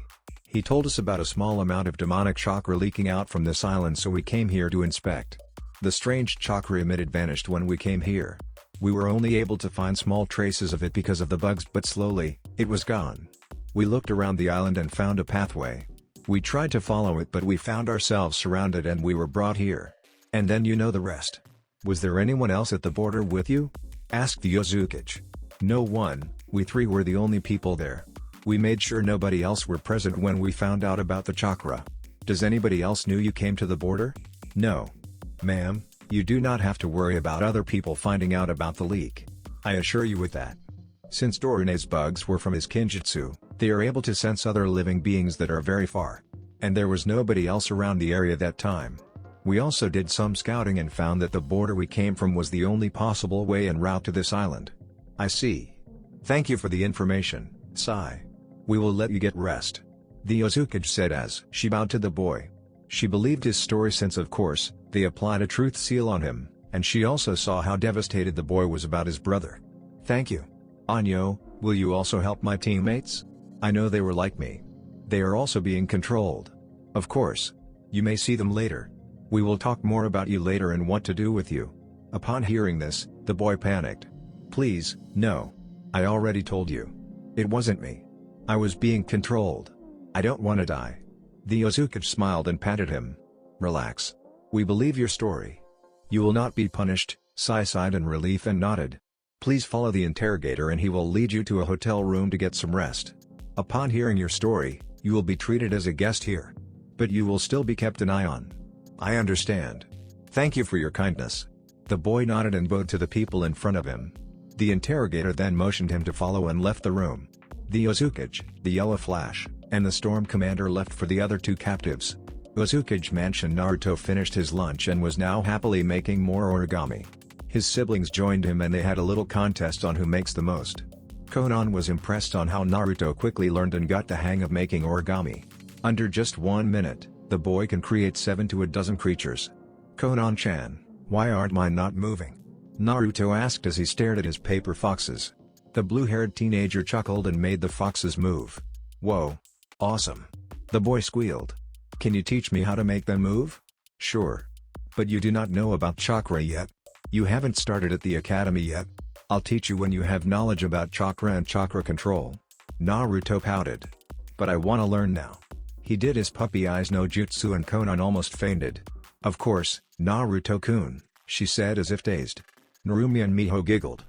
S1: He told us about a small amount of demonic chakra leaking out from this island, so we came here to inspect. The strange chakra emitted vanished when we came here. We were only able to find small traces of it because of the bugs, but slowly, it was gone. We looked around the island and found a pathway. We tried to follow it, but we found ourselves surrounded and we were brought here. And then you know the rest. Was there anyone else at the border with you? Asked the Uzumaki. No one, we three were the only people there. We made sure nobody else were present when we found out about the chakra. Does anybody else knew you came to the border? No. Ma'am, you do not have to worry about other people finding out about the leak. I assure you with that. Since Torune's bugs were from his kinjutsu, they are able to sense other living beings that are very far. And there was nobody else around the area that time. We also did some scouting and found that the border we came from was the only possible way en route to this island. I see. Thank you for the information, Sai. We will let you get rest. The Uzumaki said as she bowed to the boy. She believed his story since of course, they applied a truth seal on him, and she also saw how devastated the boy was about his brother. Thank you. Anyo, will you also help my teammates? I know they were like me. They are also being controlled. Of course. You may see them later. We will talk more about you later and what to do with you. Upon hearing this, the boy panicked. Please, no. I already told you. It wasn't me. I was being controlled. I don't want to die. The Uzumaki smiled and patted him. Relax. We believe your story. You will not be punished, Sai sighed in relief and nodded. Please follow the interrogator and he will lead you to a hotel room to get some rest. Upon hearing your story, you will be treated as a guest here. But you will still be kept an eye on. I understand. Thank you for your kindness. The boy nodded and bowed to the people in front of him. The interrogator then motioned him to follow and left the room. The Uzumaki, the Yellow Flash, and the Storm Commander left for the other two captives. Uzumaki mentioned Naruto finished his lunch and was now happily making more origami. His siblings joined him and they had a little contest on who makes the most. Konan was impressed on how Naruto quickly learned and got the hang of making origami. Under just 1 minute, the boy can create 7 to a dozen creatures. Konan-chan, why aren't mine not moving? Naruto asked as he stared at his paper foxes. The blue-haired teenager chuckled and made the foxes move. Whoa! Awesome! The boy squealed. Can you teach me how to make them move? Sure. But you do not know about chakra yet. You haven't started at the academy yet. I'll teach you when you have knowledge about chakra and chakra control. Naruto pouted. But I wanna learn now. He did his puppy eyes no jutsu and Konan almost fainted. Of course, Naruto-kun, she said as if dazed. Narumi and Miho giggled.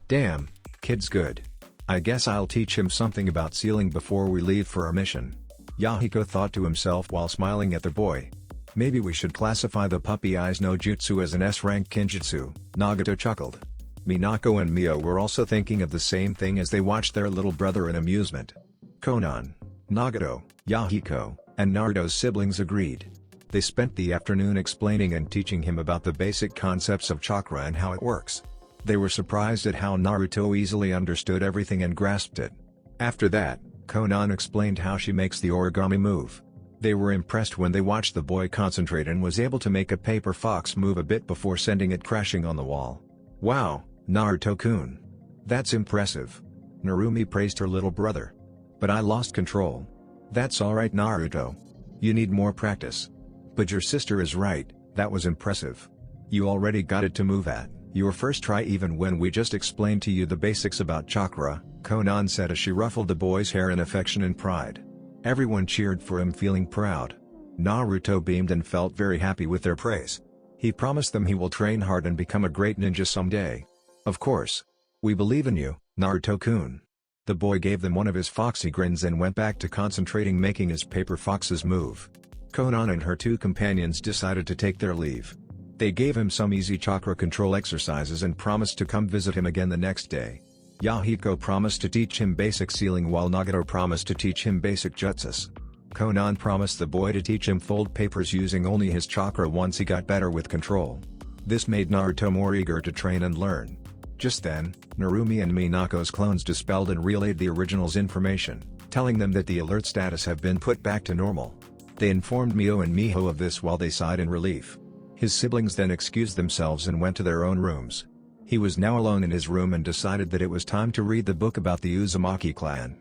S1: Damn, kid's good. I guess I'll teach him something about sealing before we leave for our mission. Yahiko thought to himself while smiling at the boy. Maybe we should classify the puppy eyes no jutsu as an S-rank kinjutsu, Nagato chuckled. Minako and Mio were also thinking of the same thing as they watched their little brother in amusement. Konan, Nagato, Yahiko, and Naruto's siblings agreed. They spent the afternoon explaining and teaching him about the basic concepts of chakra and how it works. They were surprised at how Naruto easily understood everything and grasped it. After that, Konan explained how she makes the origami move. They were impressed when they watched the boy concentrate and was able to make a paper fox move a bit before sending it crashing on the wall. Wow, Naruto-kun. That's impressive. Narumi praised her little brother. But I lost control. That's alright Naruto. You need more practice. But your sister is right, that was impressive. You already got it to move at your first try even when we just explained to you the basics about chakra, Konan said as she ruffled the boy's hair in affection and pride. Everyone cheered for him feeling proud. Naruto beamed and felt very happy with their praise. He promised them he will train hard and become a great ninja someday. Of course. We believe in you, Naruto-kun. The boy gave them one of his foxy grins and went back to concentrating making his paper foxes move. Konan and her two companions decided to take their leave. They gave him some easy chakra control exercises and promised to come visit him again the next day. Yahiko promised to teach him basic sealing while Nagato promised to teach him basic jutsus. Konan promised the boy to teach him fold papers using only his chakra once he got better with control. This made Naruto more eager to train and learn. Just then, Narumi and Minako's clones dispelled and relayed the original's information, telling them that the alert status have been put back to normal. They informed Mio and Miho of this while they sighed in relief. His siblings then excused themselves and went to their own rooms. He was now alone in his room and decided that it was time to read the book about the Uzumaki clan.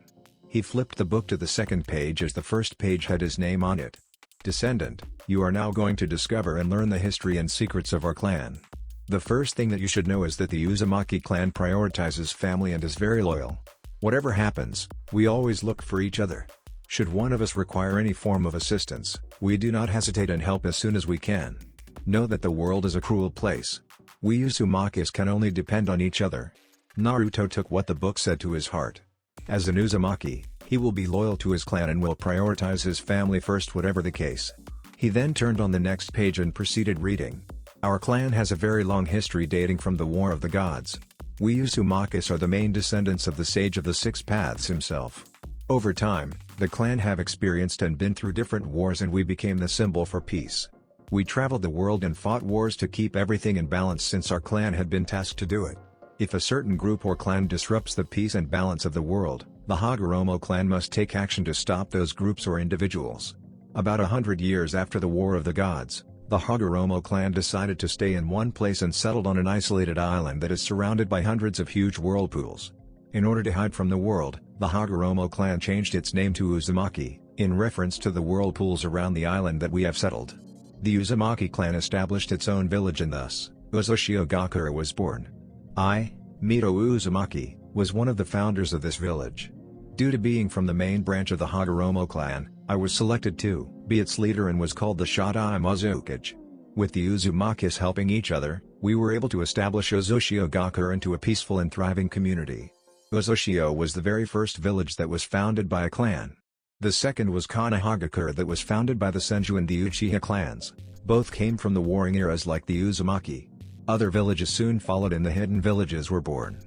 S1: He flipped the book to the second page as the first page had his name on it. Descendant, you are now going to discover and learn the history and secrets of our clan. The first thing that you should know is that the Uzumaki clan prioritizes family and is very loyal. Whatever happens, we always look for each other. Should one of us require any form of assistance, we do not hesitate and help as soon as we can. Know that the world is a cruel place. We Uzumakis can only depend on each other. Naruto took what the book said to his heart. As an Uzumaki, he will be loyal to his clan and will prioritize his family first whatever the case. He then turned on the next page and proceeded reading. Our clan has a very long history dating from the War of the Gods. We Uzumakis are the main descendants of the Sage of the Six Paths himself. Over time, the clan have experienced and been through different wars and we became the symbol for peace. We traveled the world and fought wars to keep everything in balance since our clan had been tasked to do it. If a certain group or clan disrupts the peace and balance of the world, the Hagoromo clan must take action to stop those groups or individuals. About 100 years after the War of the Gods, the Hagoromo clan decided to stay in one place and settled on an isolated island that is surrounded by hundreds of huge whirlpools. In order to hide from the world, the Hagoromo clan changed its name to Uzumaki, in reference to the whirlpools around the island that we have settled. The Uzumaki clan established its own village and thus, Uzumaki was born. I, Mito Uzumaki, was one of the founders of this village. Due to being from the main branch of the Hagoromo clan, I was selected to be its leader and was called the Shodaime Hokage. With the Uzumakis helping each other, we were able to establish Uzumaki into a peaceful and thriving community. Uzumaki was the very first village that was founded by a clan. The second was Sunagakure that was founded by the Senju and the Uchiha clans. Both came from the warring eras like the Uzumaki. Other villages soon followed and the hidden villages were born.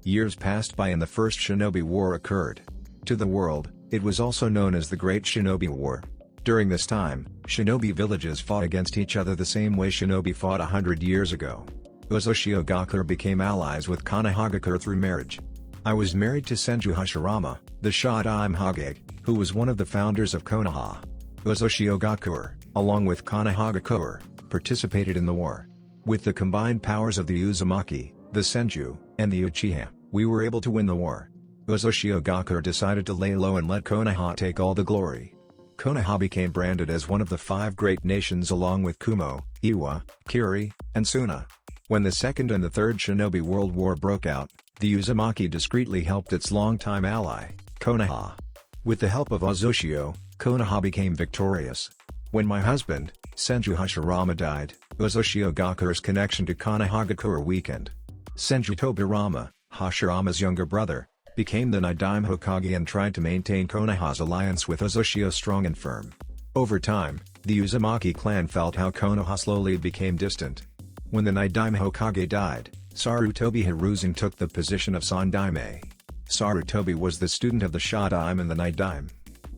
S1: Years passed by and the first Shinobi War occurred. To the world, it was also known as the Great Shinobi War. During this time, Shinobi villages fought against each other the same way Shinobi fought 100 years ago. Uzumaki became allies with Sunagakure through marriage. I was married to Senju Hashirama, the Shodaime Hokage, who was one of the founders of Konoha. Uzumaki, along with Sunagakure, participated in the war. With the combined powers of the Uzumaki, the Senju, and the Uchiha, we were able to win the war. Uzumaki decided to lay low and let Konoha take all the glory. Konoha became branded as one of the 5 great nations along with Kumo, Iwa, Kiri, and Suna. When the Second and the Third Shinobi World War broke out, the Uzumaki discreetly helped its longtime ally, Konoha. With the help of Uzumaki, Konoha became victorious. When my husband, Senju Hashirama died, Uzumaki's connection to Sunagakure weakened. Senju Tobirama, Hashirama's younger brother, became the Nidaime Hokage and tried to maintain Konoha's alliance with Uzumaki strong and firm. Over time, the Uzumaki clan felt how Konoha slowly became distant. When the Nidaime Hokage died, Sarutobi Hiruzen took the position of Sandaime. Sarutobi was the student of the Shodaime and the Nidaime.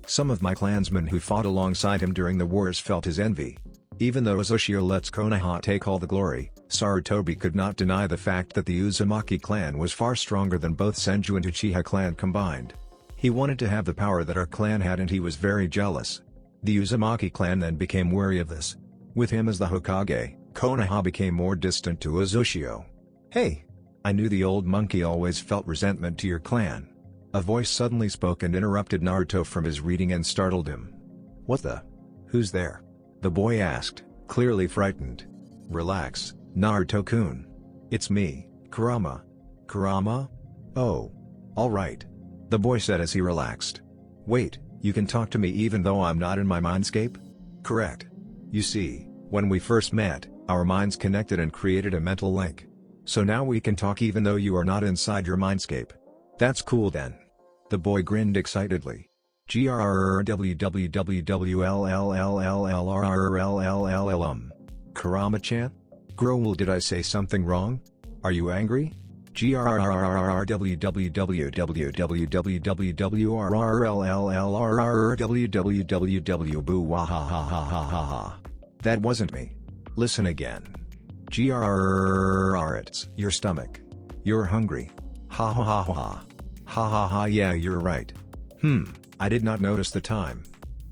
S1: Some of my clansmen who fought alongside him during the wars felt his envy. Even though Uzumaki lets Konoha take all the glory, Sarutobi could not deny the fact that the Uzumaki clan was far stronger than both Senju and Uchiha clan combined. He wanted to have the power that our clan had and he was very jealous. The Uzumaki clan then became wary of this. With him as the Hokage, Konoha became more distant to Uzumaki. "Hey! I knew the old monkey always felt resentment to your clan." A voice suddenly spoke and interrupted Naruto from his reading and startled him. "What the? Who's there?" the boy asked, clearly frightened. "Relax, Naruto-kun. It's me, Kurama." "Kurama? Oh. Alright," the boy said as he relaxed. "Wait, you can talk to me even though I'm not in my mindscape?" "Correct. You see, when we first met, our minds connected and created a mental link. So now we can talk even though you are not inside your mindscape. That's cool then." The boy grinned excitedly. Kurama-chan? Growl, did I say something wrong? Are you angry? That wasn't me. Listen again. It's your stomach. You're hungry. Ha ha ha ha. Ha ha ha, yeah, you're right. I did not notice the time.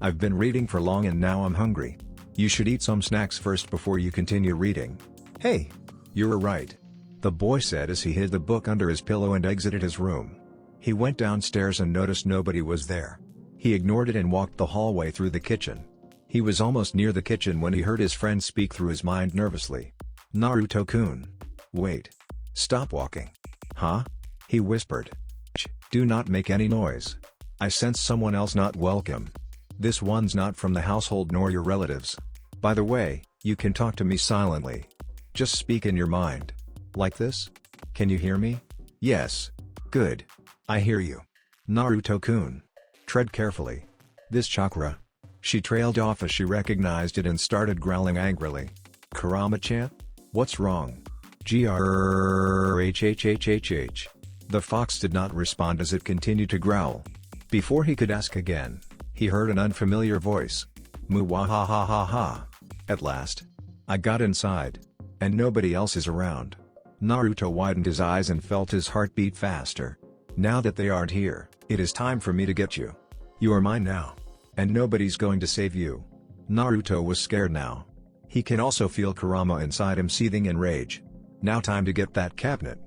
S1: I've been reading for long and now I'm hungry. You should eat some snacks first before you continue reading. Hey! You're right. The boy said as he hid the book under his pillow and exited his room. He went downstairs and noticed nobody was there. He ignored it and walked the hallway through the kitchen. He was almost near the kitchen when he heard his friend speak through his mind nervously. Naruto-kun. Wait. Stop walking. Huh? He whispered. Shh, do not make any noise. I sense someone else not welcome. This one's not from the household nor your relatives. By the way, you can talk to me silently. Just speak in your mind. Like this? Can you hear me? Yes. Good. I hear you. Naruto-kun. Tread carefully. This chakra. She trailed off as she recognized it and started growling angrily. Kurama-chan? What's wrong? Grhhhhh. The fox did not respond as it continued to growl. Before he could ask again, he heard an unfamiliar voice. Muwahahaha. At last. I got inside. And nobody else is around. Naruto widened his eyes and felt his heart beat faster. Now that they aren't here, it is time for me to get you. You are mine now. And nobody's going to save you. Naruto was scared now. He can also feel Kurama inside him seething in rage. Now time to get that cabinet.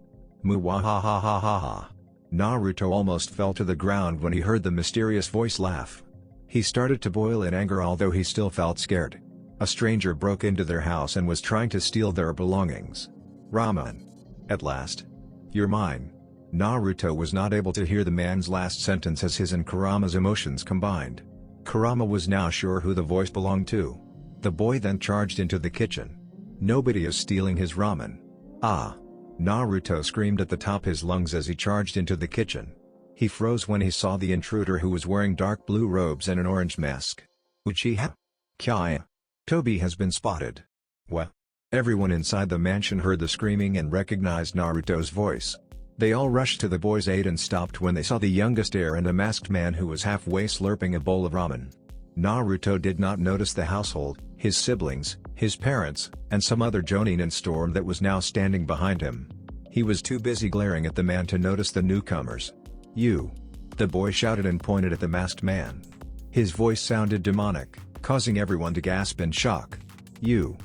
S1: Muwahahaha. Naruto almost fell to the ground when he heard the mysterious voice laugh. He started to boil in anger although he still felt scared. A stranger broke into their house and was trying to steal their belongings. Ramen. At last. You're mine. Naruto was not able to hear the man's last sentence as his and Kurama's emotions combined. Kurama was now sure who the voice belonged to. The boy then charged into the kitchen. Nobody is stealing his ramen. Ah! Naruto screamed at the top of his lungs as he charged into the kitchen. He froze when he saw the intruder who was wearing dark blue robes and an orange mask. Uchiha? Kya? Toby has been spotted. What? Everyone inside the mansion heard the screaming and recognized Naruto's voice. They all rushed to the boy's aid and stopped when they saw the youngest heir and a masked man who was halfway slurping a bowl of ramen. Naruto did not notice the household, his siblings, his parents, and some other jonin in storm that was now standing behind him. He was too busy glaring at the man to notice the newcomers. You! The boy shouted and pointed at the masked man. His voice sounded demonic, causing everyone to gasp in shock. You!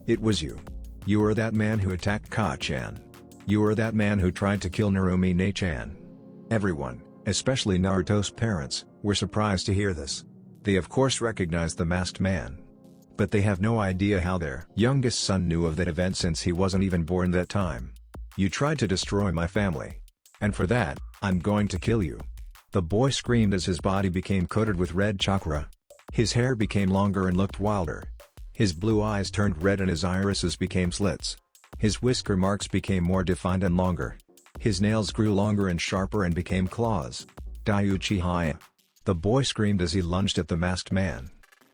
S1: It was you! You are that man who attacked Ka-chan. You are that man who tried to kill Narumi-ne-chan. Everyone, especially Naruto's parents, were surprised to hear this. They of course recognized the masked man. But they have no idea how their youngest son knew of that event since he wasn't even born that time. You tried to destroy my family. And for that, I'm going to kill you. The boy screamed as his body became coated with red chakra. His hair became longer and looked wilder. His blue eyes turned red and his irises became slits. His whisker marks became more defined and longer. His nails grew longer and sharper and became claws. Uchiha. The boy screamed as he lunged at the masked man.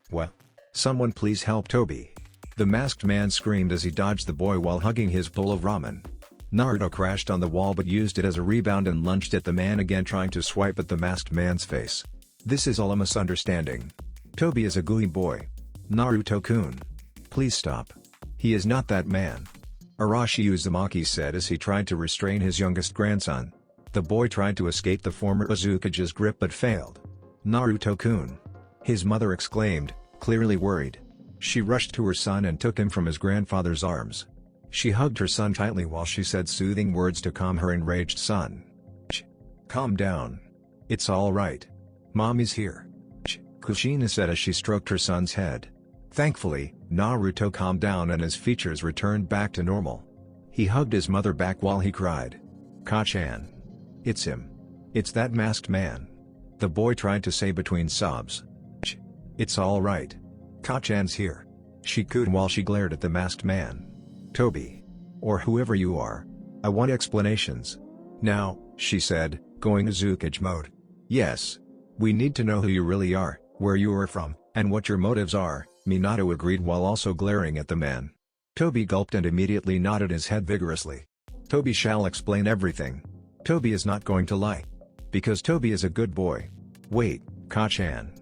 S1: What? Someone please help Toby. The masked man screamed as he dodged the boy while hugging his bowl of ramen. Naruto crashed on the wall but used it as a rebound and lunged at the man again trying to swipe at the masked man's face. This is all a misunderstanding. Toby is a gooey boy. Naruto-kun. Please stop. He is not that man. Arashi Uzumaki said as he tried to restrain his youngest grandson. The boy tried to escape the former Uzukage's grip but failed. Naruto-kun. His mother exclaimed, clearly worried. She rushed to her son and took him from his grandfather's arms. She hugged her son tightly while she said soothing words to calm her enraged son. Shh. Calm down. It's all right. Mommy's here. Shh. Kushina said as she stroked her son's head. Thankfully, Naruto calmed down and his features returned back to normal. He hugged his mother back while he cried. Ka-chan. It's him. It's that masked man. The boy tried to say between sobs. Shh. It's all right. Ka-chan's here. She cooed while she glared at the masked man. Toby. Or whoever you are. I want explanations. Now, she said, going Uzukage mode. Yes. We need to know who you really are, where you are from, and what your motives are, Minato agreed while also glaring at the man. Toby gulped and immediately nodded his head vigorously. Toby shall explain everything. Toby is not going to lie. Because Toby is a good boy. Wait, Ka-chan.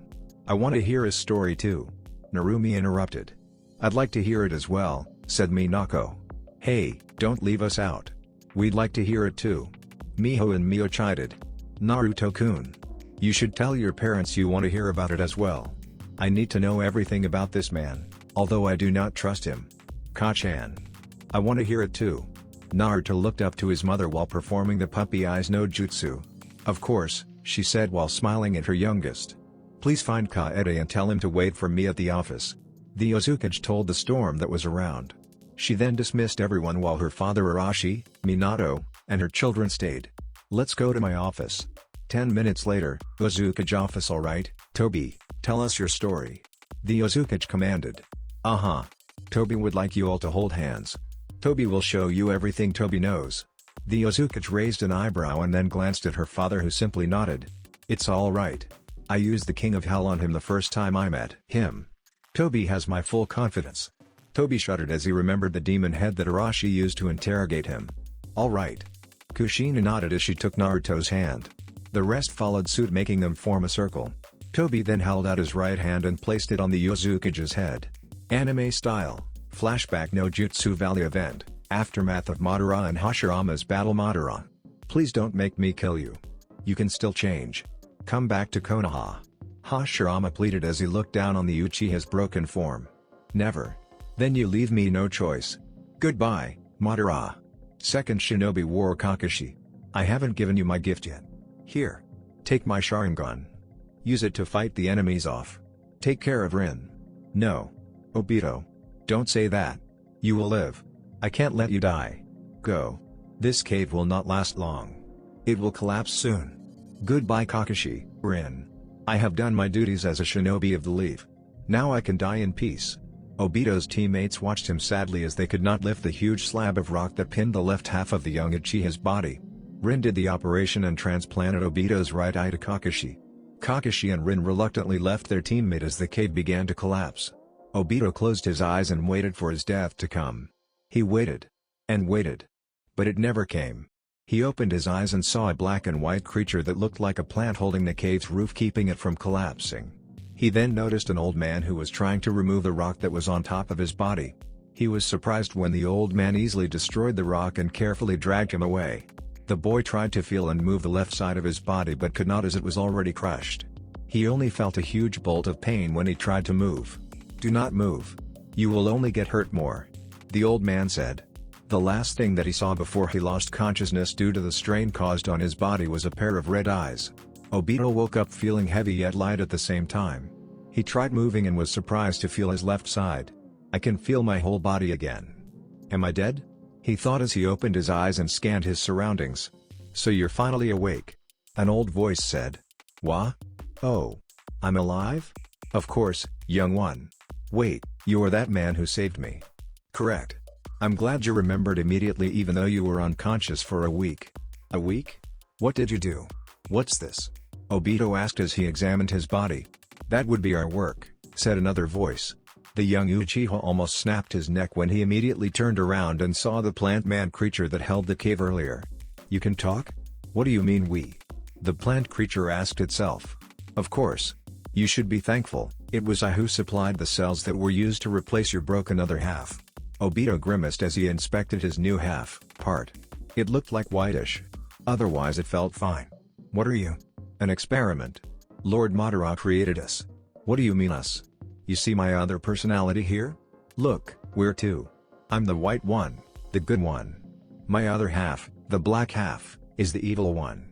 S1: I want to hear his story too. Narumi interrupted. I'd like to hear it as well, said Minako. Hey, don't leave us out. We'd like to hear it too. Miho and Mio chided. Naruto-kun. You should tell your parents you want to hear about it as well. I need to know everything about this man. although I do not trust him. Ka-chan. I want to hear it too. Naruto looked up to his mother while performing the puppy eyes no jutsu. Of course, she said while smiling at her youngest. Please find Kaede and tell him to wait for me at the office. The Uzumaki told the storm that was around. She then dismissed everyone while her father Arashi, Minato, and her children stayed. Let's go to my office. 10 minutes later, Uzumaki office. Alright, Toby, tell us your story. The Uzumaki commanded. Toby would like you all to hold hands. Toby will show you everything Toby knows. The Uzumaki raised an eyebrow and then glanced at her father, who simply nodded. It's all right. I used the King of Hell on him the first time I met him. Toby has my full confidence. Toby shuddered as he remembered the demon head that Arashi used to interrogate him. All right. Kushina nodded as she took Naruto's hand. The rest followed suit, making them form a circle. Toby then held out his right hand and placed it on the Uzukage's head. Anime style, flashback no jutsu valley event, aftermath of Madara and Hashirama's battle. Madara. Please don't make me kill you. You can still change. Come back to Konoha. Hashirama pleaded as he looked down on the Uchiha's broken form. Never. Then you leave me no choice. Goodbye, Madara. Second Shinobi wore Kakashi. I haven't given you my gift yet. Here. Take my Sharingan. Use it to fight the enemies off. Take care of Rin. No. Obito. Don't say that. You will live. I can't let you die. Go. This cave will not last long. It will collapse soon. Goodbye Kakashi, Rin. I have done my duties as a shinobi of the leaf. Now I can die in peace. Obito's teammates watched him sadly as they could not lift the huge slab of rock that pinned the left half of the young Uchiha's body. Rin did the operation and transplanted Obito's right eye to Kakashi. Kakashi and Rin reluctantly left their teammate as the cave began to collapse. Obito closed his eyes and waited for his death to come. He waited. And waited. But it never came. He opened his eyes and saw a black and white creature that looked like a plant holding the cave's roof, keeping it from collapsing. He then noticed an old man who was trying to remove the rock that was on top of his body. He was surprised when the old man easily destroyed the rock and carefully dragged him away. The boy tried to feel and move the left side of his body but could not as it was already crushed. He only felt a huge bolt of pain when he tried to move. Do not move. You will only get hurt more. The old man said. The last thing that he saw before he lost consciousness due to the strain caused on his body was a pair of red eyes. Obito woke up feeling heavy yet light at the same time. He tried moving and was surprised to feel his left side. I can feel my whole body again. Am I dead? He thought as he opened his eyes and scanned his surroundings. So you're finally awake? An old voice said. Wha? Oh. I'm alive? Of course, young one. Wait, you're that man who saved me. Correct. I'm glad you remembered immediately even though you were unconscious for a week. A week? What did you do? What's this? Obito asked as he examined his body. That would be our work, said another voice. The young Uchiha almost snapped his neck when he immediately turned around and saw the plant man creature that held the cave earlier. You can talk? What do you mean we? The plant creature asked itself. Of course. You should be thankful, it was I who supplied the cells that were used to replace your broken other half. Obito grimaced as he inspected his new part. It looked like whitish. Otherwise it felt fine. What are you? An experiment. Lord Madara created us. What do you mean us? You see my other personality here? Look, we're two. I'm the white one, the good one. My other half, the black half, is the evil one.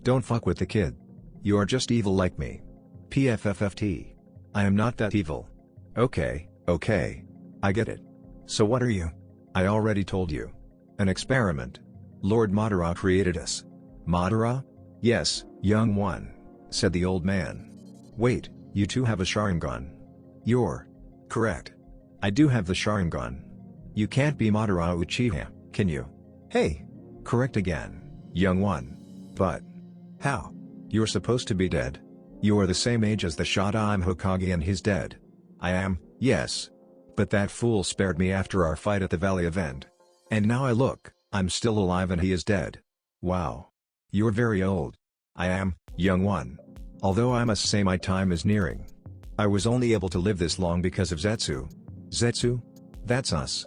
S1: Don't fuck with the kid. You are just evil like me. PFFFT. I am not that evil. Okay. I get it. So what are you? I already told you. An experiment. Lord Madara created us. Madara? Yes, young one, said the old man. Wait, you two have a Sharingan. You're correct. I do have the Sharingan. You can't be Madara Uchiha, can you? Hey! Correct again, young one. But how? You're supposed to be dead. You are the same age as the Shada. I'm Hokage and he's dead. I am, yes. But that fool spared me after our fight at the Valley event. And now I look, I'm still alive and he is dead. Wow. You're very old. I am, young one. Although I must say my time is nearing. I was only able to live this long because of Zetsu. Zetsu? That's us.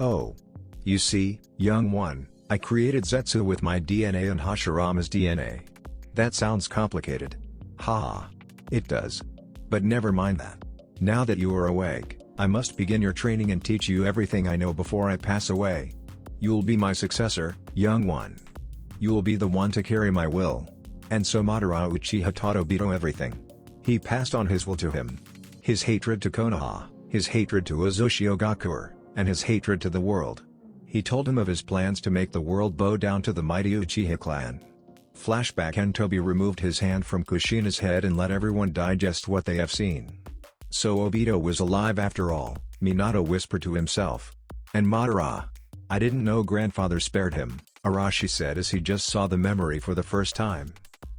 S1: Oh. You see, young one, I created Zetsu with my DNA and Hashirama's DNA. That sounds complicated. Haha. It does. But never mind that. Now that you are awake, I must begin your training and teach you everything I know before I pass away. You'll be my successor, young one. You will be the one to carry my will." And so Madara Uchiha taught Obito everything. He passed on his will to him. His hatred to Konoha, his hatred to Uzumaki, and his hatred to the world. He told him of his plans to make the world bow down to the mighty Uchiha clan. Flashback, and Tobi removed his hand from Kushina's head and let everyone digest what they have seen. So Obito was alive after all, Minato whispered to himself. And Madara. I didn't know grandfather spared him, Arashi said as he just saw the memory for the first time.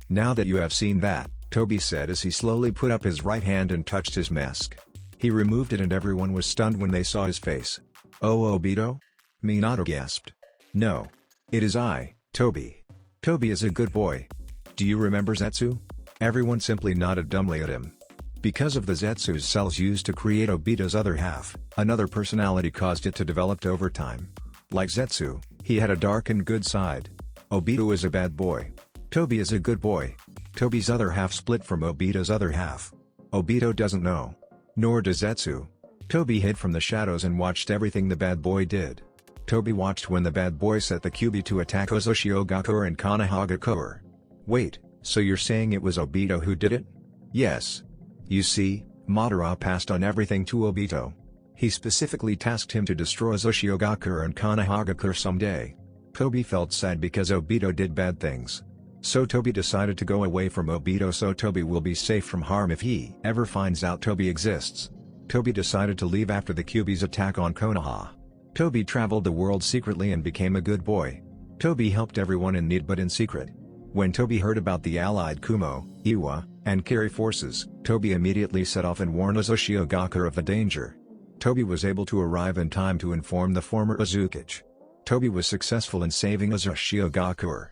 S1: Now that you have seen that, Tobi said as he slowly put up his right hand and touched his mask. He removed it and everyone was stunned when they saw his face. Oh, Obito? Minato gasped. No. It is I, Tobi. Tobi is a good boy. Do you remember Zetsu? Everyone simply nodded dumbly at him. Because of the Zetsu's cells used to create Obito's other half, another personality caused it to develop over time. Like Zetsu, he had a dark and good side. Obito is a bad boy. Tobi is a good boy. Tobi's other half split from Obito's other half. Obito doesn't know. Nor does Zetsu. Tobi hid from the shadows and watched everything the bad boy did. Tobi watched when the bad boy set the Kyuubi to attack Uzumaki and Konohagakure. Wait, so you're saying it was Obito who did it? Yes. You see, Madara passed on everything to Obito. He specifically tasked him to destroy Uzumaki and Konohagakure someday. Tobi felt sad because Obito did bad things. So Tobi decided to go away from Obito so Tobi will be safe from harm if he ever finds out Tobi exists. Tobi decided to leave after the Kyuubi's attack on Konoha. Tobi traveled the world secretly and became a good boy. Tobi helped everyone in need but in secret. When Tobi heard about the allied Kumo, Iwa, and Kiri forces, Tobi immediately set off and warned Uzumaki of the danger. Tobi was able to arrive in time to inform the former Uzukage. Tobi was successful in saving Uzumaki.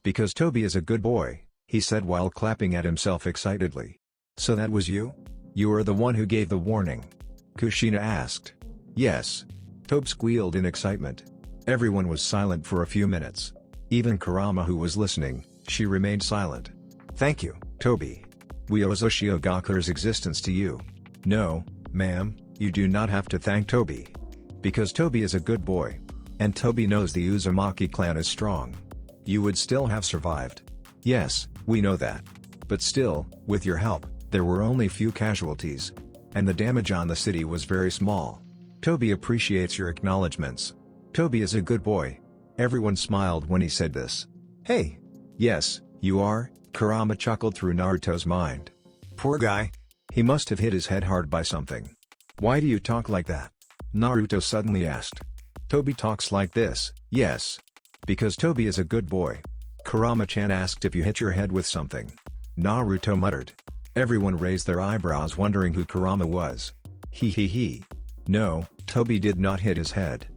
S1: Because Tobi is a good boy, he said while clapping at himself excitedly. So that was you? You were the one who gave the warning? Kushina asked. Yes. Tobi squealed in excitement. Everyone was silent for a few minutes. Even Kurama, who was listening, she remained silent. Thank you, Tobi. We owe Uzumaki existence to you. No, ma'am, you do not have to thank Tobi. Because Tobi is a good boy. And Tobi knows the Uzumaki clan is strong. You would still have survived. Yes, we know that. But still, with your help, there were only few casualties. And the damage on the city was very small. Tobi appreciates your acknowledgements. Tobi is a good boy. Everyone smiled when he said this. Hey! Yes, you are, Kurama chuckled through Naruto's mind. Poor guy. He must have hit his head hard by something. Why do you talk like that? Naruto suddenly asked. Tobi talks like this, yes. Because Tobi is a good boy. Kurama-chan asked if you hit your head with something. Naruto muttered. Everyone raised their eyebrows wondering who Kurama was. He. No, Tobi did not hit his head.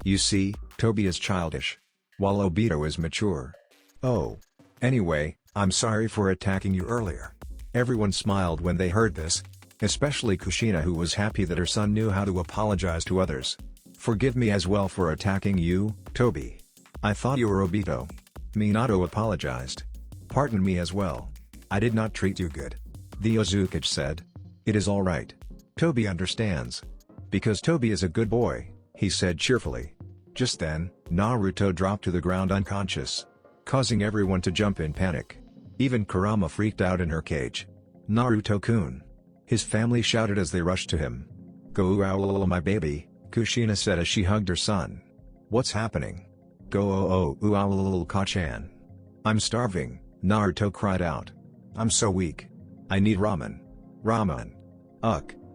S1: You see, Tobi is childish. While Obito is mature. Oh. Anyway, I'm sorry for attacking you earlier. Everyone smiled when they heard this. Especially Kushina, who was happy that her son knew how to apologize to others. Forgive me as well for attacking you, Tobi. I thought you were Obito. Minato apologized. Pardon me as well. I did not treat you good. The Uzukage said. It is alright. Tobi understands. Because Tobi is a good boy, he said cheerfully. Just then, Naruto dropped to the ground unconscious. Causing everyone to jump in panic. Even Kurama freaked out in her cage. Naruto-kun. His family shouted as they rushed to him. Go ow my baby, Kushina said as she hugged her son. What's happening? Go ow Ka-chan. I'm starving, Naruto cried out. I'm so weak. I need ramen. Ramen.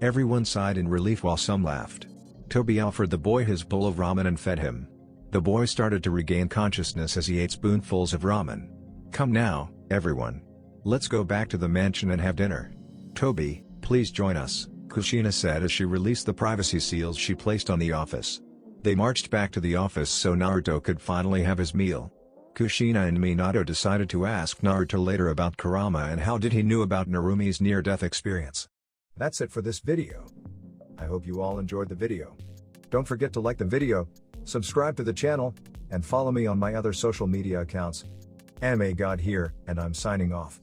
S1: Everyone sighed in relief while some laughed. Tobi offered the boy his bowl of ramen and fed him. The boy started to regain consciousness as he ate spoonfuls of ramen. Come now, everyone. Let's go back to the mansion and have dinner. Tobi, please join us, Kushina said as she released the privacy seals she placed on the office. They marched back to the office so Naruto could finally have his meal. Kushina and Minato decided to ask Naruto later about Kurama and how did he knew about Narumi's near-death experience. That's it for this video. I hope you all enjoyed the video. Don't forget to like the video, subscribe to the channel, and follow me on my other social media accounts. Anime God here, and I'm signing off.